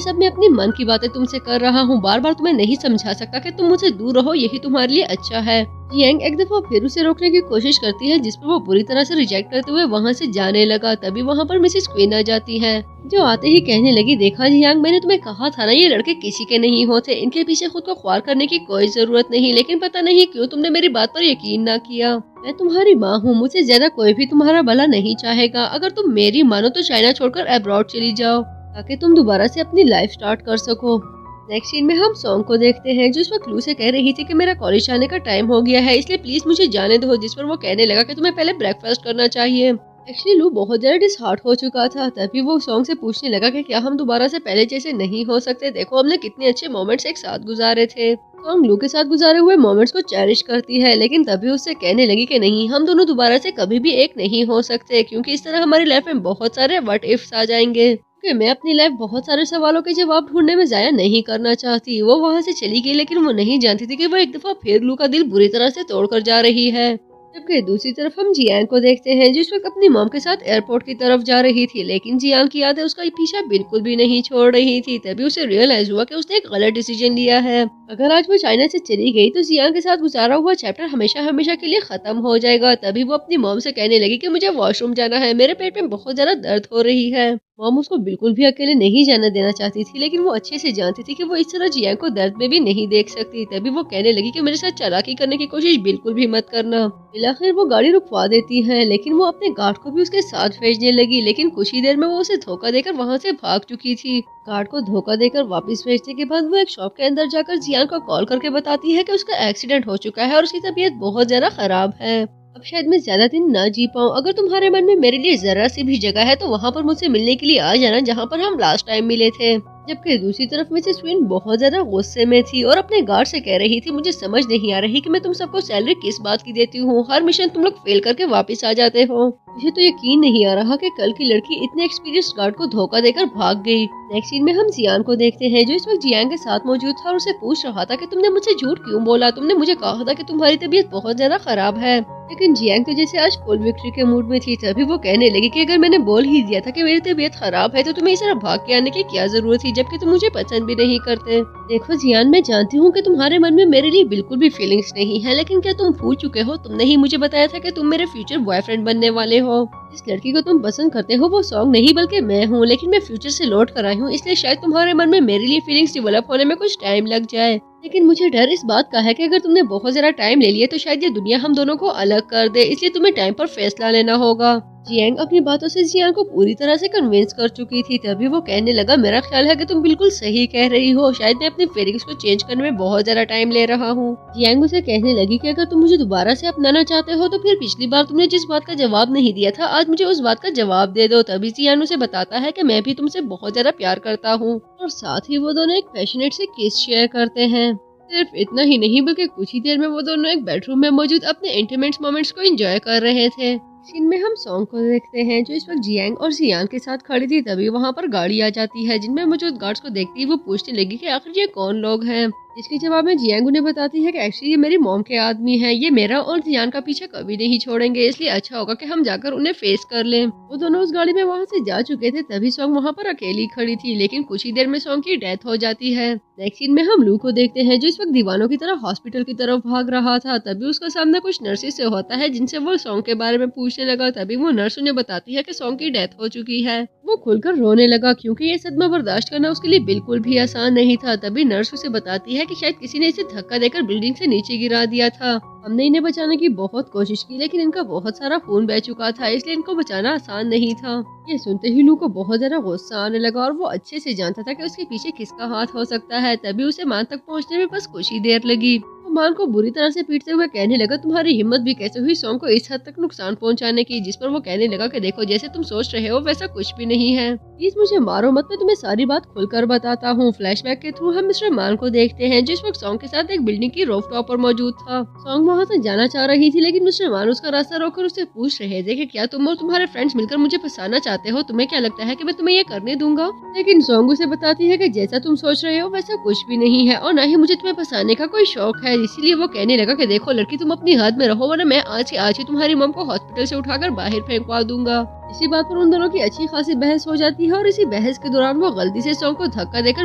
सब मैं अपनी मन की बातें तुमसे कर रहा हूँ, बार बार तुम्हें नहीं समझा सकता कि तुम मुझसे दूर रहो, यही तुम्हारे लिए अच्छा है। जियांग एक दफा फिर उसे रोकने की कोशिश करती है जिस पर वो बुरी तरह से रिजेक्ट करते हुए वहाँ से जाने लगा। तभी वहाँ पर मिसेस क्वीन आ जाती है जो आते ही कहने लगी, देखा जियांग, मैंने तुम्हें कहा था ना, ये लड़के किसी के नहीं होते, इनके पीछे खुद को ख्वार करने की कोई जरूरत नहीं, लेकिन पता नहीं क्यों तुमने मेरी बात पर यकीन ना किया। मैं तुम्हारी माँ हूँ, मुझसे ज्यादा कोई भी तुम्हारा भला नहीं चाहेगा। अगर तुम मेरी मानो तो चाइना छोड़कर अब्रॉड चली जाओ ताकि तुम दोबारा से अपनी लाइफ स्टार्ट कर सको। नेक्स्ट सीन में हम सॉन्ग को देखते हैं जो इस वक्त लू से कह रही थी कि मेरा कॉलेज जाने का टाइम हो गया है, इसलिए प्लीज मुझे जाने दो। जिस पर वो कहने लगा कि तुम्हें पहले ब्रेकफास्ट करना चाहिए। एक्चुअली लू बहुत ज्यादा डिसहार्ट हो चुका था। तभी वो सॉन्ग से पूछने लगा कि क्या हम दोबारा से पहले जैसे नहीं हो सकते? देखो, हमने कितने अच्छे मोमेंट्स एक साथ गुजारे थे। सॉन्ग लू के साथ गुजारे हुए मोमेंट्स को चेरिश करती है, लेकिन तभी उससे कहने लगी कि नहीं, हम दोनों दोबारा से कभी भी एक नहीं हो सकते क्योंकि इस तरह हमारी लाइफ में बहुत सारे व्हाट इफ्स आ जाएंगे। कि मैं अपनी लाइफ बहुत सारे सवालों के जवाब ढूंढने में जाया नहीं करना चाहती। वो वहाँ से चली गई, लेकिन वो नहीं जानती थी कि वो एक दफा फिर लू का दिल बुरी तरह से तोड़कर जा रही है। जबकि दूसरी तरफ हम जियांग को देखते हैं जिस वक्त अपनी मॉम के साथ एयरपोर्ट की तरफ जा रही थी, लेकिन जियांग की यादें उसका पीछा बिल्कुल भी नहीं छोड़ रही थी। तभी उसे रियलाइज हुआ कि उसने एक गलत डिसीजन लिया है। अगर आज वो चाइना से चली गई तो जियांग के साथ गुजारा हुआ चैप्टर हमेशा हमेशा के लिए खत्म हो जाएगा। तभी वो अपनी मॉम से कहने लगी कि मुझे वॉशरूम जाना है, मेरे पेट में बहुत ज्यादा दर्द हो रही है। मॉम उसको बिल्कुल भी अकेले नहीं जाने देना चाहती थी, लेकिन वो अच्छे से जानती थी कि वो इस तरह जियांग को दर्द में भी नहीं देख सकती। तभी वो कहने लगी कि मेरे साथ चालाकी करने की कोशिश बिल्कुल भी मत करना। आखिर वो गाड़ी रुकवा देती है, लेकिन वो अपने गार्ड को भी उसके साथ भेजने लगी। लेकिन कुछ ही देर में वो उसे धोखा देकर वहाँ से भाग चुकी थी। गार्ड को धोखा देकर वापस भेजने के बाद वो एक शॉप के अंदर जाकर जियांग को कॉल करके बताती है कि उसका एक्सीडेंट हो चुका है और उसकी तबीयत बहुत ज्यादा खराब है। अब शायद मैं ज्यादा दिन ना जी पाऊँ। अगर तुम्हारे मन में मेरे लिए जरा सी भी जगह है तो वहाँ पर मुझसे मिलने के लिए आ जाना, जहाँ पर हम लास्ट टाइम मिले थे। जबकि दूसरी तरफ मिसेस क्वीन बहुत ज्यादा गुस्से में थी और अपने गार्ड से कह रही थी, मुझे समझ नहीं आ रही कि मैं तुम सबको सैलरी किस बात की देती हूँ, हर मिशन तुम लोग फेल करके वापस आ जाते हो। मुझे तो यकीन नहीं आ रहा कि कल की लड़की इतने एक्सपीरियंस्ड गार्ड को धोखा देकर भाग गई। नेक्स्ट सीन में हम जियान को देखते हैं जो इस वक्त जियांग के साथ मौजूद था और उसे पूछ रहा था कि तुमने मुझसे झूठ क्यों बोला, तुमने मुझे कहा था कि तुम्हारी तबीयत बहुत ज्यादा खराब है। लेकिन जियांग तो जैसे आज फुल विक्ट्री के मूड में थी। तभी वो कहने लगी कि अगर मैंने बोल ही दिया था कि मेरी तबीयत खराब है तो तुम्हें इस तरह भाग के आने की क्या जरूरत थी, जबकि तुम मुझे पसंद भी नहीं करते। देखो जियान, मैं जानती हूँ कि तुम्हारे मन में मेरे लिए बिल्कुल भी फीलिंग्स नहीं है, लेकिन क्या तुम भूल चुके हो? तुमने ही मुझे बताया था कि तुम मेरे फ्यूचर बॉयफ्रेंड बनने वाले हो। जिस लड़की को तुम पसंद करते हो वो सॉन्ग नहीं बल्कि मैं हूँ, लेकिन मैं फ्यूचर से लौट कर आई हूँ, इसलिए शायद तुम्हारे मन में मेरे लिए फीलिंग्स डेवलप होने में कुछ टाइम लग जाए। लेकिन मुझे डर इस बात का है कि अगर तुमने बहुत ज्यादा टाइम ले लिया तो शायद ये दुनिया हम दोनों को अलग कर दे, इसलिए तुम्हें टाइम पर फैसला लेना होगा। जियांग अपनी बातों से जियान को पूरी तरह से कन्विंस कर चुकी थी। तभी वो कहने लगा, मेरा ख्याल है कि तुम बिल्कुल सही कह रही हो, शायद मैं अपनी फीलिंग्स को चेंज करने में बहुत ज्यादा टाइम ले रहा हूँ। जियांग उसे कहने लगी कि अगर तुम मुझे दोबारा से अपनाना चाहते हो तो फिर पिछली बार तुमने जिस बात का जवाब नहीं दिया था, आज मुझे उस बात का जवाब दे दो। तभी जियान उसे बताता है कि मैं भी तुमसे बहुत ज्यादा प्यार करता हूँ, और साथ ही वो दोनों एक पैशनेट से किस शेयर करते हैं। सिर्फ इतना ही नहीं बल्कि कुछ ही देर में वो दोनों एक बेडरूम में मौजूद अपने इंटीमेट मोमेंट्स को एंजॉय कर रहे थे। सीन में हम सॉन्ग को देखते हैं जो इस वक्त जियांग और जियान के साथ खड़ी थी। तभी वहाँ पर गाड़ी आ जाती है, जिनमें मौजूद गार्ड्स को देखती ही वो पूछने लगी कि आखिर ये कौन लोग हैं। इसके जवाब में जियांग उन्हें बताती है कि एक्चुअली ये मेरी मॉम के आदमी हैं, ये मेरा और जियान का पीछे कभी नहीं छोड़ेंगे, इसलिए अच्छा होगा कि हम जाकर उन्हें फेस कर लें। वो दोनों उस गाड़ी में वहाँ से जा चुके थे। तभी सॉन्ग वहाँ पर अकेली खड़ी थी, लेकिन कुछ ही देर में सॉन्ग की डेथ हो जाती है। नेक्स्ट सीन में हम लू को देखते हैं जो इस वक्त दीवानों की तरह हॉस्पिटल की तरफ भाग रहा था। तभी उसका सामना कुछ नर्सेस से होता है जिनसे वो सॉन्ग के बारे में पूछने लगा। तभी वो नर्स उन्हें बताती है कि सॉन्ग की डेथ हो चुकी है। वो खुलकर रोने लगा क्योंकि ये सदमा बर्दाश्त करना उसके लिए बिल्कुल भी आसान नहीं था। तभी नर्स उसे बताती है कि शायद किसी ने इसे धक्का देकर बिल्डिंग से नीचे गिरा दिया था। हमने इन्हें बचाने की बहुत कोशिश की, लेकिन इनका बहुत सारा खून बह चुका था, इसलिए इनको बचाना आसान नहीं था। ये सुनते ही लू को बहुत ज्यादा गुस्सा आने लगा, और वो अच्छे से जानता था कि उसके पीछे किसका हाथ हो सकता है। तभी उसे मान तक पहुंचने में बस कुछ ही देर लगी। वो मान को बुरी तरह से पीटते हुए कहने लगा, तुम्हारी हिम्मत भी कैसे हुई सॉन्ग को इस हद तक नुकसान पहुंचाने की। जिस पर वो कहने लगा कि देखो, जैसे तुम सोच रहे हो वैसा कुछ भी नहीं है, प्लीज मुझे मारो मत, मैं तुम्हें सारी बात खुलकर बताता हूँ। फ्लैशबैक के थ्रू हम मिस्टर मान को देखते हैं जिस वक्त सॉन्ग के साथ एक बिल्डिंग की रूफ टॉप पर मौजूद था। सॉन्ग वहाँ से जाना चाह रही थी, लेकिन मिस्टर मान उसका रास्ता रोककर उससे पूछ रहे थे कि क्या तुम और तुम्हारे फ्रेंड्स मिलकर मुझे फंसाना चाहते हो? तुम्हें क्या लगता है कि मैं तुम्हें ये करने दूंगा? लेकिन सॉन्ग उसे बताती है कि जैसा तुम सोच रहे हो वैसा कुछ भी नहीं है, और न ही मुझे तुम्हें फंसाने का कोई शौक है। इसीलिए वो कहने लगा कि देखो लड़की, तुम अपनी हद में रहो, वरना मैं आज ही तुम्हारी मॉम को हॉस्पिटल से उठाकर बाहर फेंकवा दूंगा। इसी बात पर उन दोनों की अच्छी खासी बहस हो जाती है, और इसी बहस के दौरान वो गलती से सॉन्ग को धक्का देकर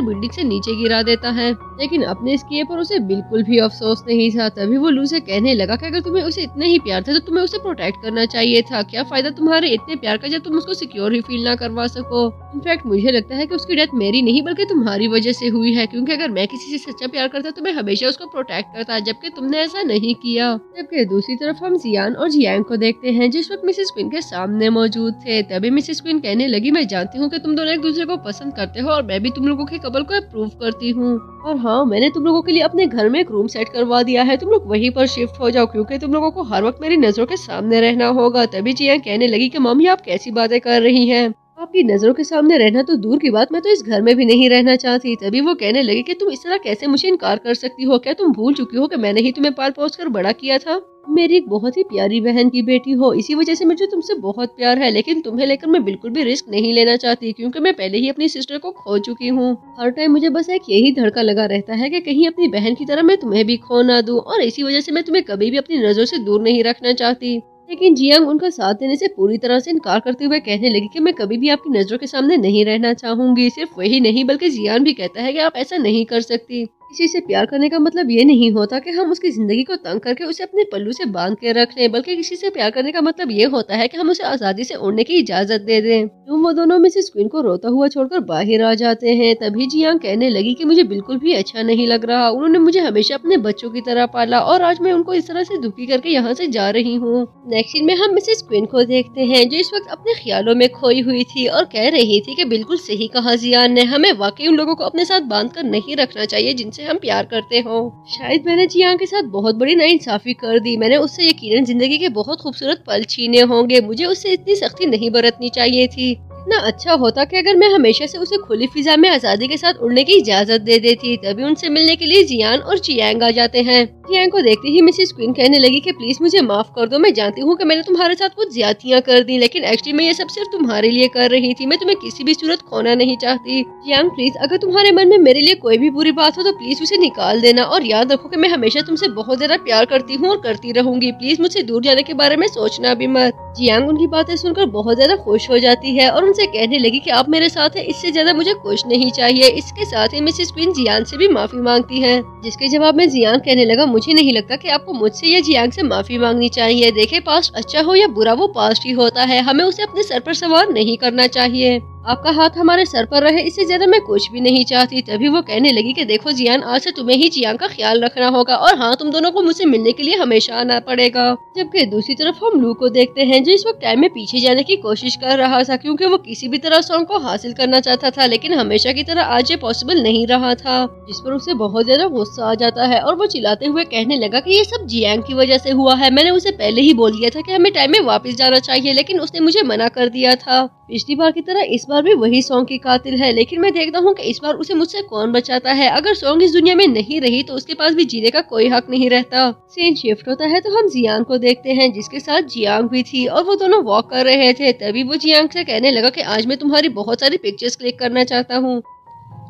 बिल्डिंग से नीचे गिरा देता है। लेकिन अपने इस किए पर उसे बिल्कुल भी अफसोस नहीं था। तभी वो लू से कहने लगा कि अगर तुम्हें उसे इतने ही प्यार था तो तुम्हें उसे प्रोटेक्ट करना चाहिए था। क्या फायदा तुम्हारे इतने प्यार का जब तुम उसको सिक्योर ही फील ना करवा सको। इनफैक्ट मुझे लगता है कि उसकी डेथ मेरी नहीं बल्कि तुम्हारी वजह से हुई है, क्योंकि अगर मैं किसी से सच्चा प्यार करता तो मैं हमेशा उसको प्रोटेक्ट करता, जबकि तुमने ऐसा नहीं किया। जबकि दूसरी तरफ हम जियान और जियांग को देखते हैं जिस वक्त मिसेस क्वीन के सामने मौजूद थे। तभी मिसेस क्वीन कहने लगी, मैं जानती हूँ कि तुम दोनों एक दूसरे को पसंद करते हो, और मैं भी तुम लोगों के कपल को अप्रूव करती हूँ। और हाँ, मैंने तुम लोगों के लिए अपने घर में एक रूम सेट करवा दिया है, तुम लोग वहीं पर शिफ्ट हो जाओ, क्योंकि तुम लोगों को हर वक्त मेरी नजरों के सामने रहना होगा। तभी जियांग कहने लगी कि मम्मी आप कैसी बातें कर रही हैं, आपकी नजरों के सामने रहना तो दूर की बात, मैं तो इस घर में भी नहीं रहना चाहती। तभी वो कहने लगी कि तुम इस तरह कैसे मुझे इनकार कर सकती हो? क्या तुम भूल चुकी हो कि मैंने ही तुम्हें पाल पोस कर बड़ा किया था? मेरी एक बहुत ही प्यारी बहन की बेटी हो, इसी वजह से मुझे तुमसे बहुत प्यार है, लेकिन तुम्हें लेकर मैं बिल्कुल भी रिस्क नहीं लेना चाहती, क्योंकि मैं पहले ही अपनी सिस्टर को खो चुकी हूँ। हर टाइम मुझे बस एक यही धड़का लगा रहता है कि कहीं अपनी बहन की तरह मैं तुम्हें भी खो ना दूं, और इसी वजह से मैं तुम्हें कभी भी अपनी नजरों से दूर नहीं रखना चाहती। लेकिन जियांग उनका साथ देने से पूरी तरह से इनकार करते हुए कहने लगी कि मैं कभी भी आपकी नजरों के सामने नहीं रहना चाहूंगी। सिर्फ वही नहीं बल्कि जियान भी कहता है कि आप ऐसा नहीं कर सकती। किसी से प्यार करने का मतलब ये नहीं होता कि हम उसकी जिंदगी को तंग करके उसे अपने पल्लू से बांध के रख लें, बल्कि किसी से प्यार करने का मतलब ये होता है कि हम उसे आजादी से उड़ने की इजाजत दे दें। तो वो दोनों मिसेस क्वीन को रोता हुआ छोड़कर बाहर आ जाते हैं। तभी जियांग कहने लगी कि मुझे बिल्कुल भी अच्छा नहीं लग रहा, उन्होंने मुझे हमेशा अपने बच्चों की तरह पाला, और आज मैं उनको इस तरह से दुखी करके यहाँ से जा रही हूँ। नेक्स्ट सीन में हम मिसेस क्वीन को देखते हैं जो इस वक्त अपने ख्यालों में खोई हुई थी और कह रही थी कि बिल्कुल सही कहा जियान ने, हमें वाकई उन लोगों को अपने साथ बांध कर नहीं रखना चाहिए जिनसे हम प्यार करते हो। शायद मैंने जियांग के साथ बहुत बड़ी नाइंसाफी कर दी, मैंने उससे यकीनन जिंदगी के बहुत खूबसूरत पल छीने होंगे, मुझे उससे इतनी सख्ती नहीं बरतनी चाहिए थी। इतना अच्छा होता कि अगर मैं हमेशा से उसे खुली फिजा में आजादी के साथ उड़ने की इजाजत दे देती। तभी उनसे मिलने के लिए जियान और जियांग आ जाते हैं। जियांग को देखते ही मिसेस क्वीन कहने लगी कि प्लीज मुझे माफ कर दो, मैं जानती हूँ कि मैंने तुम्हारे साथ कुछ ज्यादतियाँ कर दी, लेकिन एक्चुअली मैं ये सब सिर्फ तुम्हारे लिए कर रही थी, मैं तुम्हें किसी भी सूरत खोना नहीं चाहती। जियांग प्लीज, अगर तुम्हारे मन में मेरे लिए कोई भी बुरी बात हो तो प्लीज उसे निकाल देना, और याद रखो कि मैं हमेशा तुमसे बहुत ज्यादा प्यार करती हूँ और करती रहूंगी। प्लीज मुझसे दूर जाने के बारे में सोचना भी मत। जियांग उनकी बातें सुनकर बहुत ज्यादा खुश हो जाती है और उनसे कहने लगी कि आप मेरे साथ हैं, इससे ज्यादा मुझे कुछ नहीं चाहिए। इसके साथ ही मिसेस क्वीन जियान से भी माफी मांगती है, जिसके जवाब में जियान कहने लगा, मुझे नहीं लगता कि आपको मुझसे या जियांग से माफी मांगनी चाहिए। देखे पास्ट अच्छा हो या बुरा, वो पास्ट ही होता है, हमें उसे अपने सर पर सवार नहीं करना चाहिए। आपका हाथ हमारे सर पर रहे, इससे ज्यादा मैं कुछ भी नहीं चाहती। तभी वो कहने लगी कि देखो जियान, आज से तुम्हें ही जियांग का ख्याल रखना होगा और हाँ, तुम दोनों को मुझसे मिलने के लिए हमेशा आना पड़ेगा। जबकि दूसरी तरफ हम लू को देखते हैं, जो इस वक्त टाइम में पीछे जाने की कोशिश कर रहा था, क्योंकि वो किसी भी तरह सॉन्ग को हासिल करना चाहता था, लेकिन हमेशा की तरह आज ये पॉसिबल नहीं रहा था, जिस पर उसे बहुत ज्यादा गुस्सा आ जाता है और वो चिल्लाते हुए कहने लगा कि ये सब जियांग की वजह से हुआ है। मैंने उसे पहले ही बोल दिया था कि हमें टाइम में वापस जाना चाहिए, लेकिन उसने मुझे मना कर दिया था। पिछली बार की तरह इस बार भी वही सॉन्ग की कातिल है, लेकिन मैं देखता हूँ कि इस बार उसे मुझसे कौन बचाता है। अगर सॉन्ग इस दुनिया में नहीं रही तो उसके पास भी जीने का कोई हक नहीं रहता। सीन शिफ्ट होता है तो हम जियांग को देखते हैं, जिसके साथ जियांग भी थी और वो दोनों वॉक कर रहे थे। तभी वो जियांग से कहने लगा कि आज मैं तुम्हारी बहुत सारी पिक्चर्स क्लिक करना चाहता हूँ,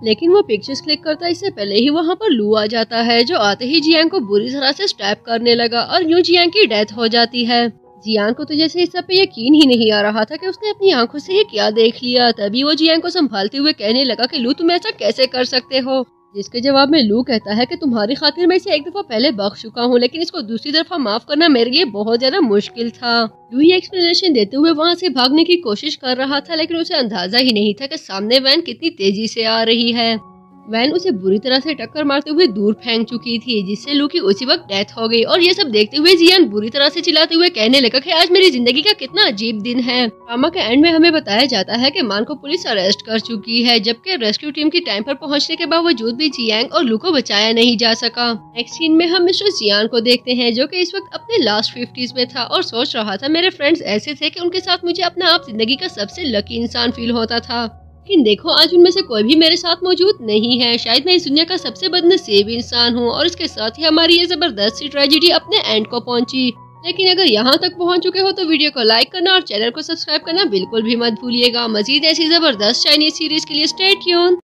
लेकिन वो पिक्चर्स क्लिक करता इससे पहले ही वहाँ पर लू आ जाता है, जो आते ही जियांग को बुरी तरह से स्टैप करने लगा और यूं जियांग की डेथ हो जाती है। जियांग को तो जैसे इस सब पे यकीन ही नहीं आ रहा था कि उसने अपनी आंखों से ये क्या देख लिया। तभी वो जियांग को संभालते हुए कहने लगा कि लू, तुम ऐसा कैसे कर सकते हो। जिसके जवाब में लू कहता है कि तुम्हारी खातिर मैं इसे एक दफा पहले बख्श चुका हूँ, लेकिन इसको दूसरी दफा माफ करना मेरे लिए बहुत ज्यादा मुश्किल था। लू ये एक्सप्लेनेशन देते हुए वहाँ से भागने की कोशिश कर रहा था, लेकिन उसे अंदाजा ही नहीं था कि सामने वैन कितनी तेजी से आ रही है। वैन उसे बुरी तरह से टक्कर मारते हुए दूर फेंक चुकी थी, जिससे लू की उसी वक्त डेथ हो गई। और ये सब देखते हुए जियान बुरी तरह से चिल्लाते हुए कहने लगा कि आज मेरी जिंदगी का कितना अजीब दिन है। ड्रामा के एंड में हमें बताया जाता है कि मान को पुलिस अरेस्ट कर चुकी है, जबकि रेस्क्यू टीम की टाइम पर पहुंचने के बावजूद भी जियांग और लू को बचाया नहीं जा सका। नेक्स्ट सीन में हम मिस्टर जियान को देखते हैं, जो कि इस वक्त अपने लास्ट 50s में था और सोच रहा था मेरे फ्रेंड्स ऐसे थे कि उनके साथ मुझे अपना आप जिंदगी का सबसे लकी इंसान फील होता था, लेकिन देखो आज उनमें से कोई भी मेरे साथ मौजूद नहीं है। शायद मैं इस दुनिया का सबसे बदनसीब इंसान हूँ। और इसके साथ ही हमारी ये जबरदस्त सी ट्रेजेडी अपने एंड को पहुंची। लेकिन अगर यहाँ तक पहुँच चुके हो तो वीडियो को लाइक करना और चैनल को सब्सक्राइब करना बिल्कुल भी मत भूलिएगा। मजीद ऐसी जबरदस्त चाइनीज सीरीज के लिए स्टे ट्यून्ड।